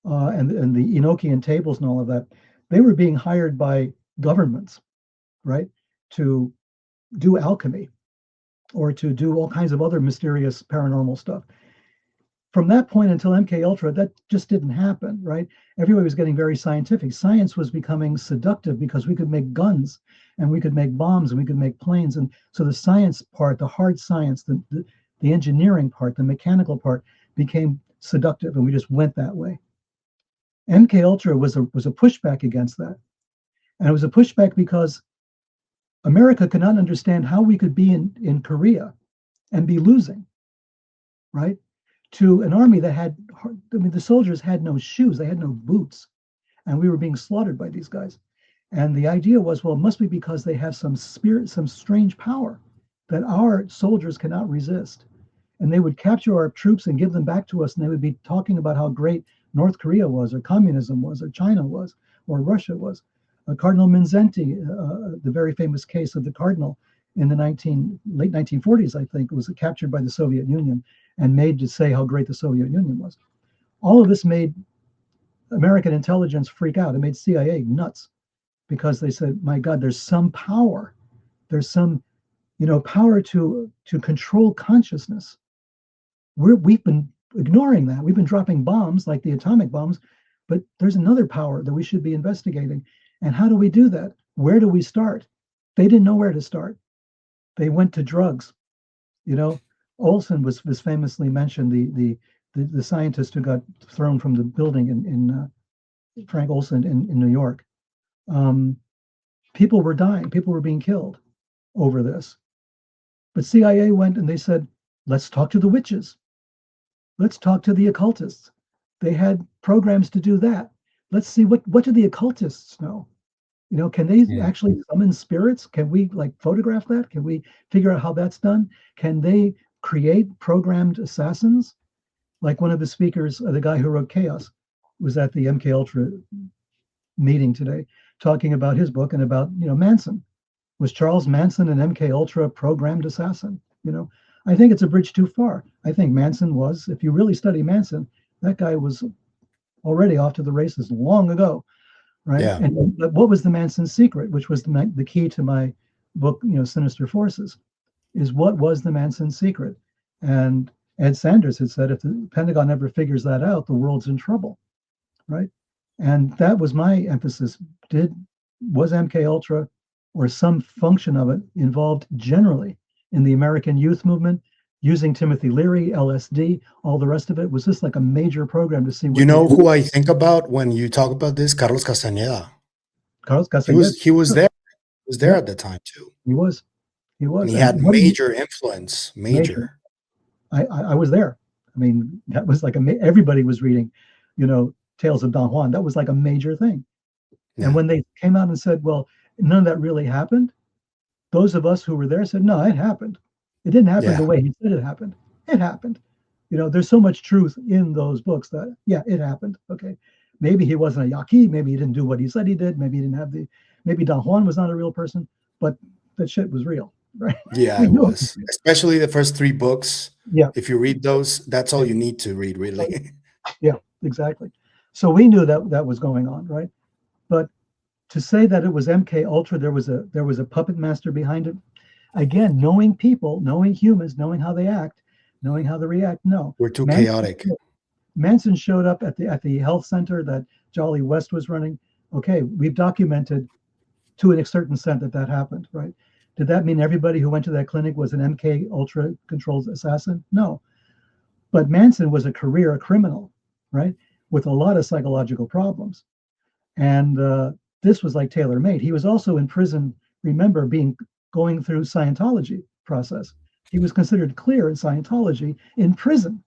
and the Enochian tables and all of that, they were being hired by governments, right, to do alchemy or to do all kinds of other mysterious paranormal stuff. From that point until MK Ultra, that just didn't happen, right? Everybody was getting very scientific. Science was becoming seductive because we could make guns and we could make bombs and we could make planes. And so the science part, the hard science, the engineering part, the mechanical part became seductive, and we just went that way. MK Ultra was a pushback against that. And it was a pushback because America could not understand how we could be in Korea and be losing, right? To an army that had, the soldiers had no shoes, they had no boots, and we were being slaughtered by these guys. And the idea was, well, it must be because they have some spirit, some strange power that our soldiers cannot resist. And they would capture our troops and give them back to us, and they would be talking about how great North Korea was, or communism was, or China was, or Russia was. Cardinal Mindszenty, the very famous case of the cardinal in the late 1940s, I think, was captured by the Soviet Union and made to say how great the Soviet Union was. All of this made American intelligence freak out. It made CIA nuts because they said, my God, there's some power. There's some, power to control consciousness. We've been ignoring that. We've been dropping bombs like the atomic bombs, but there's another power that we should be investigating. And how do we do that? Where do we start? They didn't know where to start. They went to drugs. Olson was famously mentioned, the scientist who got thrown from the building in Frank Olson in New York. People were dying. People were being killed over this. But CIA went and they said, let's talk to the witches. Let's talk to the occultists. They had programs to do that. Let's see what do the occultists know? Can they actually summon spirits? Can we photograph that? Can we figure out how that's done? Can they create programmed assassins? Like one of the speakers, the guy who wrote Chaos, was at the MK Ultra meeting today, talking about his book and about, Manson. Was Charles Manson an MK Ultra programmed assassin? I think it's a bridge too far. I think Manson was, if you really study Manson, that guy was already off to the races long ago, right? Yeah. And but what was the Manson secret, which was the key to my book, Sinister Forces, is what was the Manson secret? And Ed Sanders had said, if the Pentagon ever figures that out, the world's in trouble, right? And that was my emphasis. Was MK Ultra or some function of it involved generally in the American youth movement, using Timothy Leary, LSD, all the rest of it? Was this like a major program to see what Who I think about when you talk about this? Carlos Castañeda. Carlos Castañeda. He was there. He was there at the time too. He was. And he had major influence. Major. I was there. I mean, that was like everybody was reading, Tales of Don Juan. That was like a major thing. Yeah. And when they came out and said, well, none of that really happened, those of us who were there said, no, it happened. It didn't happen the way he said it happened. It happened. There's so much truth in those books that, yeah, it happened. Okay. Maybe he wasn't a Yaqui. Maybe he didn't do what he said he did. Maybe he didn't have maybe Don Juan was not a real person, but that shit was real, right? Yeah, it was. Especially the first 3 books. Yeah. If you read those, that's all you need to read, really. Yeah, exactly. So we knew that was going on, right? But to say that it was MK Ultra, there was a puppet master behind it. Again, knowing people, knowing humans, knowing how they act, knowing how they react. No, we're too chaotic. Manson showed up at the health center that Jolly West was running. Okay, we've documented to a certain extent that happened, right? Did that mean everybody who went to that clinic was an MK Ultra controlled assassin? No, but Manson was a career criminal, right, with a lot of psychological problems, and this was like tailor-made. He was also in prison. Remember, going through Scientology process. He was considered clear in Scientology in prison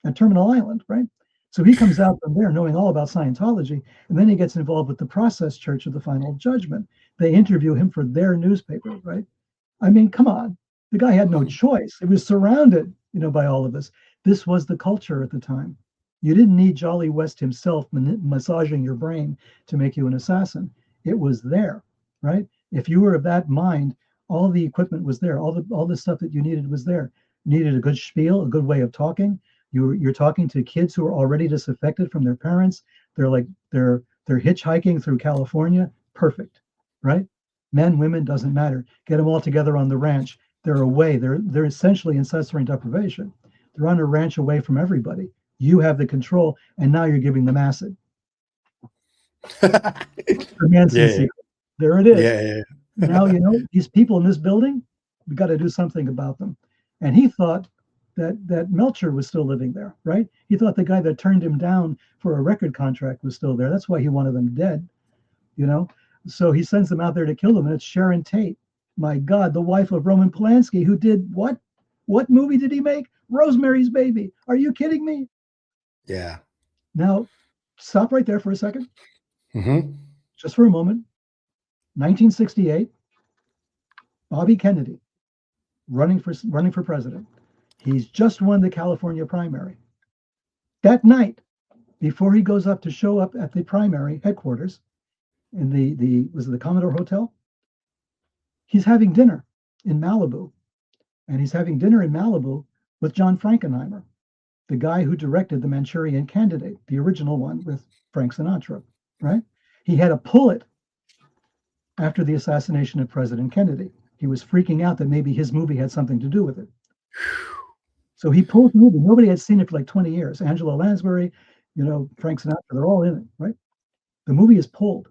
at Terminal Island, right? So he comes out from there knowing all about Scientology, and then he gets involved with the Process Church of the Final Judgment. They interview him for their newspaper, right? I mean, come on. The guy had no choice. He was surrounded, by all of this. This was the culture at the time. You didn't need Jolly West himself massaging your brain to make you an assassin. It was there, right? If you were of that mind, all the equipment was there. All the stuff that you needed was there. You needed a good spiel, a good way of talking. You're talking to kids who are already disaffected from their parents. They're hitchhiking through California. Perfect, right? Men, women, doesn't matter. Get them all together on the ranch. They're away. They're essentially in sensory deprivation. They're on a ranch away from everybody. You have the control, and now you're giving them acid. Secret. There it is. Yeah. Now, these people in this building, we got to do something about them. And he thought that Melcher was still living there, right? He thought the guy that turned him down for a record contract was still there. That's why he wanted them dead, So he sends them out there to kill them, and it's Sharon Tate. My God, the wife of Roman Polanski, who did what? What movie did he make? Rosemary's Baby. Are you kidding me? Yeah. Now, stop right there for a second. Mm-hmm. Just for a moment. 1968, Bobby Kennedy running for president. He's just won the California primary. That night, before he goes up to show up at the primary headquarters in the Commodore Hotel, he's having dinner in Malibu. And he's having dinner in Malibu with John Frankenheimer, the guy who directed The Manchurian Candidate, the original one with Frank Sinatra, right? He had to pull it after the assassination of President Kennedy. He was freaking out that maybe his movie had something to do with it. So he pulled the movie. Nobody had seen it for like 20 years. Angela Lansbury, Frank Sinatra, they're all in it, right? The movie is pulled.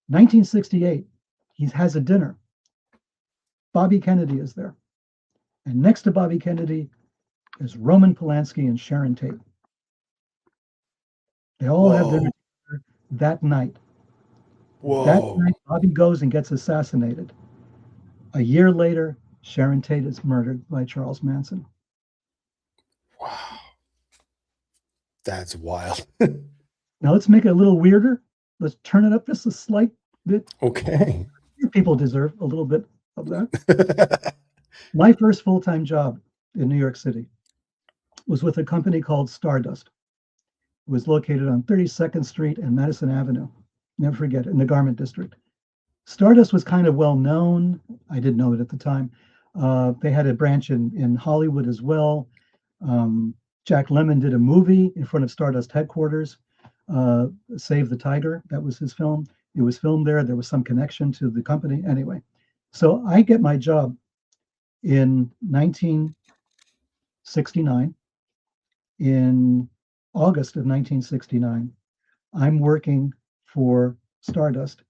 1968, he has a dinner. Bobby Kennedy is there. And next to Bobby Kennedy is Roman Polanski and Sharon Tate. They all have dinner that night. Whoa. That night, Bobby goes and gets assassinated. A year later, Sharon Tate is murdered by Charles Manson. Wow. That's wild. Now let's make it a little weirder. Let's turn it up just a slight bit. Okay. People deserve a little bit of that. My first full-time job in New York City was with a company called Stardust. It was located on 32nd Street and Madison Avenue. Never forget it, in the garment district. Stardust was kind of well known. I didn't know it at the time. They had a branch in Hollywood as well. Jack Lemmon did a movie in front of Stardust headquarters, Save the Tiger. That was his film. It was filmed there. There was some connection to the company. Anyway, so I get my job in 1969. In August of 1969, I'm working for Stardust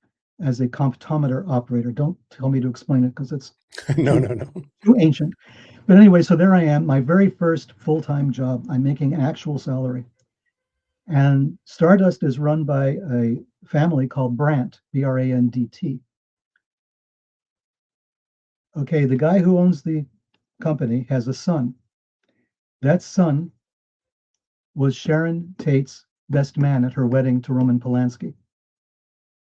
as a comptometer operator. Don't tell me to explain it because it's No. too ancient. But anyway, so there I am, my very first full-time job. I'm making an actual salary. And Stardust is run by a family called Brandt, B-R-A-N-D-T. Okay, the guy who owns the company has a son. That son was Sharon Tate's best man at her wedding to Roman Polanski.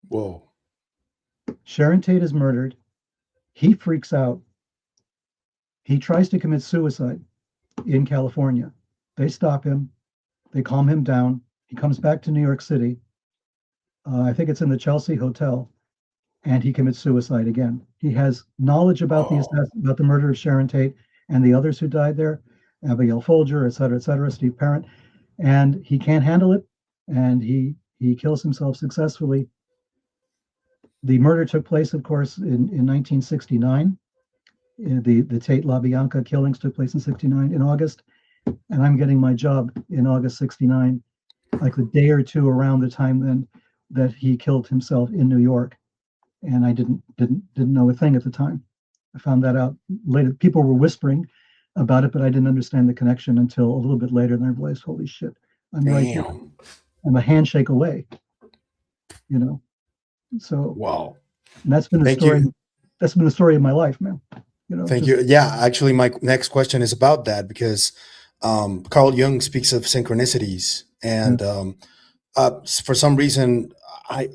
Whoa. Sharon Tate is murdered. He freaks out. He tries to commit suicide in California. They stop him. They calm him down. He comes back to New York City. I think it's in the Chelsea Hotel, and he commits suicide again. He has knowledge about about the murder of Sharon Tate and the others who died there, Abigail Folger, et cetera, Steve Parent, and he can't handle it, and he kills himself successfully. The murder took place, of course, in 1969. The Tate LaBianca killings took place in 69 in August, and I'm getting my job in August 69, like the day or two around the time then that he killed himself in New York, and I didn't know a thing at the time. I found that out later. People were whispering about it, but I didn't understand the connection until a little bit later, and I realized, holy shit, I'm right here. I'm a handshake away, you know. So wow, and that's been the story. That's been the story of my life, man. You know. Thank you. Yeah, actually, my next question is about that because Carl Jung speaks of synchronicities, and for some reason,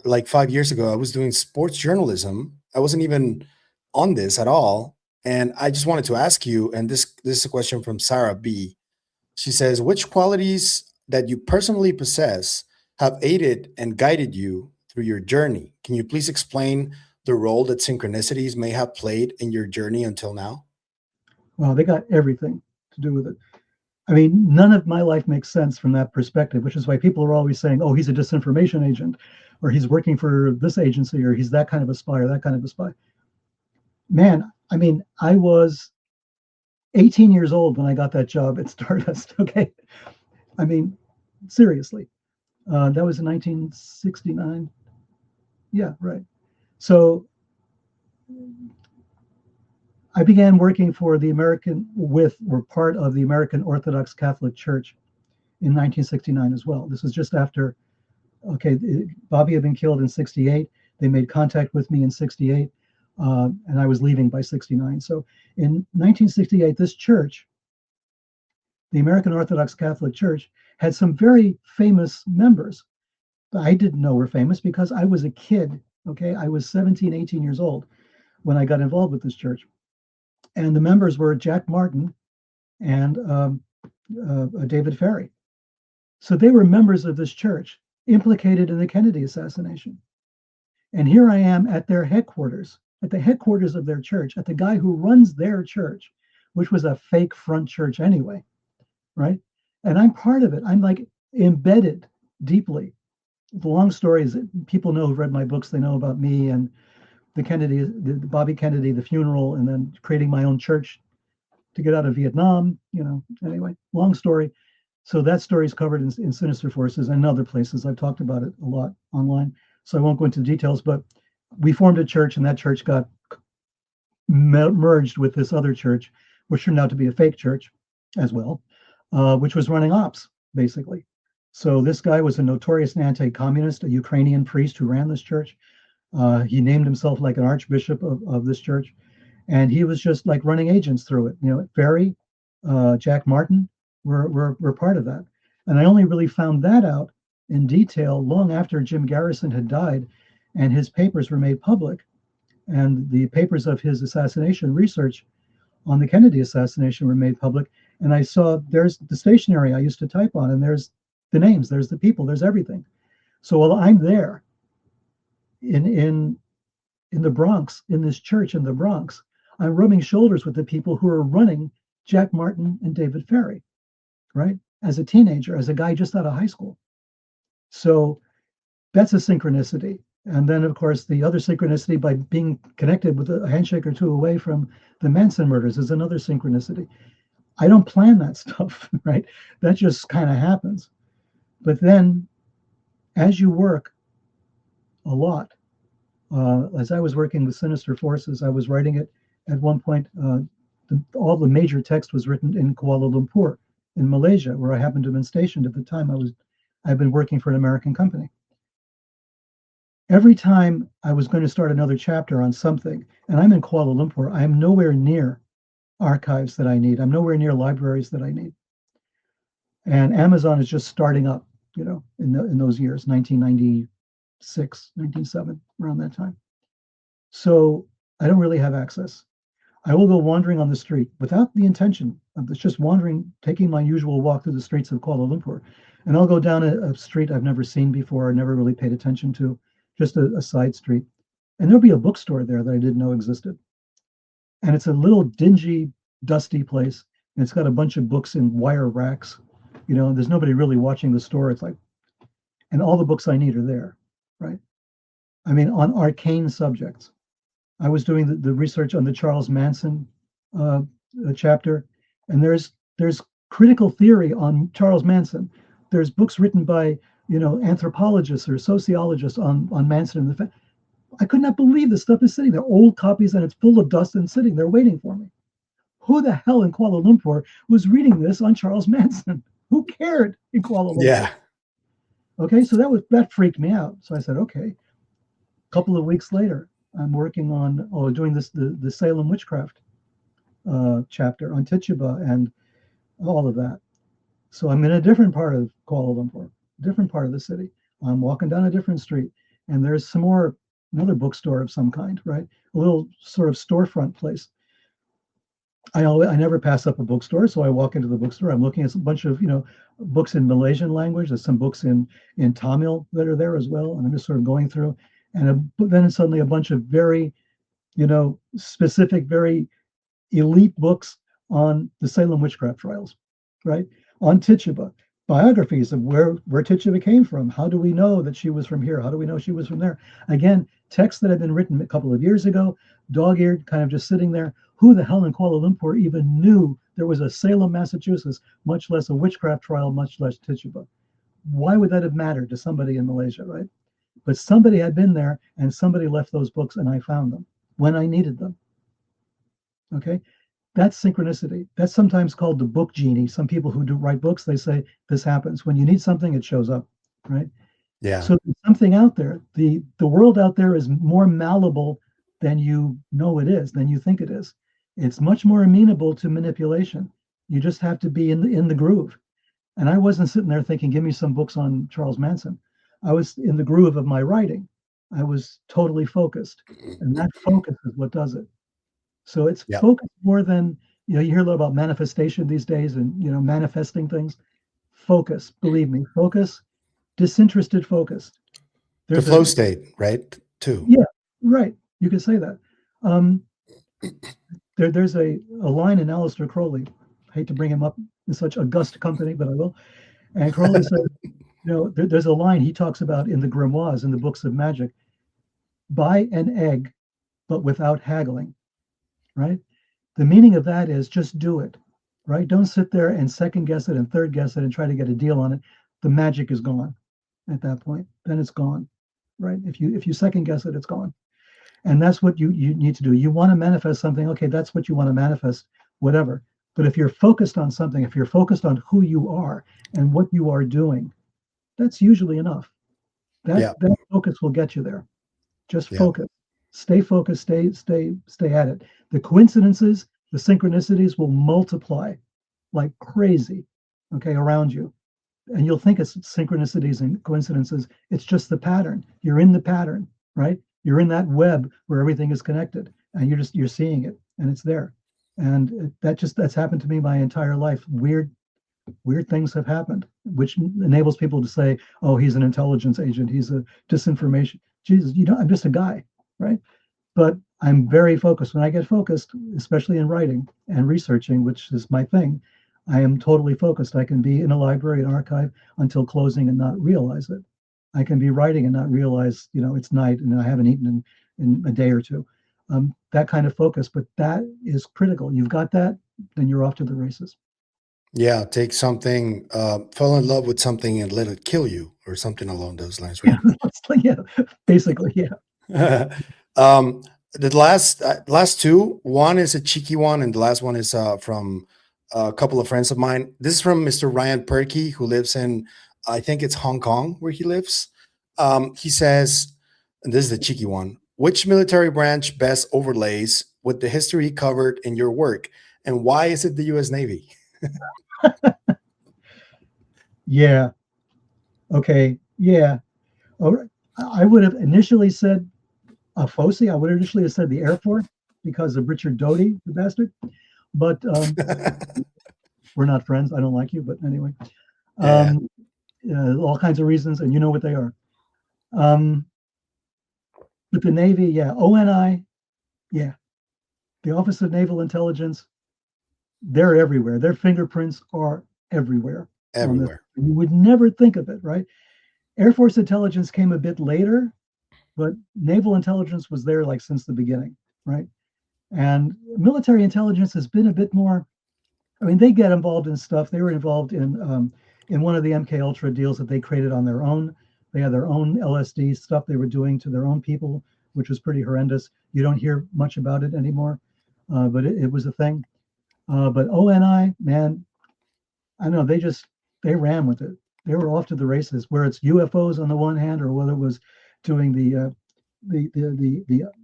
like 5 years ago, I was doing sports journalism. I wasn't even on this at all, and I just wanted to ask you. And this is a question from Sarah B. She says, "Which qualities that you personally possess have aided and guided you through your journey? Can you please explain the role that synchronicities may have played in your journey until now?" Well, they got everything to do with it. I mean, none of my life makes sense from that perspective, which is why people are always saying, oh, he's a disinformation agent, or he's working for this agency, or he's that kind of a spy, or that kind of a spy. Man, I mean, I was 18 years old when I got that job at Stardust, okay? I mean, seriously. That was in 1969. Yeah, right. So I began working for the part of the American Orthodox Catholic Church in 1969 as well. This was just after, okay, Bobby had been killed in 68. They made contact with me in 68, and I was leaving by 69. So in 1968, this church, the American Orthodox Catholic Church, had some very famous members. I didn't know were famous because I was a kid, okay? I was 17, 18 years old when I got involved with this church. And the members were Jack Martin and David Ferry. So they were members of this church implicated in the Kennedy assassination. And here I am at their headquarters, at the headquarters of their church, at the guy who runs their church, which was a fake front church anyway, right? And I'm part of it. I'm like embedded deeply. The long story is that people know who've read my books, they know about me and the Kennedy, the Bobby Kennedy, the funeral, and then creating my own church to get out of Vietnam, you know, anyway, long story. So that story is covered in Sinister Forces and other places. I've talked about it a lot online, so I won't go into the details, but we formed a church and that church got merged with this other church, which turned out to be a fake church as well, which was running ops, basically. So this guy was a notorious anti-communist, a Ukrainian priest who ran this church. He named himself like an archbishop of this church, and he was just like running agents through it. You know, Ferry, Jack Martin were part of that. And I only really found that out in detail long after Jim Garrison had died and his papers were made public. And the papers of his assassination research on the Kennedy assassination were made public. and I saw there's the stationery I used to type on, and there's the names, there's the people, there's everything. So while I'm there in the Bronx, in this church in the Bronx, I'm rubbing shoulders with the people who are running Jack Martin and David Ferry, right? As a teenager, as a guy just out of high school. So that's a synchronicity. And then, of course, the other synchronicity by being connected with a handshake or two away from the Manson murders is another synchronicity. I don't plan that stuff, right? That just kind of happens. But then, as you work a lot, as I was working with Sinister Forces, I was writing it at one point. All the major text was written in Kuala Lumpur, in Malaysia, where I happened to have been stationed at the time. I've been working for an American company. Every time I was going to start another chapter on something, and I'm in Kuala Lumpur, I am nowhere near archives that I need. I'm nowhere near libraries that I need. And Amazon is just starting up, in those years, 1996, 1997, around that time. So I don't really have access. I will go wandering on the street without the intention of this, just wandering, taking my usual walk through the streets of Kuala Lumpur. And I'll go down a street I've never seen before, never really paid attention to, just a side street. And there'll be a bookstore there that I didn't know existed. And it's a little dingy, dusty place. And it's got a bunch of books in wire racks. There's nobody really watching the store. It's like, and all the books I need are there, right? I mean, on arcane subjects. I was doing the research on the Charles Manson chapter, and there's critical theory on Charles Manson. There's books written by anthropologists or sociologists on Manson and I could not believe this stuff is sitting there, old copies, and it's full of dust and sitting there waiting for me. Who the hell in Kuala Lumpur was reading this on Charles Manson? Who cared in Kuala Lumpur? Yeah. Okay, so that freaked me out. So I said, okay. A couple of weeks later, I'm working on doing the Salem witchcraft chapter on Tituba and all of that. So I'm in a different part of Kuala Lumpur, different part of the city. I'm walking down a different street, and there's another bookstore of some kind, right? A little sort of storefront place. I never pass up a bookstore, so I walk into the bookstore. I'm looking at a bunch of books in Malaysian language. There's some books in Tamil that are there as well, and I'm just sort of going through. And then suddenly a bunch of very, specific, very elite books on the Salem witchcraft trials, right? On Tituba, biographies of where Tituba came from. How do we know that she was from here? How do we know she was from there? Again, texts that had been written a couple of years ago, dog-eared, kind of just sitting there. Who the hell in Kuala Lumpur even knew there was a Salem, Massachusetts, much less a witchcraft trial, much less Tituba? Why would that have mattered to somebody in Malaysia, right? But somebody had been there, and somebody left those books, and I found them when I needed them. Okay? That's synchronicity. That's sometimes called the book genie. Some people who write books, they say this happens. When you need something, it shows up, right? Yeah. So there's something out there. The world out there is more malleable than you know it is, than you think it is. It's much more amenable to manipulation. You just have to be in the groove. And I wasn't sitting there thinking, give me some books on Charles Manson. I was in the groove of my writing. I was totally focused. And that focus is what does it. So it's focus more than, you hear a lot about manifestation these days and, manifesting things. Focus, believe me, focus, disinterested focus. The flow state, right? Too. Yeah, right. You could say that. There's a line in Aleister Crowley. I hate to bring him up in such august company, but I will. And Crowley said, there's a line he talks about in the grimoires, in the books of magic. Buy an egg, but without haggling, right? The meaning of that is just do it, right? Don't sit there and second guess it and third guess it and try to get a deal on it. The magic is gone at that point. Then it's gone, right? If you second guess it, it's gone. And that's what you need to do. You want to manifest something. Okay, that's what you want to manifest, whatever. But if you're focused on something, if you're focused on who you are and what you are doing, that's usually enough. That focus will get you there. Just focus. Stay focused. Stay at it. The coincidences, the synchronicities will multiply like crazy, okay, around you. And you'll think it's synchronicities and coincidences. It's just the pattern. You're in the pattern, right? You're in that web where everything is connected, and you're seeing it, and it's there. And that's happened to me my entire life. Weird things have happened, which enables people to say, "Oh, he's an intelligence agent. He's a disinformation." Jesus, I'm just a guy, right? But I'm very focused. When I get focused, especially in writing and researching, which is my thing, I am totally focused. I can be in a library, an archive until closing and not realize it. I can be writing and not realize, it's night and I haven't eaten in a day or two. That kind of focus, but that is critical. You've got that, then you're off to the races. Yeah, take something, fall in love with something and let it kill you, or something along those lines, Yeah, right? yeah, basically, yeah. The last two, one is a cheeky one, and the last one is from a couple of friends of mine. This is from Mr. Ryan Perky, who lives in, I think it's Hong Kong, where he lives. He says, and this is the cheeky one: which military branch best overlays with the history covered in your work, and why is it the U.S. Navy? Yeah. Okay. Yeah. Oh, I would have initially said FOSI. I would have initially have said the Air Force because of Richard Doty, the bastard. But we're not friends. I don't like you. But anyway, Yeah, all kinds of reasons, and you know what they are. But the Navy, yeah. ONI, yeah. The Office of Naval Intelligence, they're everywhere. Their fingerprints are everywhere on this. everywhere. You would never think of it, right? Air Force intelligence came a bit later, but naval intelligence was there like since the beginning, right? And military intelligence has been a bit more. I mean, they get involved in stuff. They were involved in one of the MK Ultra deals that they created on their own. They had their own LSD stuff they were doing to their own people, which was pretty horrendous. You don't hear much about it anymore, but it was a thing. But ONI, man, I don't know. They ran with it. They were off to the races. Where it's UFOs on the one hand, or whether it was doing the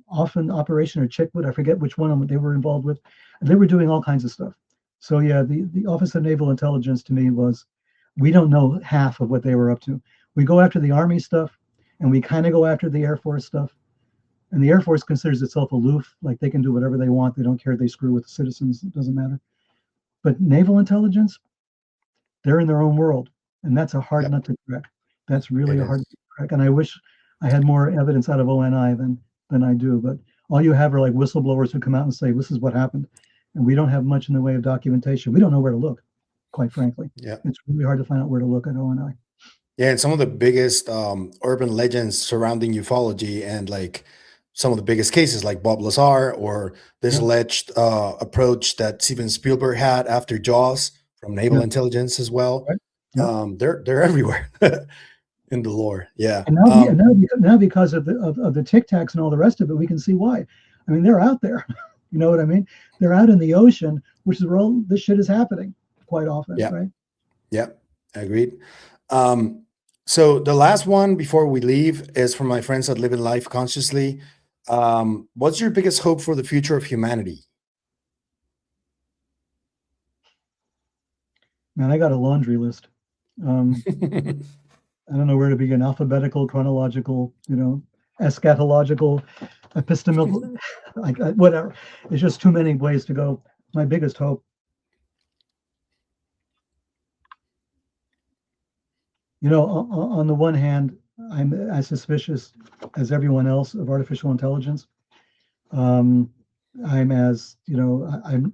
often Operation or Chickwood, I forget which one they were involved with. And they were doing all kinds of stuff. So yeah, the Office of Naval Intelligence to me was, we don't know half of what they were up to. We go after the Army stuff, and we kind of go after the Air Force stuff. And the Air Force considers itself aloof, like they can do whatever they want. They don't care if they screw with the citizens. It doesn't matter. But naval intelligence, they're in their own world, and that's a hard Yep, nut to crack. That's really it a hard is. nut to crack. And I wish I had more evidence out of ONI than I do. But all you have are like whistleblowers who come out and say, this is what happened. And we don't have much in the way of documentation. We don't know where to look, quite frankly. Yeah. It's really hard to find out where to look at ONI. Yeah, and some of the biggest urban legends surrounding ufology, and like some of the biggest cases, like Bob Lazar, or this Yeah, alleged approach that Steven Spielberg had after Jaws from naval yeah, intelligence as well. right. Yeah. They're everywhere in the lore. Yeah. And now because of the Tic Tacs and all the rest of it, we can see why. I mean, they're out there. You know what I mean? They're out in the ocean, which is where all this shit is happening quite often, Yeah. right? Yeah. Agreed. So the last one before we leave is from my friends that live in life consciously. What's your biggest hope for the future of humanity? Man, I got a laundry list. Um, I don't know where to begin. Alphabetical, chronological, eschatological, epistemological, like whatever. It's just too many ways to go. My biggest hope, on the one hand, I'm as suspicious as everyone else of artificial intelligence. Um, I'm as, I'm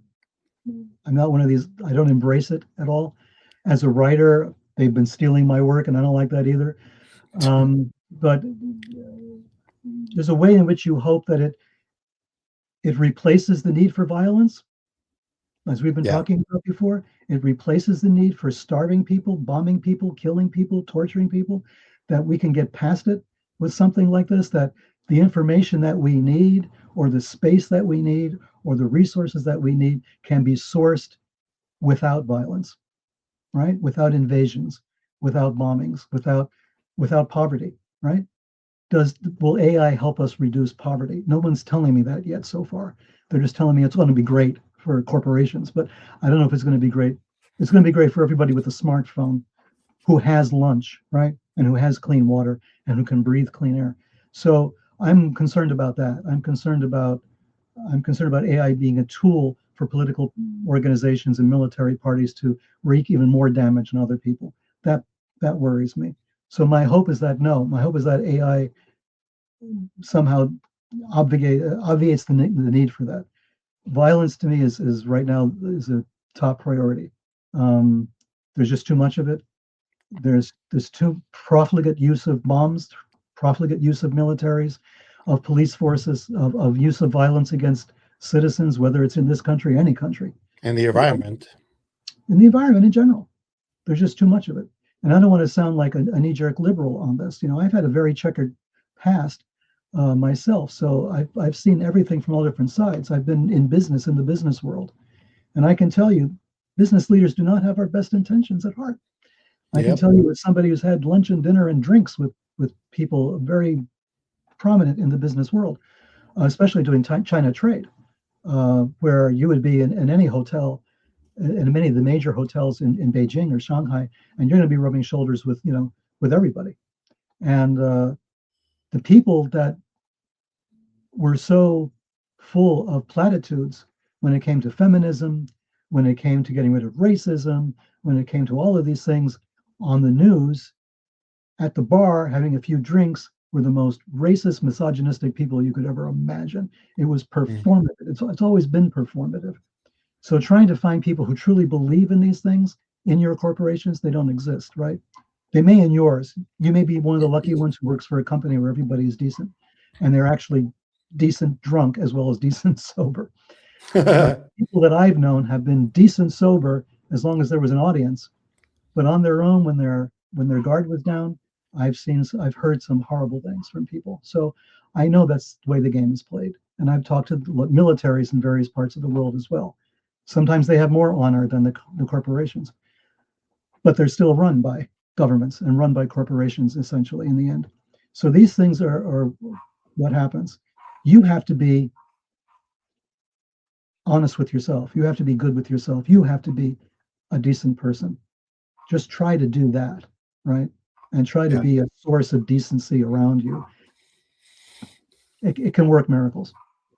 not one of these. I don't embrace it at all. As a writer, they've been stealing my work, and I don't like that either. But there's a way in which you hope that it replaces the need for violence, as we've been Yeah. talking about before. It replaces the need for starving people, bombing people, killing people, torturing people. That we can get past it with something like this. That the information that we need, or the space that we need, or the resources that we need, can be sourced without violence, right? Without invasions, without bombings, without poverty, right? Will AI help us reduce poverty? No one's telling me that yet so far. They're just telling me it's going to be great for corporations, but I don't know if it's going to be great. It's going to be great for everybody with a smartphone who has lunch, right? And who has clean water and who can breathe clean air. So I'm concerned about that. I'm concerned about AI being a tool for political organizations and military parties to wreak even more damage on other people. That worries me. So my hope is that AI somehow obviates the need for that. Violence to me is right now is a top priority. There's just too much of it. There's too profligate use of bombs, profligate use of militaries, of police forces, of use of violence against citizens, whether it's in this country or any country. And the environment. In the environment in general. There's just too much of it. And I don't want to sound like a knee-jerk liberal on this. I've had a very checkered past myself. So I've seen everything from all different sides. I've been in the business world. And I can tell you, business leaders do not have our best intentions at heart. I can tell you as somebody who's had lunch and dinner and drinks with people very prominent in the business world, especially doing China trade, where you would be in any hotel, in many of the major hotels in Beijing or Shanghai, and you're going to be rubbing shoulders with everybody. And the people that were so full of platitudes when it came to feminism, when it came to getting rid of racism, when it came to all of these things on the news, at the bar, having a few drinks, were the most racist, misogynistic people you could ever imagine. It was performative. It's always been performative. So trying to find people who truly believe in these things in your corporations, they don't exist, right? They may in yours. You may be one of the lucky ones who works for a company where everybody is decent, and they're actually decent drunk as well as decent sober. People that I've known have been decent sober as long as there was an audience, but on their own, when their guard was down, I've heard some horrible things from people. So I know that's the way the game is played. And I've talked to militaries in various parts of the world as well. Sometimes they have more honor than the corporations, but they're still run by governments and run by corporations essentially in the end. So these things are what happens. You have to be honest with yourself. You have to be good with yourself. You have to be a decent person. Just try to do that, right? And try to be a source of decency around you. It can work miracles,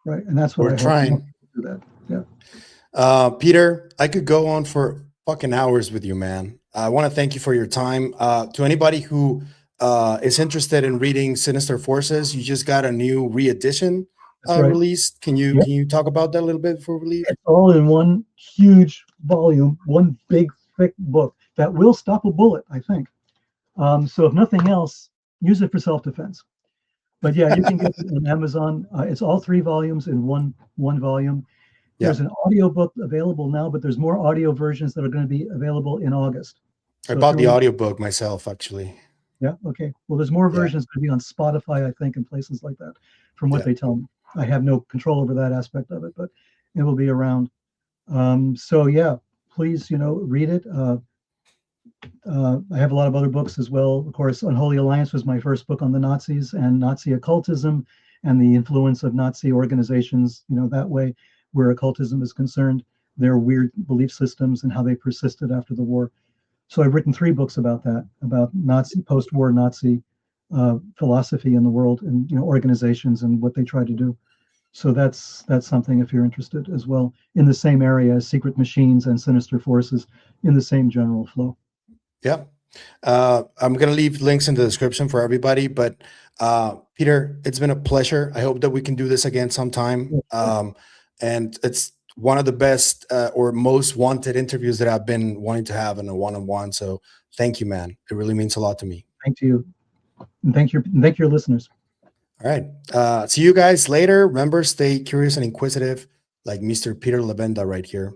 right? And that's what we're trying to do that. Yeah. Peter, I could go on for fucking hours with you, man. I want to thank you for your time. To anybody who is interested in reading Sinister Forces, you just got a new re-edition released. Can you talk about that a little bit before we leave? It's all in one huge volume, one big thick book that will stop a bullet, I think. So if nothing else, use it for self-defense. But yeah, you can get it on Amazon. It's all 3 volumes in one volume. There's an audio book available now, but there's more audio versions that are going to be available in August. So I bought the audiobook myself, actually. Yeah, okay. Well, there's more versions going to be on Spotify, I think, and places like that, from what they tell me. I have no control over that aspect of it, but it will be around. So yeah, please, read it. I have a lot of other books as well. Of course, Unholy Alliance was my first book on the Nazis and Nazi occultism and the influence of Nazi organizations, that way, where occultism is concerned, their weird belief systems and how they persisted after the war. So I've written 3 books about that, about Nazi, post-war Nazi philosophy in the world and organizations and what they try to do. So that's something if you're interested as well, in the same area as Secret Machines and Sinister Forces, in the same general flow. Yeah. I'm going to leave links in the description for everybody, but Peter, it's been a pleasure. I hope that we can do this again sometime. And it's one of the best or most wanted interviews that I've been wanting to have in a one-on-one. So thank you, man. It really means a lot to me. Thank you. And thank your listeners. All right. See you guys later. Remember, stay curious and inquisitive like Mr. Peter Levenda right here.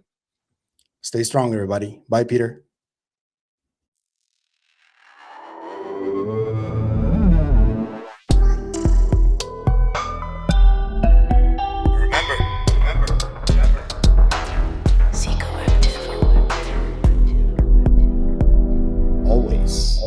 Stay strong, everybody. Bye, Peter. Always.